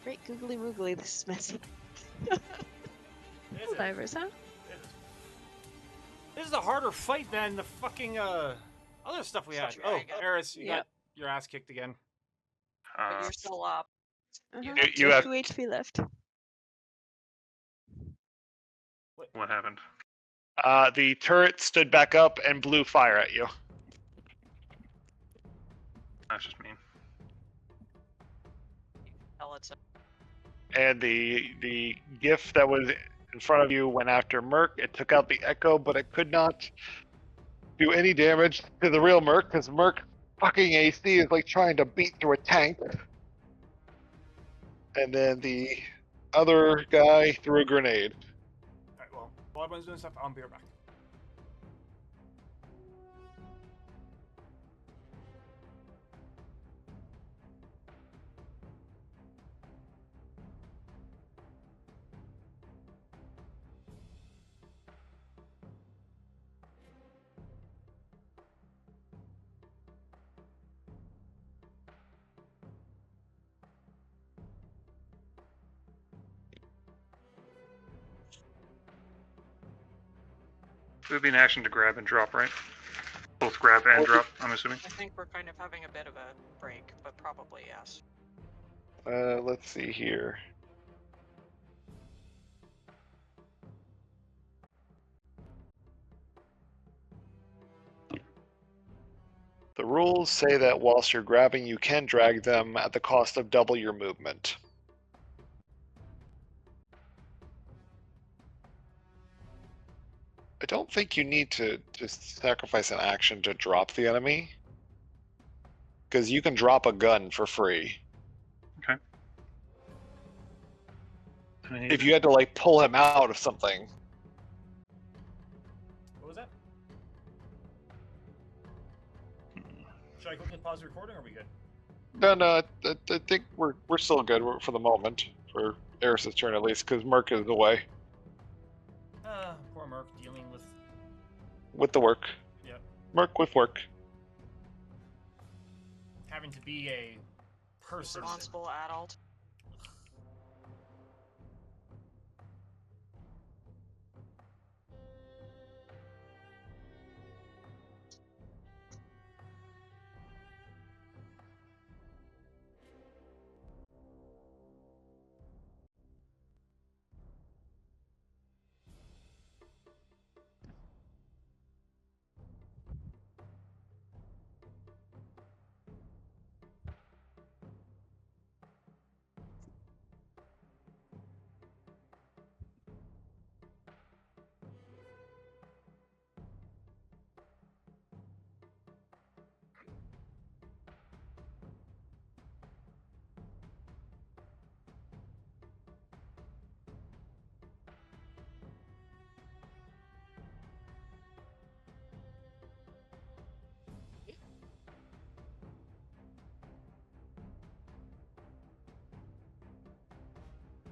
Great googly moogly, this is messy. Divers, huh? This is a harder fight than the fucking other stuff we had. Oh, Eris, you got your ass kicked again. But you're still up. You have 2 HP left. What happened? the turret stood back up and blew fire at you. That's just mean. Hell, it's And the GIF that was in front of you went after Merc. It took out the echo, but it could not do any damage to the real Merc, because Merc fucking AC is like trying to beat through a tank. And then the other guy threw a grenade. Alright, well, while everyone's doing stuff, I'll be right back. It would be an action to grab and drop, right? Both grab and drop, I'm assuming. I think we're kind of having a bit of a break, but probably yes. Let's see here. The rules say that whilst you're grabbing, you can drag them at the cost of double your movement. I don't think you need to just sacrifice an action to drop the enemy. Because you can drop a gun for free. Okay. If you had to, like, pull him out of something. What was that? Should I quickly pause the recording, or are we good? No, I think we're still good for the moment. For Eris's turn, at least, because Merc is away. Poor Merc dealing with... With the work. Yep. Merc with work. Having to be a person. Responsible adult.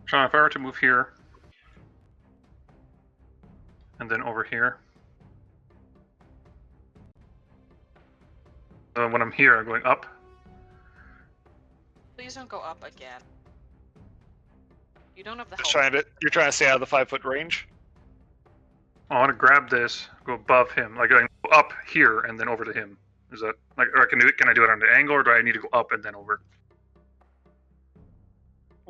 Sean, if I were to move here, and then over here, when I'm here, I'm going up. Please don't go up again. You don't have the Just help. you're trying to stay out of the 5-foot range? I want to grab this, go above him, like I go up here and then over to him. Is that like, or can I do it on the angle, or do I need to go up and then over?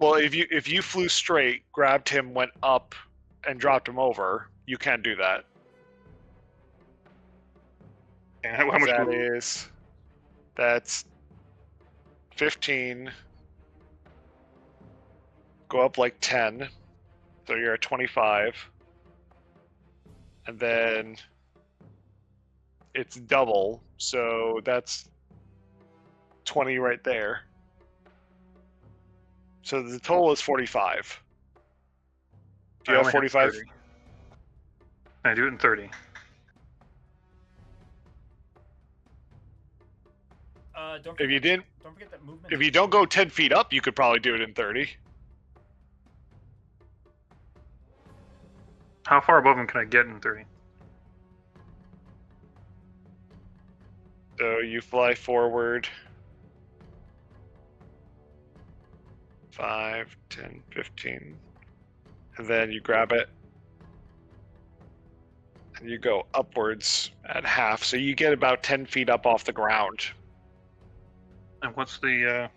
Well, if you flew straight, grabbed him, went up, and dropped him over, you can do that. And how much? That's 15. Go up like 10, so you're at 25, and then it's double, so that's 20 right there. So the total is 45. Do you have 45? I do it in 30. Don't If you didn't, don't forget that movement. if you don't go 10 feet up, you could probably do it in 30. How far above him can I get in 30? So you fly forward 5, 10, 15, and then you grab it, and you go upwards at half, so you get about 10 feet up off the ground. And what's the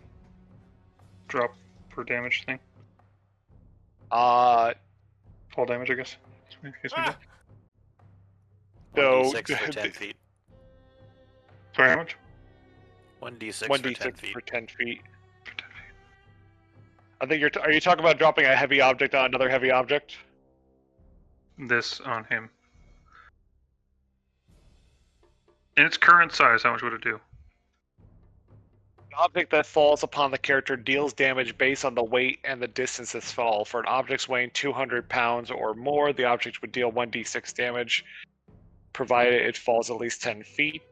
drop per damage thing? Uh, Fall damage, I guess. Ah! So 1d6 for 10 feet. Sorry, how much? 1d6 1d6 for 10 feet. for 10 feet. I think are you talking about dropping a heavy object on another heavy object? This on him. In its current size, how much would it do? An object that falls upon the character deals damage based on the weight and the distance it's fall. For an object weighing 200 pounds or more, the object would deal 1d6 damage, provided it falls at least 10 feet.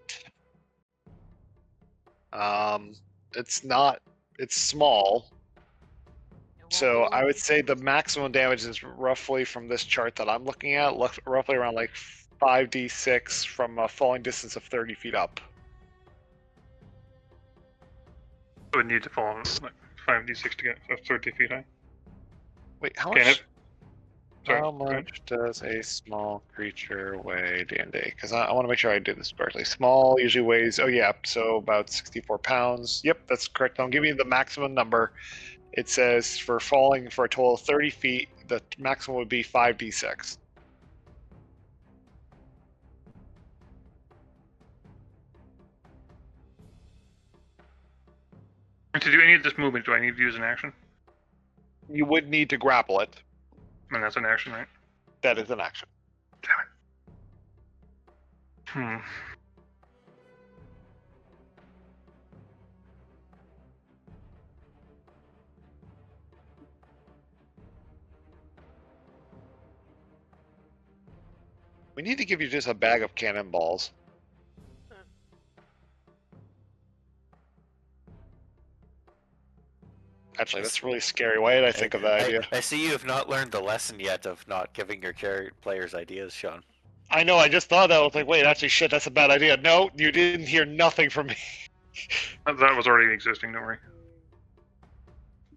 It's not. It's small. It won't So be I would long. say the maximum damage is roughly from this chart that I'm looking at, roughly around like 5d6 from a falling distance of 30 feet up. It would need to fall like 5d6 to get 30 feet high. Wait, how Okay, much? Sorry. How go ahead. much does a small creature weigh D&D? Because I want to make sure I did this correctly. Small usually weighs, oh yeah, so about 64 pounds. Yep, that's correct. I'll give you the maximum number. It says for falling for a total of 30 feet, the maximum would be 5d6. And to do any of this movement, do I need to use an action? You would need to grapple it. And that's an action, right? That is an action. Damn it. We need to give you just a bag of cannonballs. Actually, that's really scary. Why did I think of that idea? I see you have not learned the lesson yet of not giving your players ideas, Sean. I know, I just thought that. I was like, wait, actually, shit, that's a bad idea. No, you didn't hear nothing from me. That was already existing, don't worry.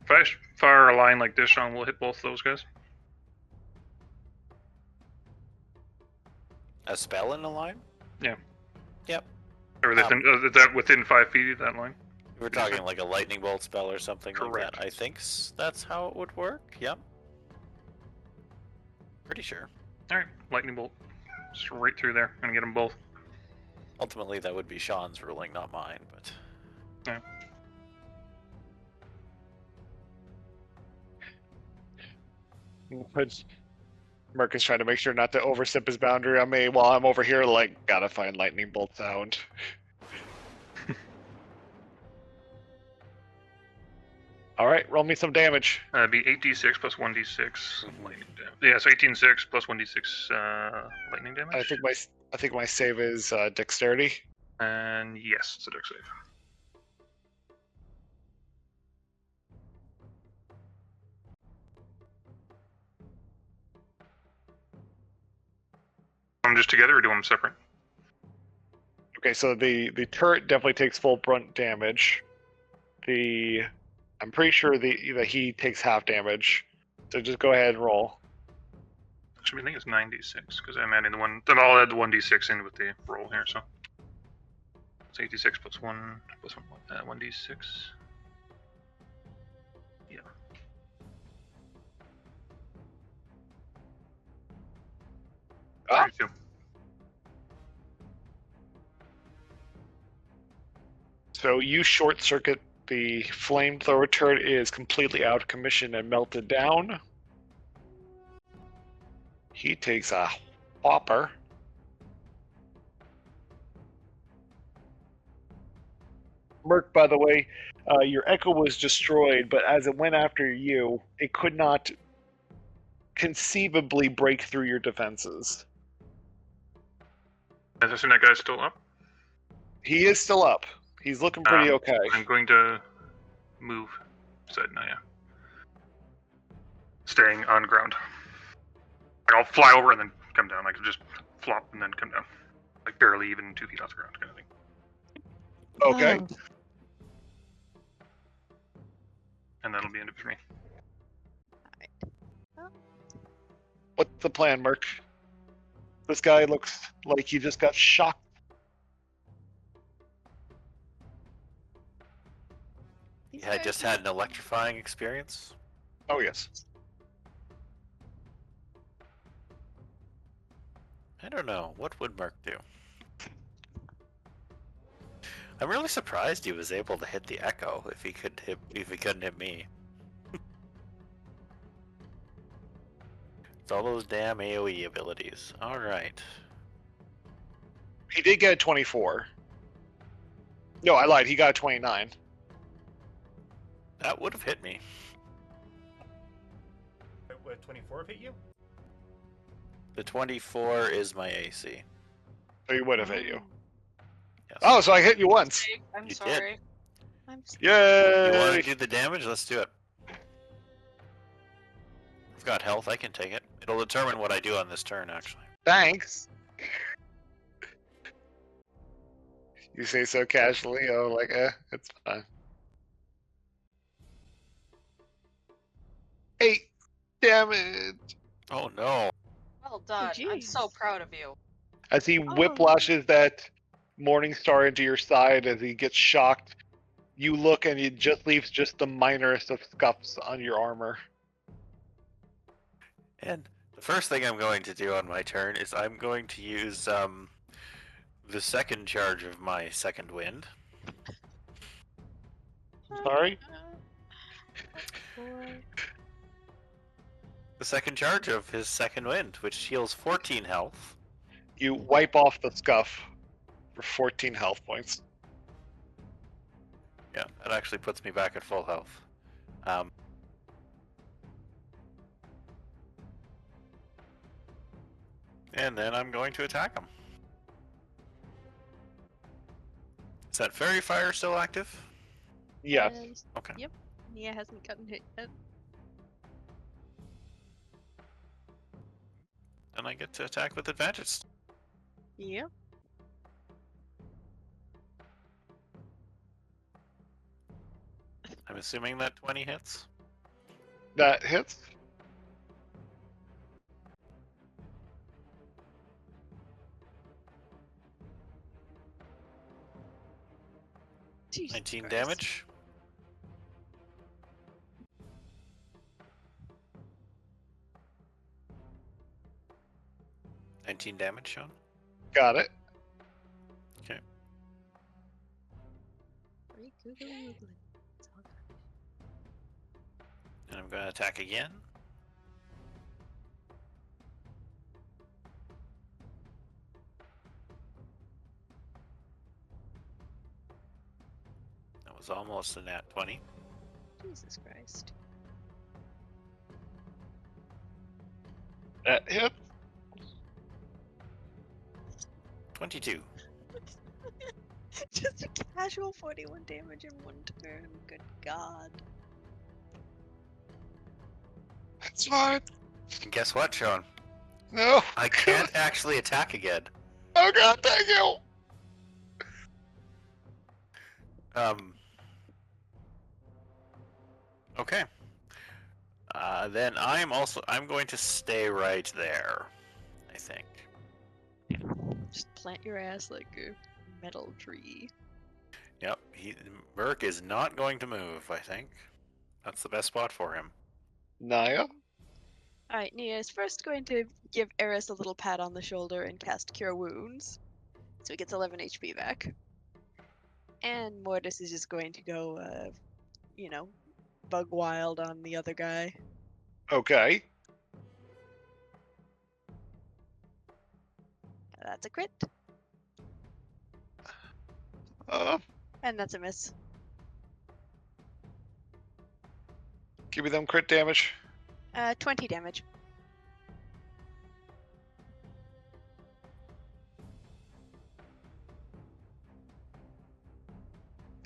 If I fire a line like this, Sean, we'll hit both those guys. A spell in a line? Yeah. Yep. Or is that within 5 feet of that line? We're talking like a lightning bolt spell or something Correct. like that. I think that's how it would work. Yep. Pretty sure. Alright, lightning bolt. Straight through there. Gonna get them both. Ultimately, that would be Sean's ruling, not mine, but... Yeah. But Merc is trying to make sure not to overstep his boundary on me while I'm over here, like, gotta find lightning bolt sound. Alright, roll me some damage. It'd be 8d6 plus 1d6 lightning damage. Yeah, so 18d6 plus 1d6 lightning damage. I think my save is dexterity. And yes, it's a dex save. I'm just together or do them separate? Okay, so the turret definitely takes full brunt damage. I'm pretty sure the he takes half damage. So just go ahead and roll. Actually, I think it's 9d6 because I'm adding the one. Then I'll add the 1d6 in with the roll here. So it's 8d6 plus 1d6. Yeah. Ah. 32. So you short circuit the flamethrower turret. Is completely out of commission and melted down. He takes a whopper. Merc, by the way, your echo was destroyed, but as it went after you, it could not conceivably break through your defenses. I assume that guy's still up. He is still up. He's looking pretty okay. I'm going to move. Said Naya. Staying on ground. Like, I'll fly over and then come down. I could just flop and then come down. Like barely even 2 feet off the ground kind of thing. Okay. And that'll be it for me. What's the plan, Merc? This guy looks like he just got shocked. These Yeah, I guys just are- had an electrifying experience. Oh, yes. I don't know. What would Merc do? I'm really surprised he was able to hit the Echo if he couldn't hit me. It's all those damn AoE abilities. Alright. He did get a 24. No, I lied. He got a 29. That would have hit me. Would 24 hit you? The 24 is my AC. So he would have hit you. Yes. Oh, so I hit you once. I'm You did. sorry. I'm s- Yay! You want to do the damage? Let's do it. I've got health. I can take it. It'll determine what I do on this turn, actually. Thanks. You say so casually. Oh, like, it's fine. 8 damage. Oh no! Well done. I'm so jeez. proud of you. As he whiplashes that morning star into your side, as he gets shocked, you look and it just leaves just the minorest of scuffs on your armor. And the first thing I'm going to do on my turn is I'm going to use the second charge of my second wind. Sorry? Boy. The second charge of his second wind, which heals 14 health. You wipe off the scuff for 14 health points. Yeah, that actually puts me back at full health. And then I'm going to attack him. Is that Fairy Fire still active? Yes. Okay. Yep. Nia hasn't gotten hit yet. And I get to attack with advantage. Yep. I'm assuming that 20 hits. That hits. Jesus 19 Christ. damage. Sean. Got it. Okay. Very googly woogly. It's all good. And I'm going to attack again. That was almost a nat 20. Jesus Christ. That hits. 22. Just a casual 41 damage in one turn. Good God. That's fine. And guess what, Sean? No. I can't actually attack again. Oh God, thank you. Okay. Then I'm going to stay right there, I think. Just plant your ass like a metal tree. Yep, Merc is not going to move, I think. That's the best spot for him. Naya. Alright, Nia is first going to give Eris a little pat on the shoulder and cast Cure Wounds. So he gets 11 HP back. And Mortis is just going to go, bug wild on the other guy. Okay. That's a crit. And that's a miss. Give me them crit damage. 20 damage.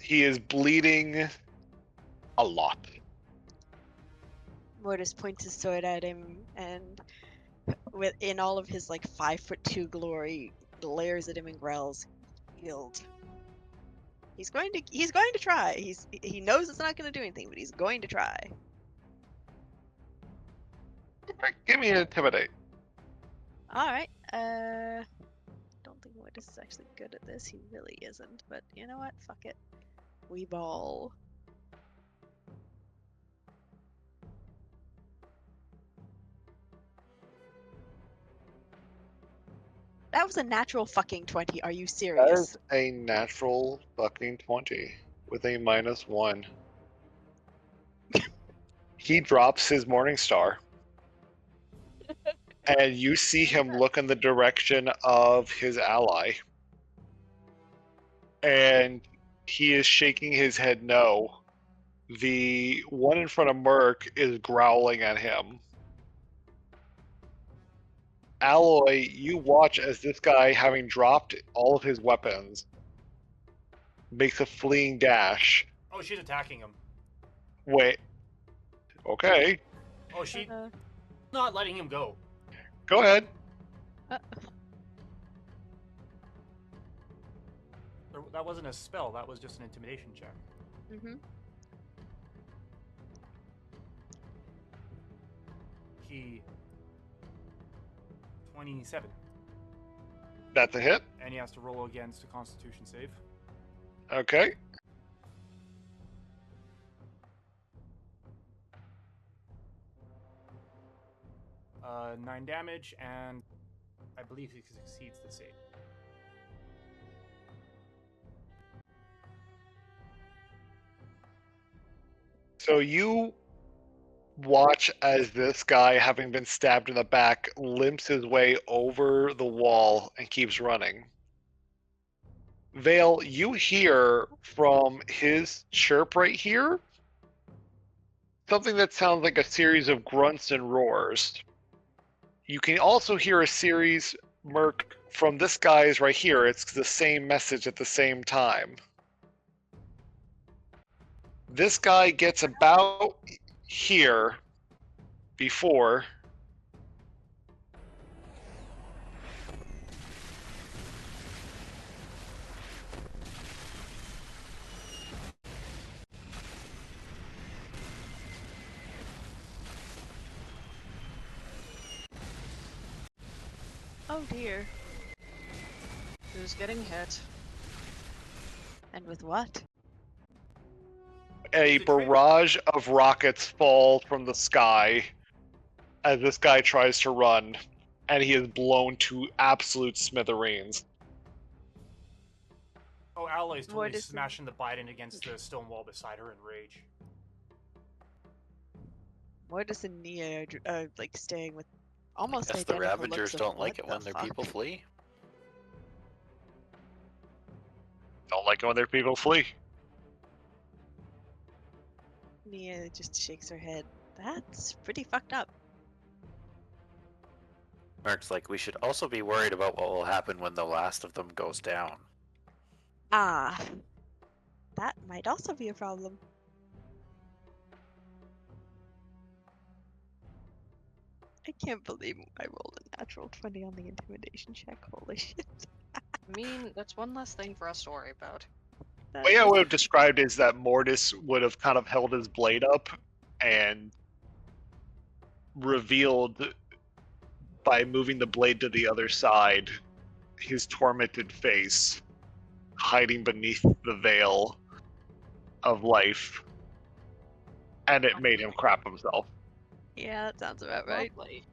He is bleeding a lot. Mortis points his sword at him and in all of his 5'2" glory, glares at him and growls, "Healed." He's going to try. He knows it's not going to do anything, but he's going to try. Alright, give me an intimidate. All right. Don't think Mortis is actually good at this. He really isn't. But you know what? Fuck it. We ball. That was a natural fucking 20. Are you That serious? is a natural fucking 20 with a -1. He drops his morning star. And you see him look in the direction of his ally. and he is shaking his head no. The one in front of Merc is growling at him. Alloy, you watch as this guy, having dropped all of his weapons, makes a fleeing dash. Oh, she's attacking him. Wait. Okay. Oh, she's Uh, not letting him go. Go ahead. That wasn't a spell. That was just an intimidation check. mm-hmm. He 27, That's a hit. and he has to roll against a Constitution save. Okay. 9 damage, and I believe he succeeds the save. So you watch as this guy, having been stabbed in the back, limps his way over the wall and keeps running. Vale, you hear from his chirp right here something that sounds like a series of grunts and roars. You can also hear a series, Merc, from this guy's right here. It's the same message at the same time. This guy gets about here before Oh dear. Who's getting hit? And with what? a Is it traitor? barrage of rockets fall from the sky as this guy tries to run, and he is blown to absolute smithereens. Oh, Alloy's totally What is smashing the Biden against the stone wall beside her in rage. Mortis and Nia are like staying with almost Guess the identical Ravagers looks of don't like what it when the their fuck? people flee. Don't like it when their people flee. Nia just shakes her head. That's pretty fucked up. Merc's like, we should also be worried about what will happen when the last of them goes down. Ah, that might also be a problem. I can't believe I rolled a natural 20 on the intimidation check. Holy shit. I mean, that's one less thing for us to worry about. That The way I is- would have described is that Mortis would have kind of held his blade up and revealed by moving the blade to the other side his tormented face hiding beneath the veil of life, and it made him crap himself. Yeah, that sounds about right. Lovely.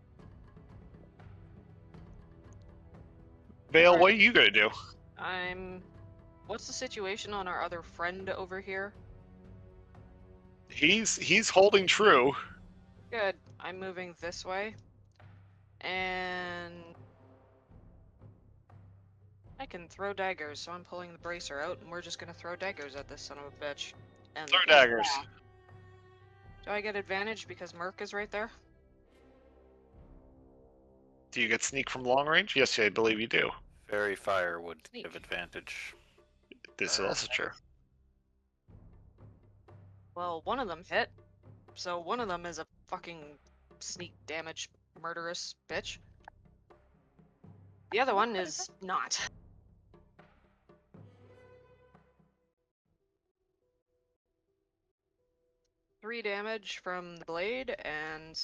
Vale, what are you gonna do? What's the situation on our other friend over here? He's holding true. Good. I'm moving this way. And I can throw daggers, so I'm pulling the bracer out, and we're just gonna throw daggers at this son of a bitch. And Throw daggers. Yeaaa. Do I get advantage because Merc is right there? Do you get sneak from long range? Yes, I believe you do. Fairy Fire would Sneak. give advantage. This is also true. Well, one of them hit, so one of them is a fucking sneak damage murderous bitch. The other one is not. Three damage from the blade, and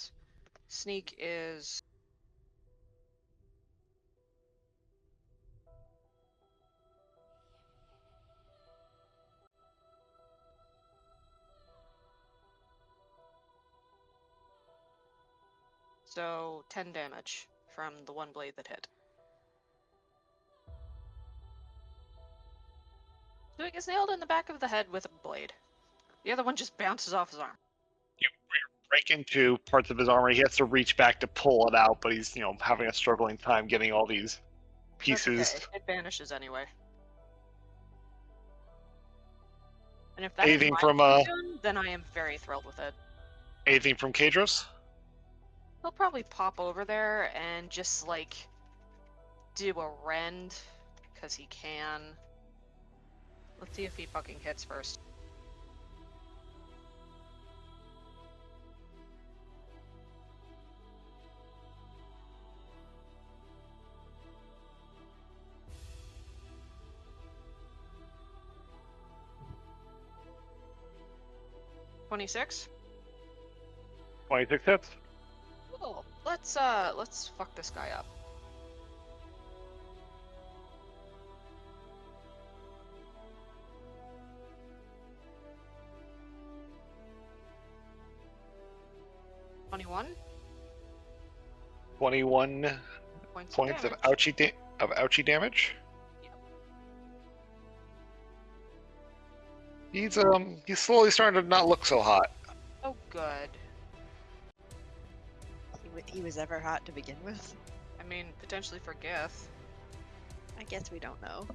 sneak is so 10 damage from the one blade that hit. So he gets nailed in the back of the head with a blade. The other one just bounces off his arm. You break into parts of his armor. He has to reach back to pull it out, but he's having a struggling time getting all these That's pieces. okay. It vanishes anyway. And if that is Anything my from decision, then I am very thrilled with it. anything from Kadros? He'll probably pop over there and just like do a rend because he can. Let's see if he fucking hits first. $26. 26 hits. Cool. Let's fuck this guy up. $21 21 points points of damage. ouchie damage. Yep. He's slowly starting to not look so hot. Oh, good. He was ever hot to begin with? I mean, potentially for Gith. I guess we don't know.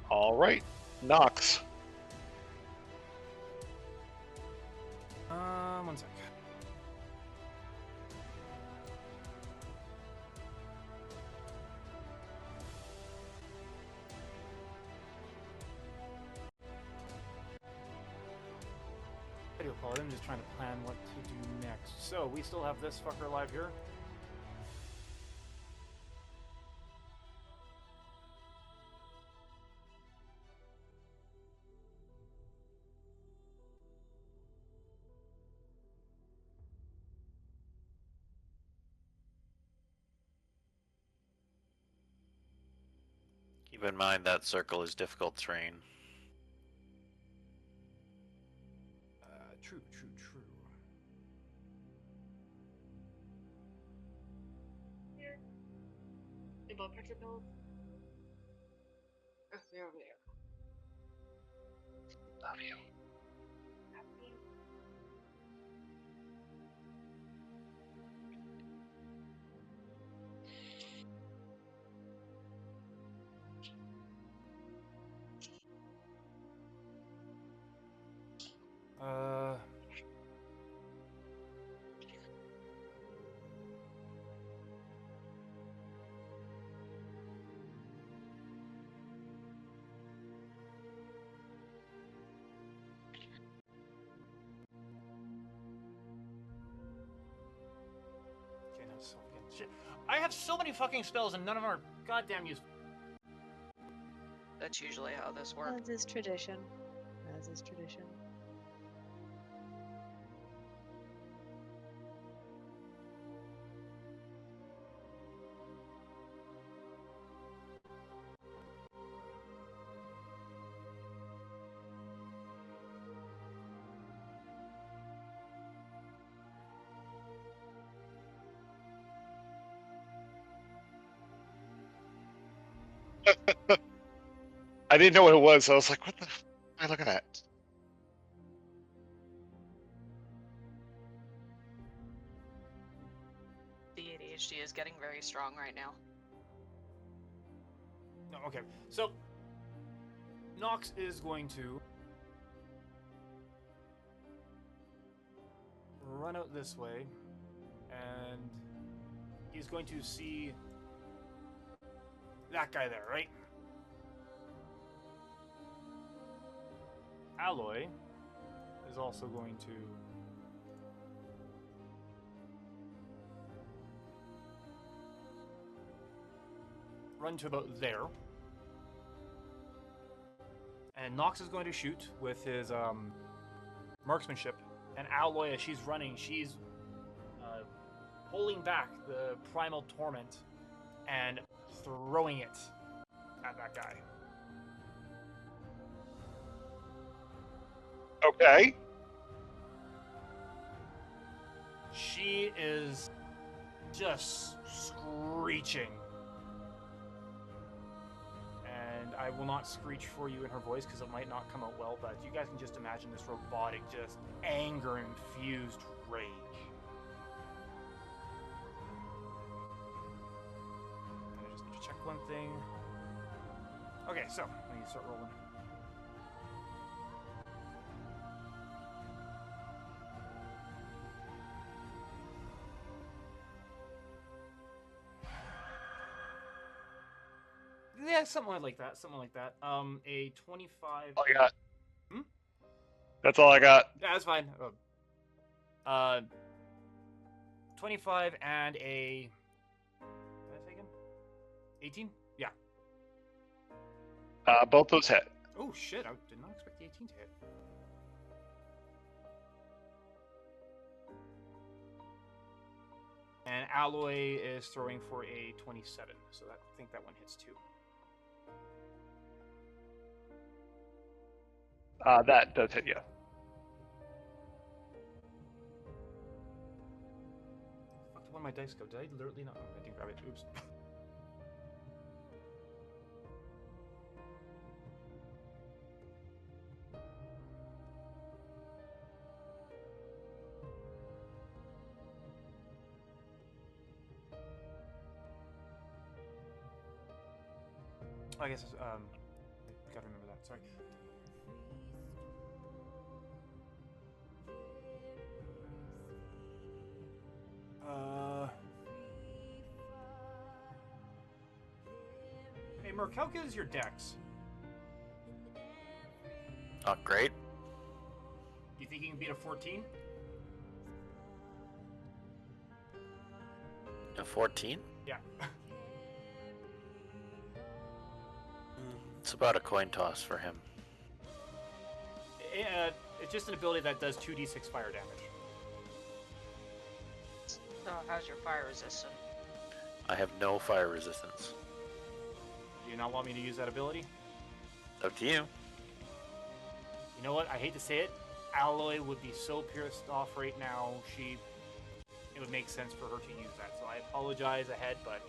All right, Nox. One sec. I do apologize. I'm just trying to plan what to do next. So we still have this fucker alive here. Keep in mind that circle is difficult terrain. True. Here. The blood pressure pills. Oh, they're over there. Love you. Uh. Okay, now self again. Shit. I have so many fucking spells and none of them are goddamn useful. That's usually how this works. As is tradition. As is tradition. I didn't know what it was. So I was like, what the f am I looking at? The ADHD is getting very strong right now. No, okay. So Nox is going to run out this way, and he's going to see that guy there, right? Alloy is also going to run to about there. And Nox is going to shoot with his marksmanship. And Alloy, as she's running, she's pulling back the Primal Torment and throwing it at that guy. Okay. She is just screeching. And I will not screech for you in her voice because it might not come out well, but you guys can just imagine this robotic, just anger-infused rage. I just need to check one thing. Okay, so I need to start rolling. Yeah, something like that. Something like that. A 25. All I got. Hmm? That's all I got. Yeah, that's fine. 25 and a. What did I take in? 18? Yeah. Both those hit. Oh shit! I did not expect the 18 to hit. And Alloy is throwing for a 27, so I think that one hits too. That does hit you. Fuck, did one of my dice go? Did I literally not? Oh, I didn't grab it. Oops. I guess it's, gotta remember that. Sorry. Hey, Merc, how good is your dex? Not great. You think you can beat a 14? A 14? Yeah. It's about a coin toss for him. It's just an ability that does 2d6 fire damage. So how's your fire resistant? I have no fire resistance. Do you not want me to use that ability? Up to you. You know what? I hate to say it. Alloy would be so pissed off right now. It would make sense for her to use that. So I apologize ahead, but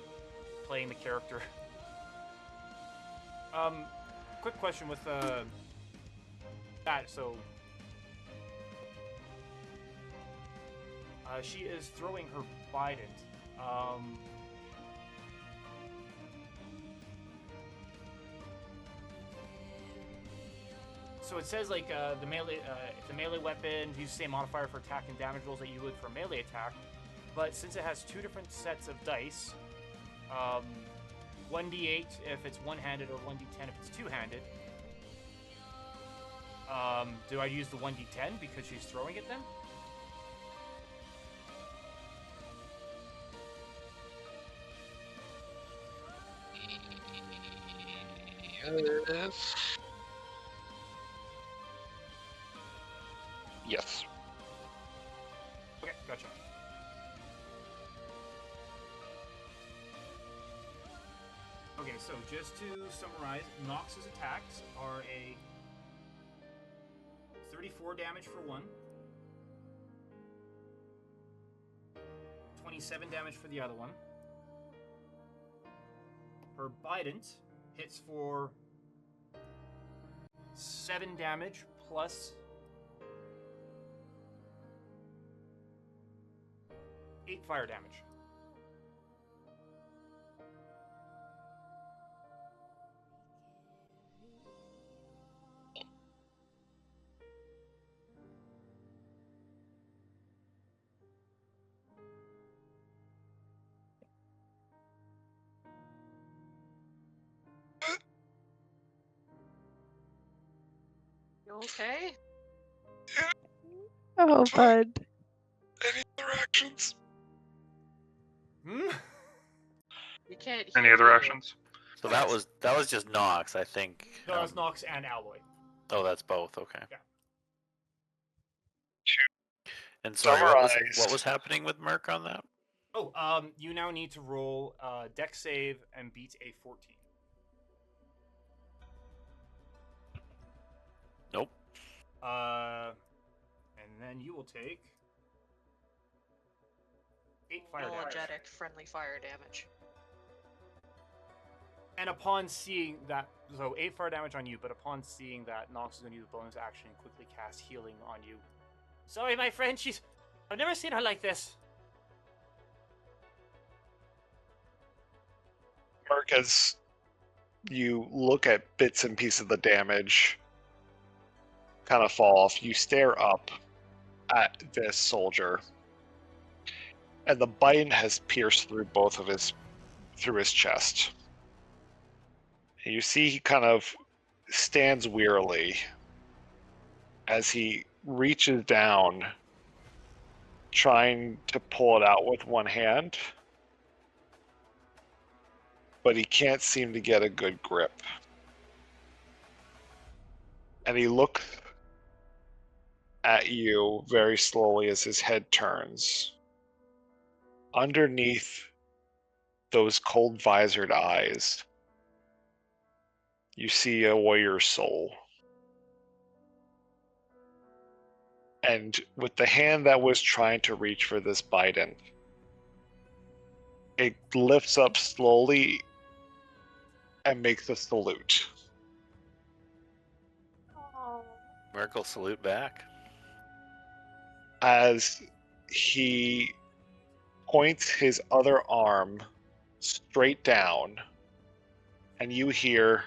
playing the character. Quick question with that. So she is throwing her Bident. So it says like the melee, it's a melee weapon. Use the same modifier for attack and damage rolls that you would for a melee attack. But since it has two different sets of dice, 1d8 if it's one-handed or 1d10 if it's two-handed. Do I use the 1d10 because she's throwing it then? Yes. Okay, gotcha. Okay, so just to summarize, Nox's attacks are a 34 damage for one, 27 damage for the other one. Her Bident hits for 7 damage plus 8 fire damage. You okay? Oh, bud. Any other actions? Hmm? You can't Any hear other you. actions? So that was just Nox, I think. No, that's Nox and Alloy. Oh, that's both. Okay. Yeah. And sorry, what Summarized. was happening with Merc on that? Oh, you now need to roll dex save and beat a 14. Nope. And then you will take 8 fire damage. Apologetic friendly fire damage. And upon seeing that, so 8 fire damage on you, but upon seeing that, Nox is going to use a bonus action and quickly cast healing on you. Sorry, my friend, I've never seen her like this. Merc, as you look at bits and pieces of the damage kind of fall off, you stare up at this soldier, and the bite has pierced through through his chest. And you see he kind of stands wearily as he reaches down, trying to pull it out with one hand, but he can't seem to get a good grip. And he looks at you very slowly as his head turns. Underneath those cold visored eyes, you see a warrior's soul. And with the hand that was trying to reach for this Biden, it lifts up slowly and makes a salute. Merc will salute back. As he points his other arm straight down, and you hear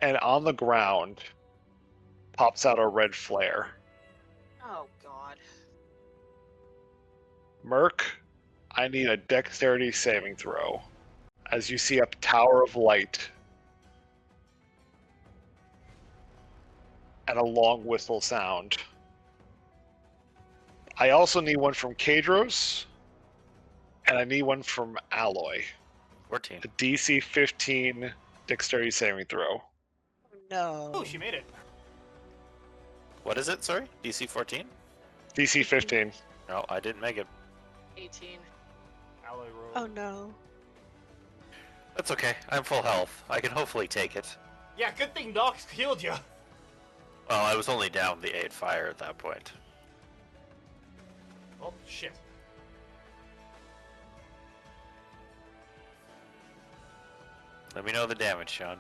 and on the ground pops out a red flare. Oh god. Merc, I need a dexterity saving throw as you see a tower of light and a long whistle sound. I also need one from Kadros, and I need one from Alloy. 14. A DC 15 dexterity saving throw. No. Oh, she made it. What is it? Sorry? DC 14? DC 15. No, I didn't make it. 18. Alloy roll. Oh no. That's okay. I'm full health. I can hopefully take it. Yeah, good thing Nox healed you. Well, I was only down the 8 fire at that point. Oh, shit. Let me know the damage, Sean.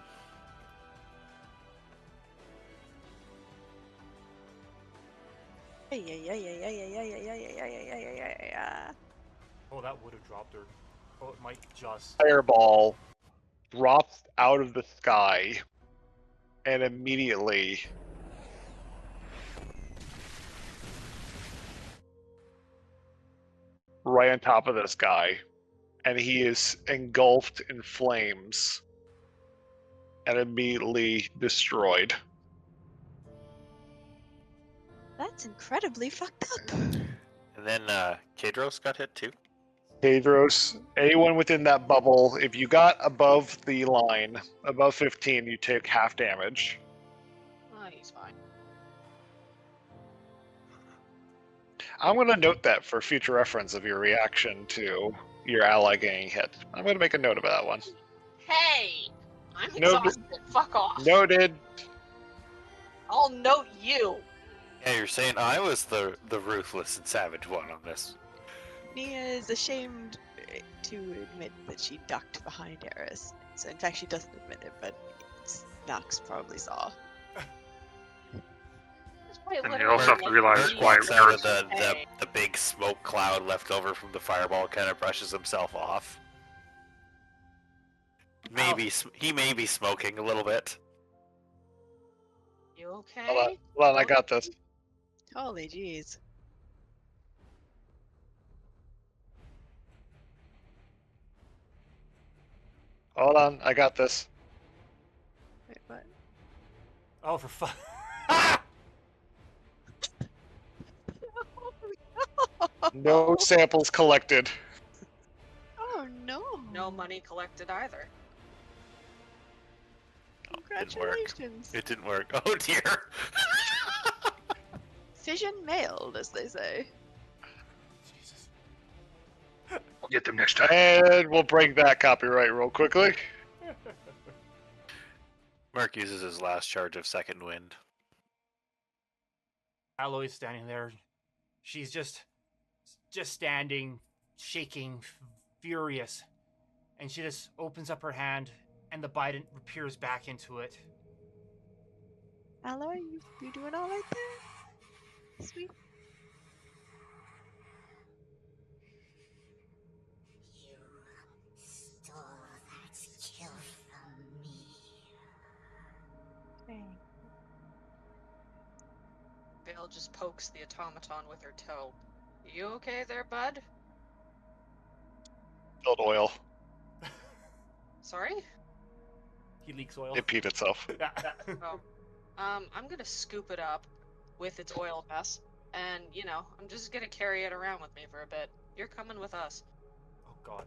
Oh, that would have dropped her. Oh, it might just. Fireball drops out of the sky and immediately right on top of this guy, and he is engulfed in flames and immediately destroyed. That's incredibly fucked up. And then Kadros got hit too. Kadros, anyone within that bubble, if you got above the line, above 15, you take half damage. Oh, he's fine. I'm going to note that for future reference of your reaction to your ally getting hit. I'm going to make a note of that one. Hey! I'm No, exhausted. Fuck off. Noted. I'll note you. Yeah, you're saying I was the ruthless and savage one on this. Nia is ashamed to admit that she ducked behind Eris. So in fact, she doesn't admit it, but Nox probably saw. And you also have to realize Merc why walks out of Eris- the big smoke cloud left over from the fireball, kind of brushes himself off. Maybe he may be smoking a little bit. You okay? Hold on, I got this. Holy jeez. Hold on, I got this. Wait, what? Oh, for fun. No samples collected. Oh no. No money collected either. Oh, it didn't work. Congratulations. It didn't work. Oh dear. Fission mailed, as they say. Jesus. We'll get them next time. And we'll break that copyright real quickly. Merc uses his last charge of second wind. Alloy's standing there. She's just just standing, shaking, furious. And she just opens up her hand, and the bident appears back into it. Aloy, you doing all right there? Sweet. You stole that kill from me. Dang. Vale just pokes the automaton with her toe. You okay there, bud? Spilled oil. Sorry? He leaks oil. It peed itself. Oh. I'm gonna scoop it up with its oil mess, and, you know, I'm just gonna carry it around with me for a bit. You're coming with us. Oh, God.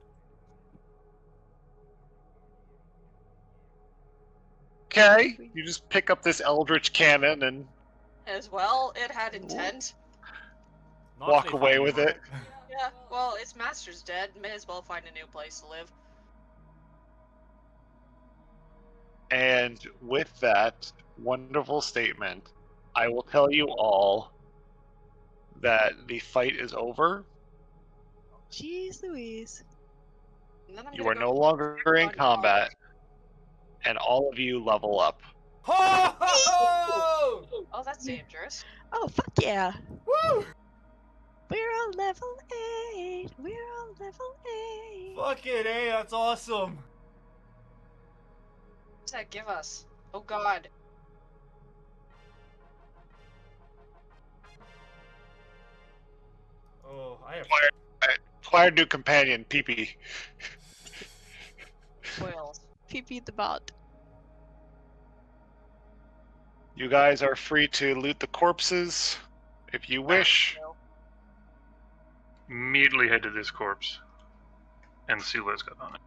Okay, you just pick up this eldritch cannon and As well, it had intent. Not walk if they away find with you. it. Yeah, well, its master's dead. May as well find a new place to live. And with that wonderful statement, I will tell you all that the fight is over. Jeez Louise. And then I'm You gonna are go no longer in on combat, and all of you level up. Ho, ho, ho! Oh, that's Yeah. dangerous. Oh, fuck yeah. Woo! We're all level 8. We're all level 8. Fuck it, eh? That's awesome. What's that give us? Oh god. Oh, I have. Acquired new companion, Peepee. Oils. PP the bot. You guys are free to loot the corpses if you wish. Immediately head to this corpse and see what it's got on it.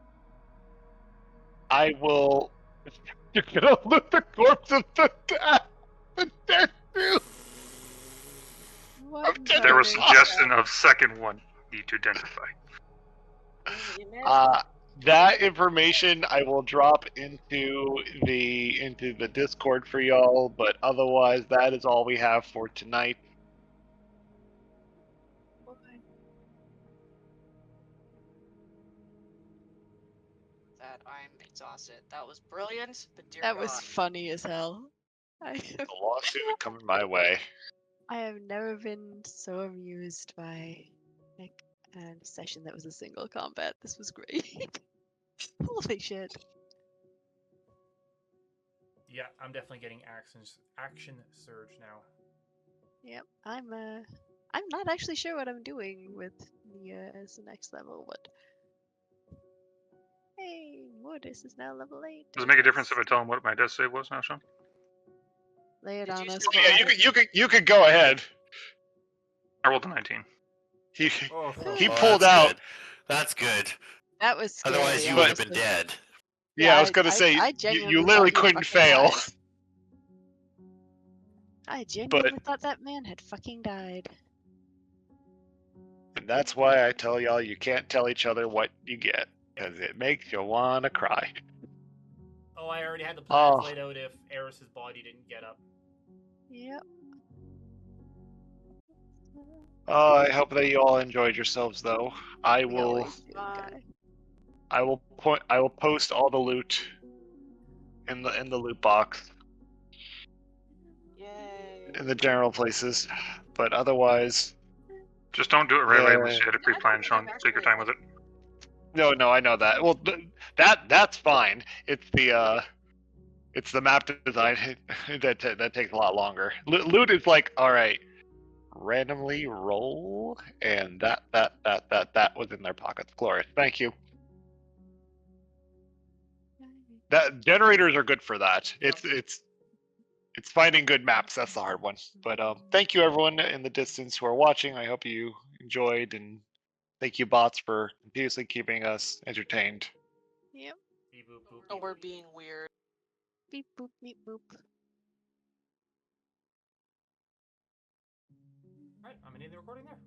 I will. You're gonna loot the corpse of the dead dude. What? dead. There was garbage. suggestion of second one need to identify. You may as well. That information I will drop into the Discord for y'all, but otherwise that is all we have for tonight. That I'm exhausted. That was brilliant, but dear That god. was funny as hell. The lawsuit coming my way. I have never been so amused by like a session that was a single combat. This was great. Holy shit. Yeah, I'm definitely getting action surge now. Yep. I'm not actually sure what I'm doing with the as the next level, but hey, Mortis is now level 8. Does it make a difference if I tell him what my death save was now, Sean? Lay it Did on you us. say- what Yeah, was it? you could go ahead. I rolled a 19. He Oh, he Oh, pulled that's out. Good. That's good. That was scary. Otherwise, you would have been honestly. dead. Yeah, I was gonna say I you genuinely literally thought you couldn't fucking fail. died. I genuinely thought that man had fucking died. And that's why I tell y'all you can't tell each other what you get, because it makes you wanna cry. oh, I already had the plans Oh. laid out if Eris's body didn't get up. Yep. I hope that you all enjoyed yourselves, though. I We will. always do, guy. I will post all the loot in the loot box Yay. in the general places, but otherwise, Just don't do it right away Yeah. unless you had a pre-plan, Sean. Take your time with it. no, I know that. Well, that's fine. It's the map design that takes a lot longer. Loot is like, all right, randomly roll, and that was in their pockets. Glorious, thank you. That generators are good for that. It's finding good maps. That's the hard one. But thank you everyone in the distance who are watching. I hope you enjoyed, and thank you bots for continuously keeping us entertained. Yep. Beep, boop, boop, Oh, beep, we're boop. being weird. Beep boop beep boop. Alright, I'm ending the recording there.